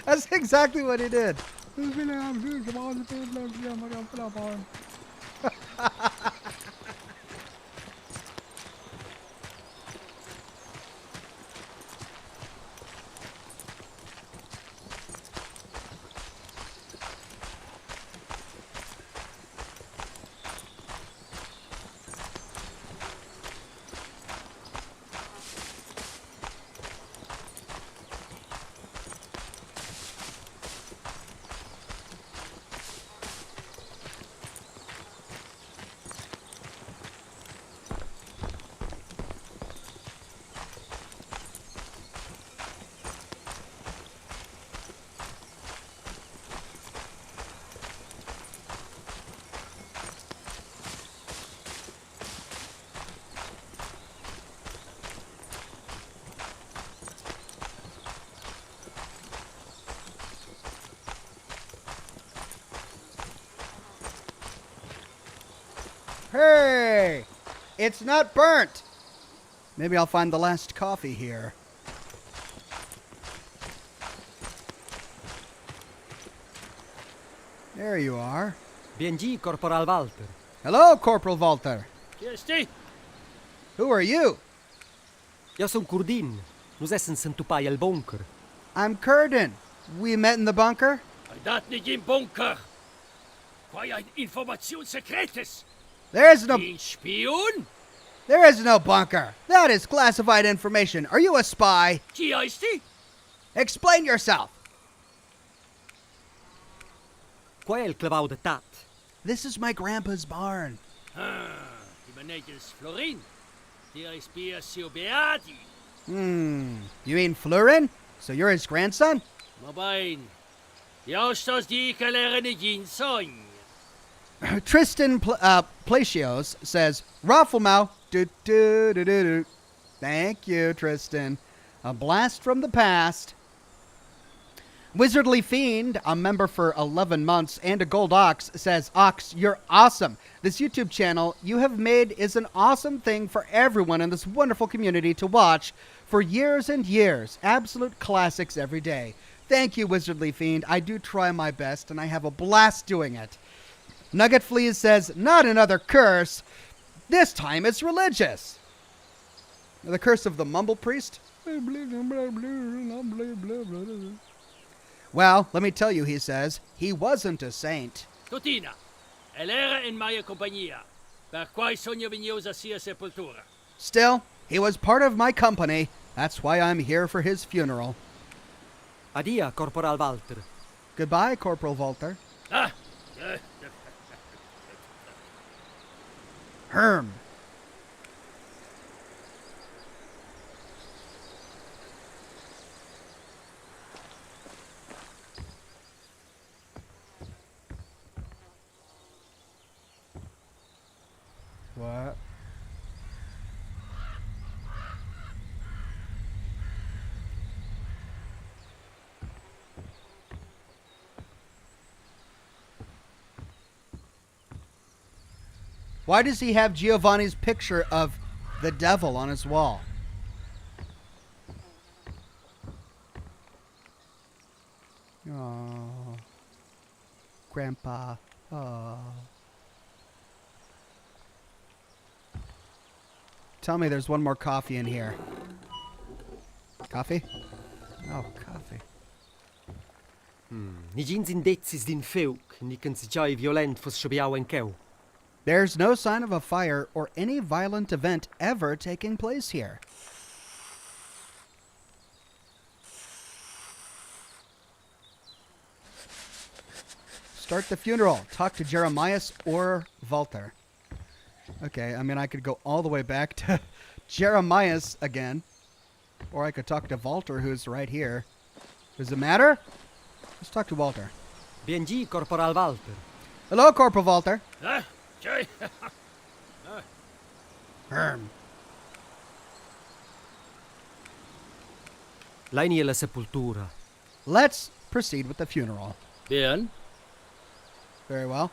That's exactly what he did. Hey! It's not burnt! Maybe I'll find the last coffee here. There you are.
BNG, Corporal Walter.
Hello, Corporal Walter.
Kirsty?
Who are you?
Jag som Kurdin. Nus essen s'entupai al bunker.
I'm Curden. We met in the bunker?
Dat nicht im Bunker. War ja ein Informationssekretes.
There is no
Ein Spion?
There is no bunker. That is classified information. Are you a spy?
Qui heißt die?
Explain yourself.
Qua è il clavau de tat?
This is my grandpa's barn.
Die benedjes Florin. Die heißt Biasio Beati.
You mean Florin? So you're his grandson?
Maar bein. Die Ausstoß die ik leren niet in son.
Tristan Placios says, Rafflemau. Do. Thank you, Tristan. A blast from the past. Wizardly Fiend, a member for 11 months, and a gold ox, says, Ox, you're awesome. This YouTube channel you have made is an awesome thing for everyone in this wonderful community to watch for years and years. Absolute classics every day. Thank you, Wizardly Fiend. I do try my best, and I have a blast doing it. Nugget Fleas says, not another curse. This time it's religious. The curse of the mumble priest? Well, let me tell you, he says, he wasn't a saint.
Tutina. Elera in mia compagnia. Per quai sogno vignosa sia sepoltura.
Still, he was part of my company. That's why I'm here for his funeral.
Adia, Corporal Walter.
Goodbye, Corporal Walter.
Ah!
Herm. What? Why does he have Giovanni's picture of the devil on his wall? Oh, Grandpa. Oh. Tell me there's one more coffee in here. Coffee? Oh, coffee.
Ni gins indezis din feuk, ni can si giai violent fos sciabiau en keu.
There's no sign of a fire or any violent event ever taking place here. Start the funeral. Talk to Jeremias or Walter. Okay, I mean, I could go all the way back to Jeremias again. Or I could talk to Walter, who's right here. Does it matter? Let's talk to Walter.
BNG, Corporal Walter.
Hello, Corporal Walter.
Ah, tjej.
Herm.
Laini la sepultura.
Let's proceed with the funeral.
Bien.
Very well.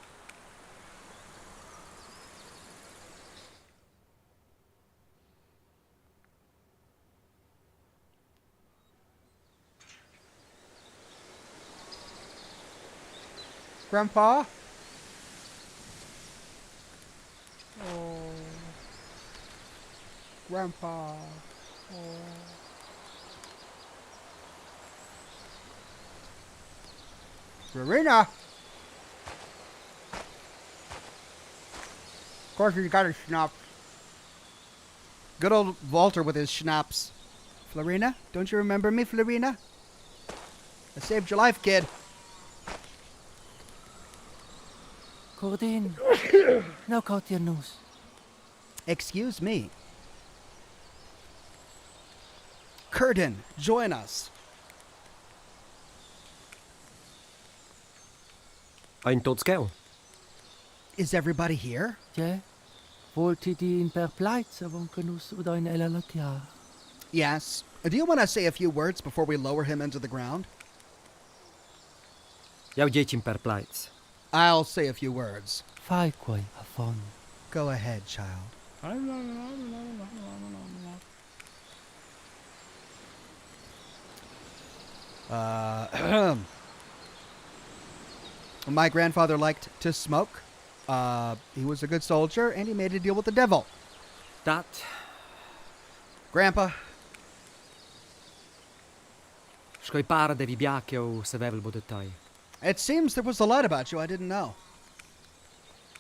Grandpa? Oh. Grandpa. Oh. Serena! Of course he's got his schnapps. Good old Walter with his schnapps. Florina? Don't you remember me, Florina? I saved your life, kid.
Cordin, no caught your nose.
Excuse me. Curden, join us.
Ein tot skeu.
Is everybody here?
Ja, wollte die in per pleits avon canus oder in ella latia.
Yes. Do you want to say a few words before we lower him into the ground?
Jau diecim per pleits.
I'll say a few words.
Fai quai afon.
Go ahead, child. My grandfather liked to smoke. He was a good soldier, and he made a deal with the devil.
Dat,
Grandpa,
sco para devi biacchio savevel bodetai.
it seems there was a lot about you I didn't know.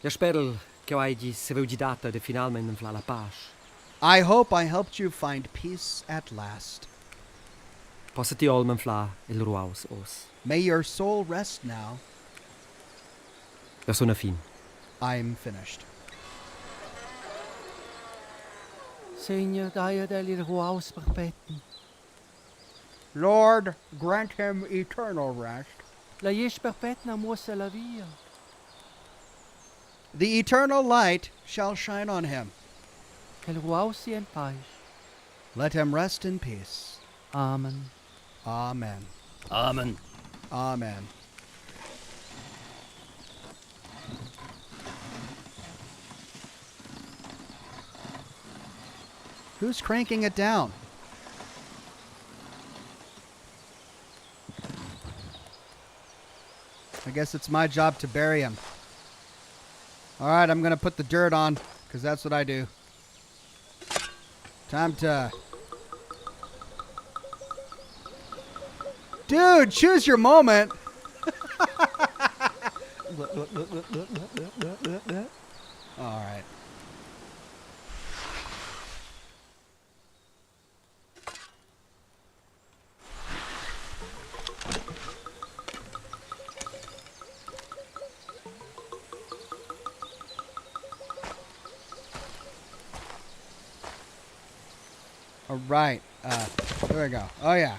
Ja sperl che ho agi se veu gidata de finalmente non fla la pace.
I hope I helped you find peace at last.
Possa ti olmen fla il ruaus os.
May your soul rest now.
Ja sono fin.
I'm finished.
Signor, daia degli ruaus perpetuum.
Lord, grant him eternal rest.
La ies perpetua musa la via.
The eternal light shall shine on him.
Che il ruaus sia in pace.
Let him rest in peace.
Amen.
Amen.
Amen.
Amen. Who's cranking it down? I guess it's my job to bury him. All right, I'm going to put the dirt on because that's what I do. Time to... Dude, choose your moment. All right. All right. There we go. Oh, yeah.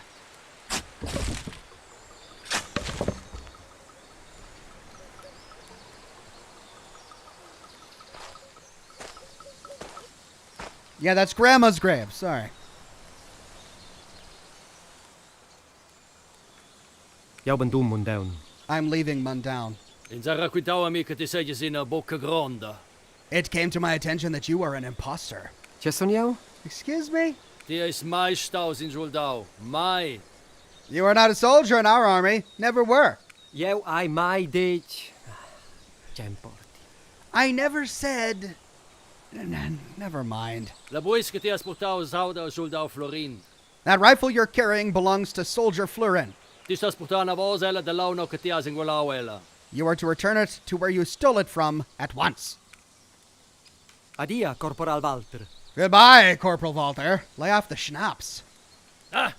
Yeah, that's Grandma's grave. Sorry.
Ja ben dum Mundown.
I'm leaving Mundown.
In Zaraquitao amica ti sei in a bocca gronda.
It came to my attention that you are an imposter.
C'è son jau?
Excuse me?
Ti is mai staus in Juldau. Mai.
You are not a soldier in our army. Never were.
Jau ai mai dec. C'è importi.
I never said... Never mind.
La bois che ti has portau zauda Juldau Florin.
That rifle you're carrying belongs to Soldier Florin.
Ti stas portando a voz ella de launo che ti has in gulau ella.
You are to return it to where you stole it from at once.
Adia, Corporal Walter.
Goodbye, Corporal Walter. Lay off the schnapps.
Ah!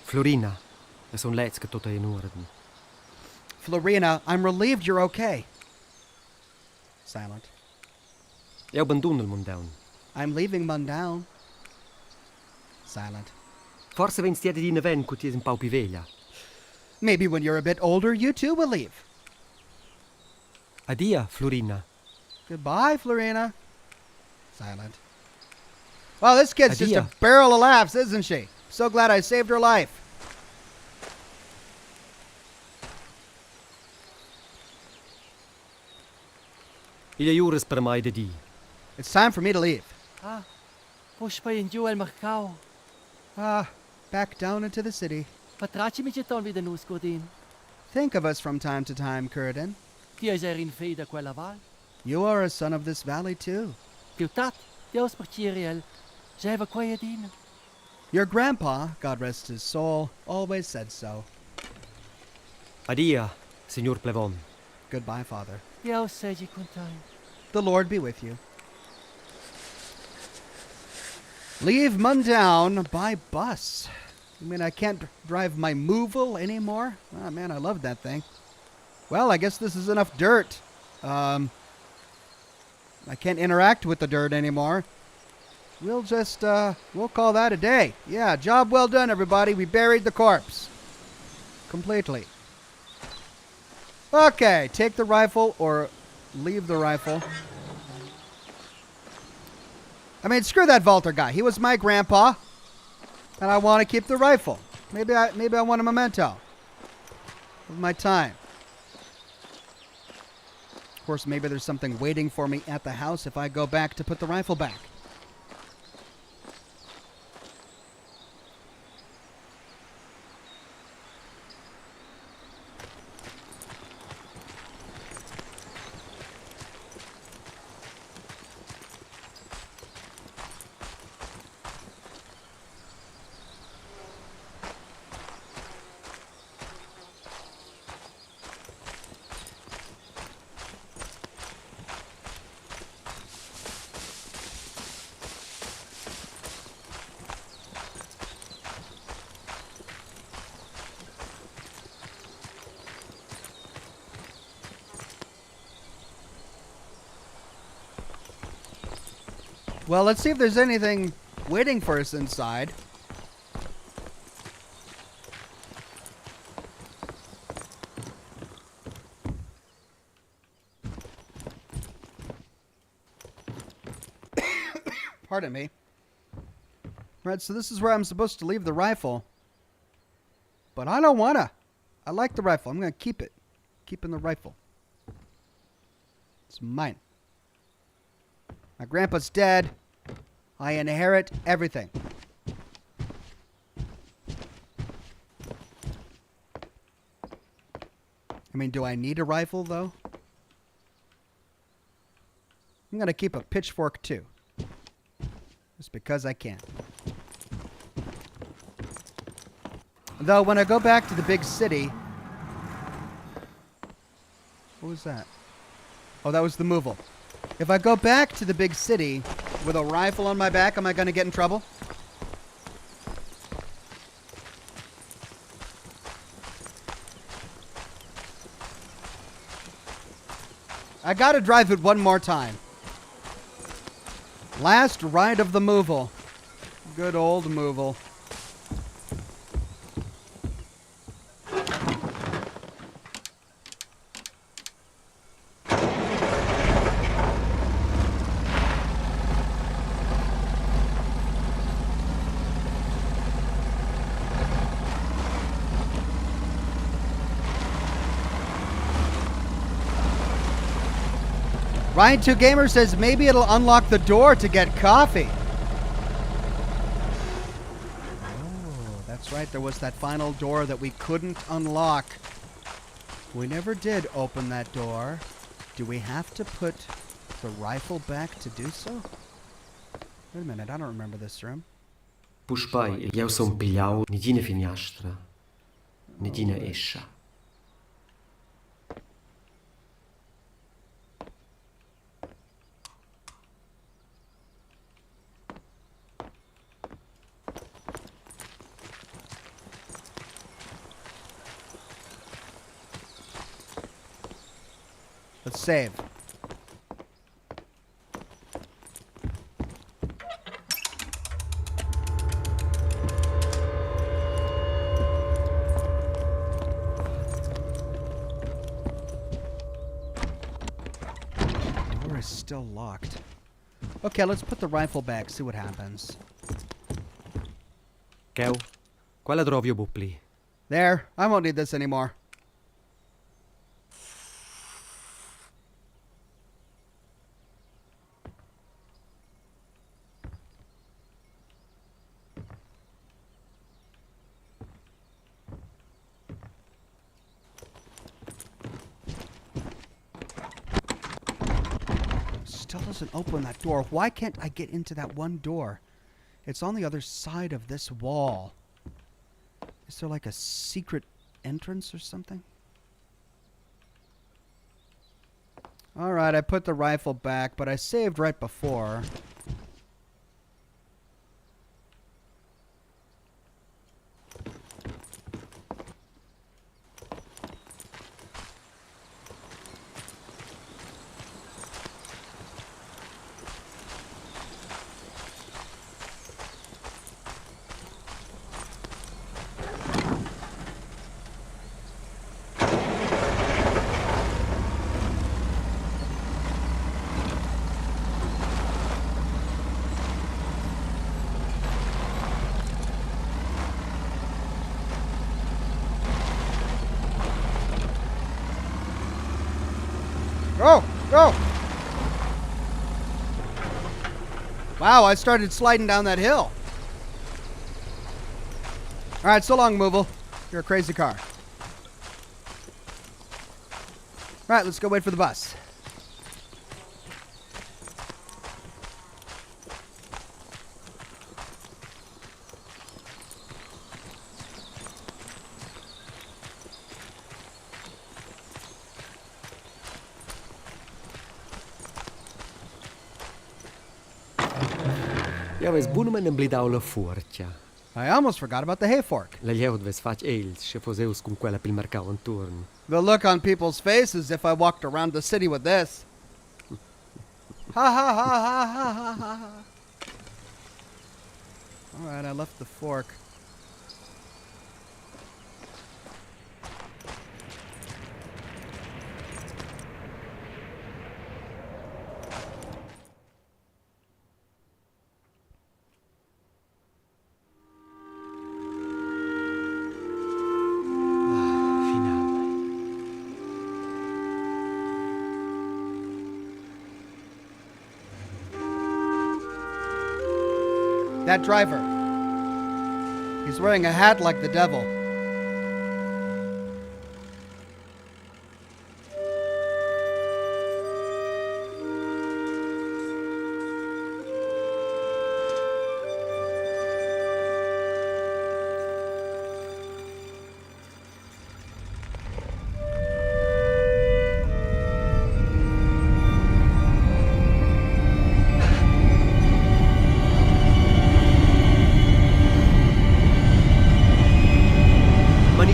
Florina. Ja son lets che tot è in orden.
Florina, I'm relieved you're okay. Silent.
Jau ben dun il Mundown.
I'm leaving Mundown. Silent.
Forse vens ti di neven cu ti es un pau pi veglia.
Maybe when you're a bit older, you too will leave.
Adia, Florina.
Goodbye, Florina. Silent. Well, this kid's just a
Adia.
barrel of laughs, isn't she? So glad I saved her life.
Il jures per mai de di.
It's time for me to leave.
Ah, push pa in giù al mercao.
Back down into the city.
Patraci mi geton wieder nus godin.
Think of us from time to time, Curtin.
Ti es in fei da quella val.
You are a son of this valley, too.
Più tat, Deus partiriel. Jeva quaiadina.
Your grandpa, God rest his soul, always said so.
Adia, signor Plevon.
Goodbye, Father.
Deus seja contai.
The Lord be with you. Leave Mundown by bus. I mean, I can't drive my Movil anymore. Oh, man, I love that thing. Well, I guess this is enough dirt. I can't interact with the dirt anymore. We'll just, we'll call that a day. Yeah, job well done, everybody. We buried the corpse. Completely. Okay, take the rifle or leave the rifle. I mean, screw that Walter guy. He was my grandpa. And I want to keep the rifle. Maybe I want a memento of my time. Of course, maybe there's something waiting for me at the house if I go back to put the rifle back. Well, let's see if there's anything waiting for us inside. Pardon me. Right, so this is where I'm supposed to leave the rifle. But I don't wanna. I like the rifle. I'm gonna keep it. Keeping the rifle. It's mine. My grandpa's dead. I inherit everything. I mean, do I need a rifle, though? I'm going to keep a pitchfork, too. Just because I can. Though, when I go back to the big city... What was that? Oh, that was the Movil. If I go back to the big city with a rifle on my back, am I going to get in trouble? I got to drive it one more time. Last ride of the Movil. Good old Movil. Ryan2Gamer says maybe it'll unlock the door to get coffee. Oh, that's right. There was that final door that we couldn't unlock. We never did open that door. Do we have to put the rifle back to do so? Wait a minute. I don't remember this room.
Pushpaj, eu som pilhau nidina finiastra, nidina esha.
Let's save. The door is still locked. Okay, let's put the rifle back, see what happens.
Keu, quella drovio bupli.
There, I won't need this anymore. Still doesn't open that door. Why can't I get into that one door? It's on the other side of this wall. Is there like a secret entrance or something? Alright, I put the rifle back, but I saved right before. Go! Go! Wow, I started sliding down that hill. All right, so long, Movil. You're a crazy car. All right, let's go wait for the bus.
Ja ves bunum en blidau la furcia.
I almost forgot about the hay fork.
La lleud ves fac els, se poseus cum quella pil mercau en turn.
The look on people's faces if I walked around the city with this. Ha ha ha ha ha ha ha. All right, I left the fork. That driver. He's wearing a hat like the devil.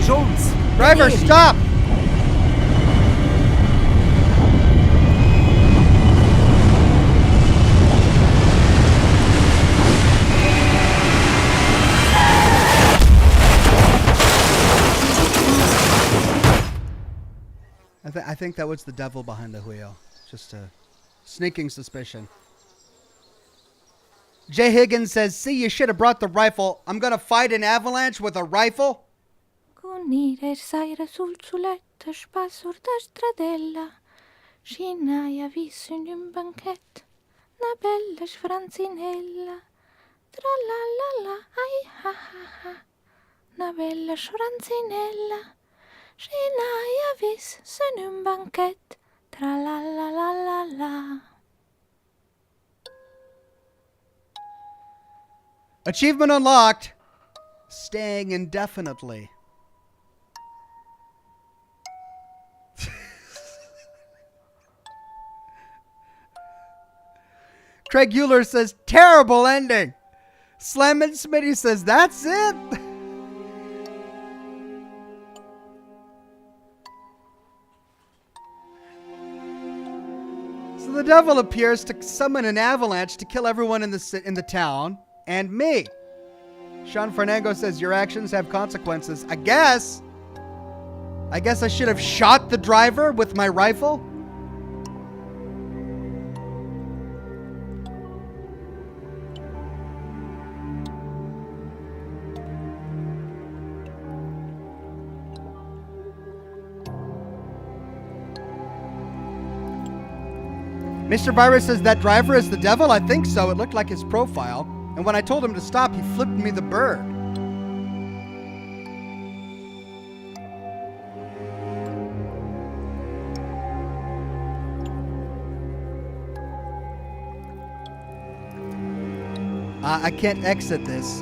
Jones!
Driver, stop! I think that was the devil behind the wheel. Just a sneaking suspicion. Jay Higgins says, see, you should have brought the rifle. I'm going to fight an avalanche with a rifle?
Unire saira sul suletto, spassur da stradella. Scinaia visto in un banchetto, una bella sfranzinella. Tra la la la, ai ha ha ha. Una bella sfranzinella. Scinaia visto in un banchetto, tra la la la la la.
Achievement unlocked. Staying indefinitely. Craig Euler says, terrible ending. Slam and Smitty says, that's it. So the devil appears to summon an avalanche to kill everyone in the town and me. Sean Fernango says, your actions have consequences. I guess I should have shot the driver with my rifle. Mr. Virus says, that driver is the devil? I think so. It looked like his profile. And when I told him to stop, he flipped me the bird. I can't exit this.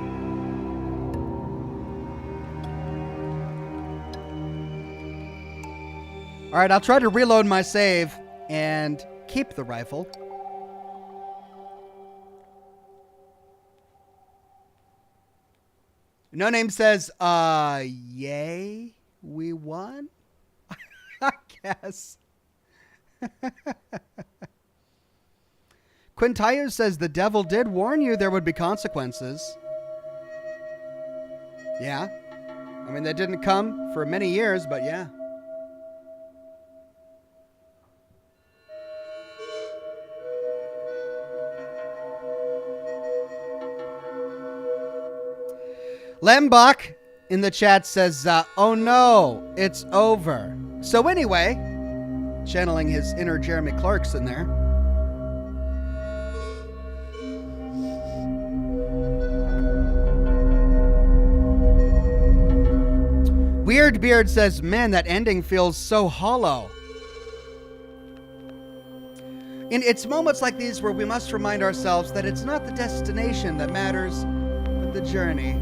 All right, I'll try to reload my save and keep the rifle. No Name says, yay, we won? I guess. Quintayo says, the devil did warn you there would be consequences. Yeah. I mean, they didn't come for many years, but yeah. Lembach in the chat says, oh no, it's over. So anyway, channeling his inner Jeremy Clarkson there. Weird Beard says, man, that ending feels so hollow. And it's moments like these where we must remind ourselves that it's not the destination that matters, but the journey.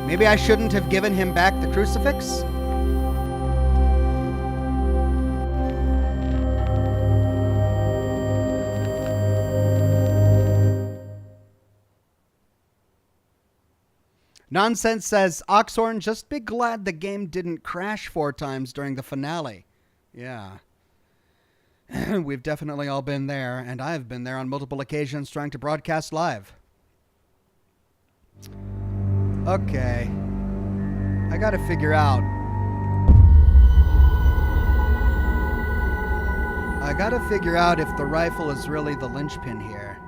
Maybe I shouldn't have given him back the crucifix? Nonsense says, Oxhorn, just be glad the game didn't crash 4 times during the finale. Yeah. We've definitely all been there, and I've been there on multiple occasions trying to broadcast live. Okay. I gotta figure out. If the rifle is really the linchpin here.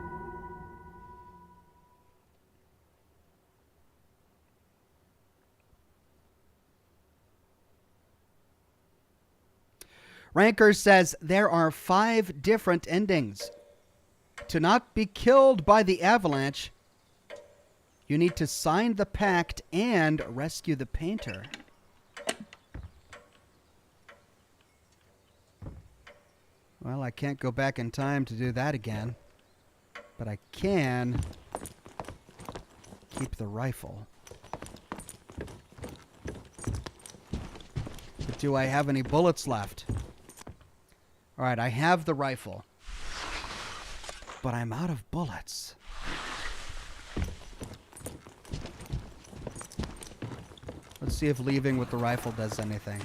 Ranker says there are 5 different endings. To not be killed by the avalanche, you need to sign the pact and rescue the painter. Well, I can't go back in time to do that again, but I can keep the rifle. But do I have any bullets left? All right, I have the rifle, but I'm out of bullets. Let's see if leaving with the rifle does anything.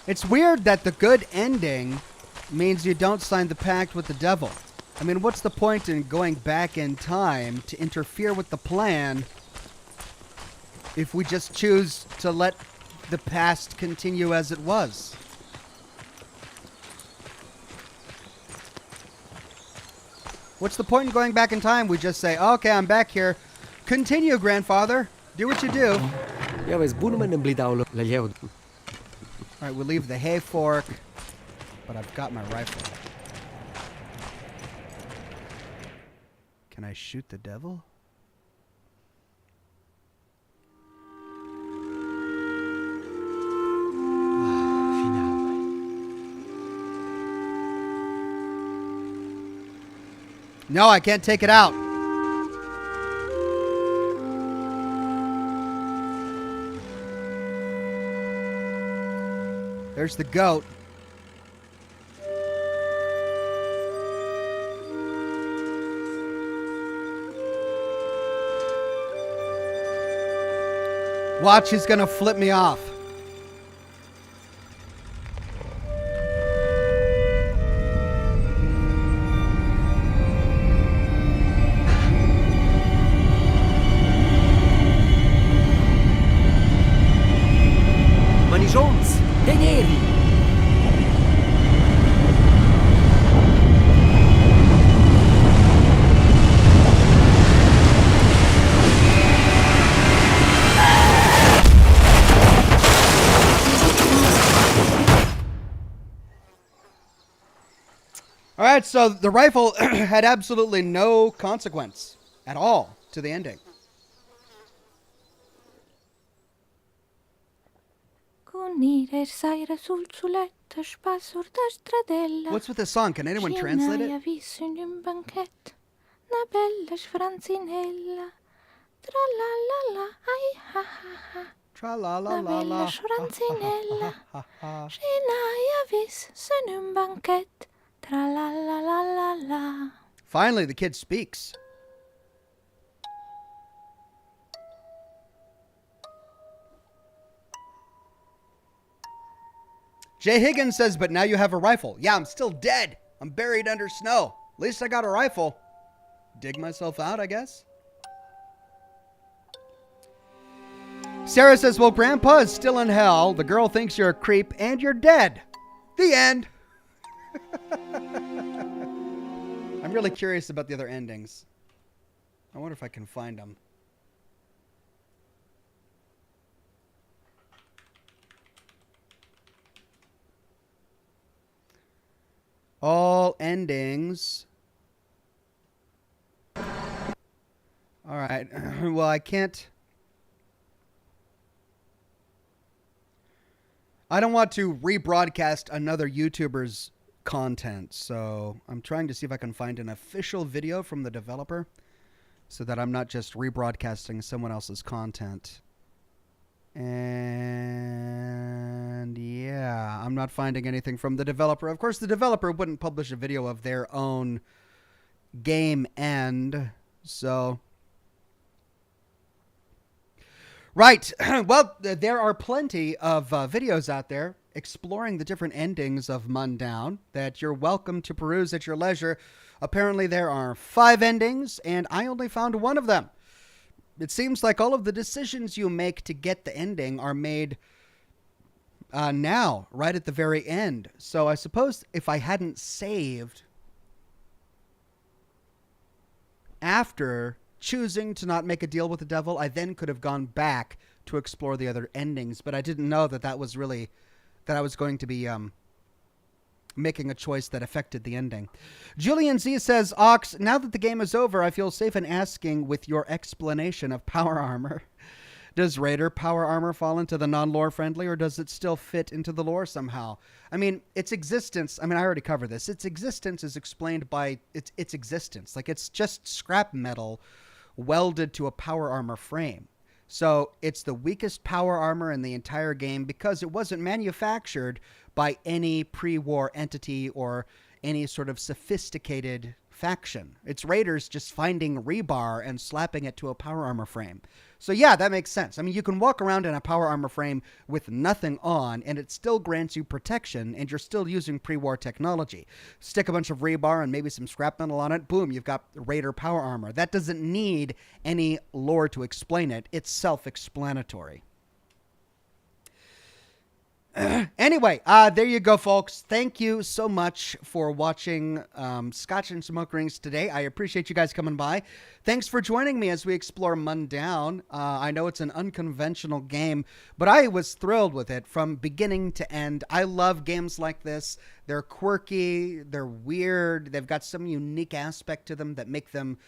It's weird that the good ending means you don't sign the pact with the devil. I mean, what's the point in going back in time to interfere with the plan if we just choose to let the past continue as it was? What's the point in going back in time? We just say, okay, I'm back here. Continue, grandfather. Do what you do.
Ja, wees boenemen en blidauw la lleu.
All right, we leave the hay fork, but I've got my rifle. Can I shoot the devil? No, I can't take it out. There's the goat. Watch, he's gonna flip me off.
Jones, de neri.
All right, so the rifle had absolutely no consequence at all to the ending. What's with this song? Can anyone translate it? Tra-la-la-la-la. Finally, the kid speaks. Jay Higgins says, but now you have a rifle. Yeah, I'm still dead. I'm buried under snow. At least I got a rifle. Dig myself out, I guess. Sarah says, well, Grandpa is still in hell. The girl thinks you're a creep and you're dead. The end. I'm really curious about the other endings. I wonder if I can find them. All endings. All right. Well, I can't. I don't want to rebroadcast another YouTuber's content, so I'm trying to see if I can find an official video from the developer so that I'm not just rebroadcasting someone else's content. And yeah, I'm not finding anything from the developer. Of course, the developer wouldn't publish a video of their own game end, so... Right. Well, there are plenty of videos out there exploring the different endings of Mundown that you're welcome to peruse at your leisure. Apparently, there are 5 endings, and I only found one of them. It seems like all of the decisions you make to get the ending are made now, right at the very end. So I suppose if I hadn't saved after choosing to not make a deal with the devil, I then could have gone back to explore the other endings. But I didn't know that that was really, that I was going to be making a choice that affected the ending. Julian Z says, Ox, now that the game is over, I feel safe in asking with your explanation of power armor. Does Raider power armor fall into the non-lore friendly, or does it still fit into the lore somehow? I mean, its existence, I already covered this. Its existence is explained by its existence. Like, it's just scrap metal welded to a power armor frame. So it's the weakest power armor in the entire game because it wasn't manufactured by any pre-war entity or any sort of sophisticated faction. It's Raiders just finding rebar and slapping it to a power armor frame. So yeah, that makes sense. I mean, you can walk around in a power armor frame with nothing on, and it still grants you protection, and you're still using pre-war technology. Stick a bunch of rebar and maybe some scrap metal on it, boom, you've got Raider power armor. That doesn't need any lore to explain it. It's self-explanatory. Anyway, there you go, folks. Thank you so much for watching Scotch and Smoke Rings today. I appreciate you guys coming by. Thanks for joining me as we explore Mundown. I know it's an unconventional game, but I was thrilled with it from beginning to end. I love games like this. They're quirky, they're weird, they've got some unique aspect to them that make them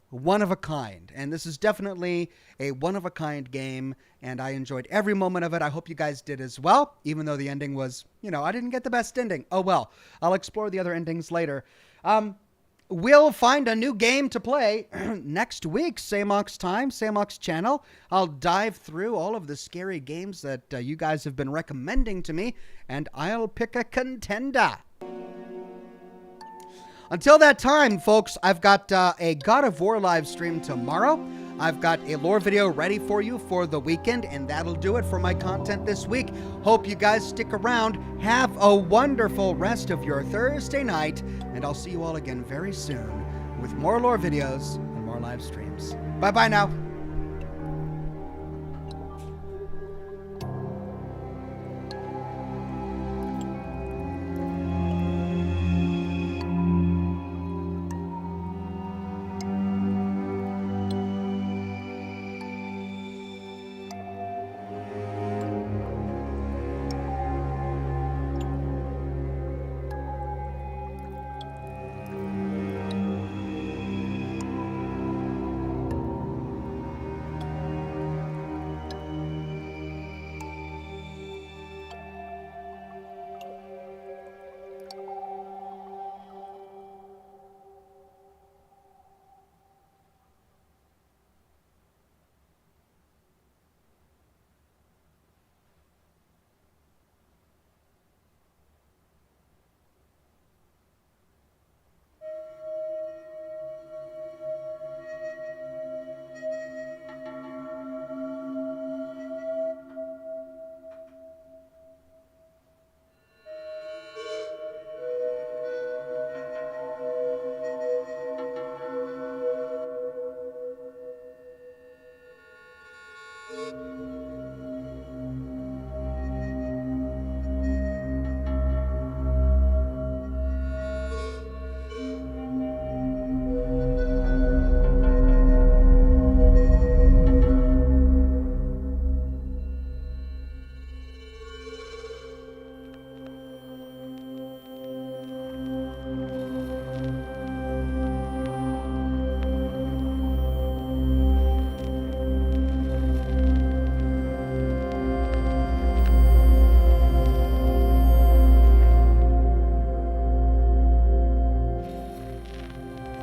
one of a kind, and this is definitely a one-of-a-kind game, and I enjoyed every moment of it. I hope you guys did as well, even though the ending was, I didn't get the best ending. Oh well, I'll explore the other endings later. We'll find a new game to play next week, same Ox time, same Ox channel. I'll dive through all of the scary games that you guys have been recommending to me, and I'll pick a contender. Until that time, folks, I've got a God of War live stream tomorrow. I've got a lore video ready for you for the weekend, and that'll do it for my content this week. Hope you guys stick around. Have a wonderful rest of your Thursday night, and I'll see you all again very soon with more lore videos and more live streams. Bye-bye now.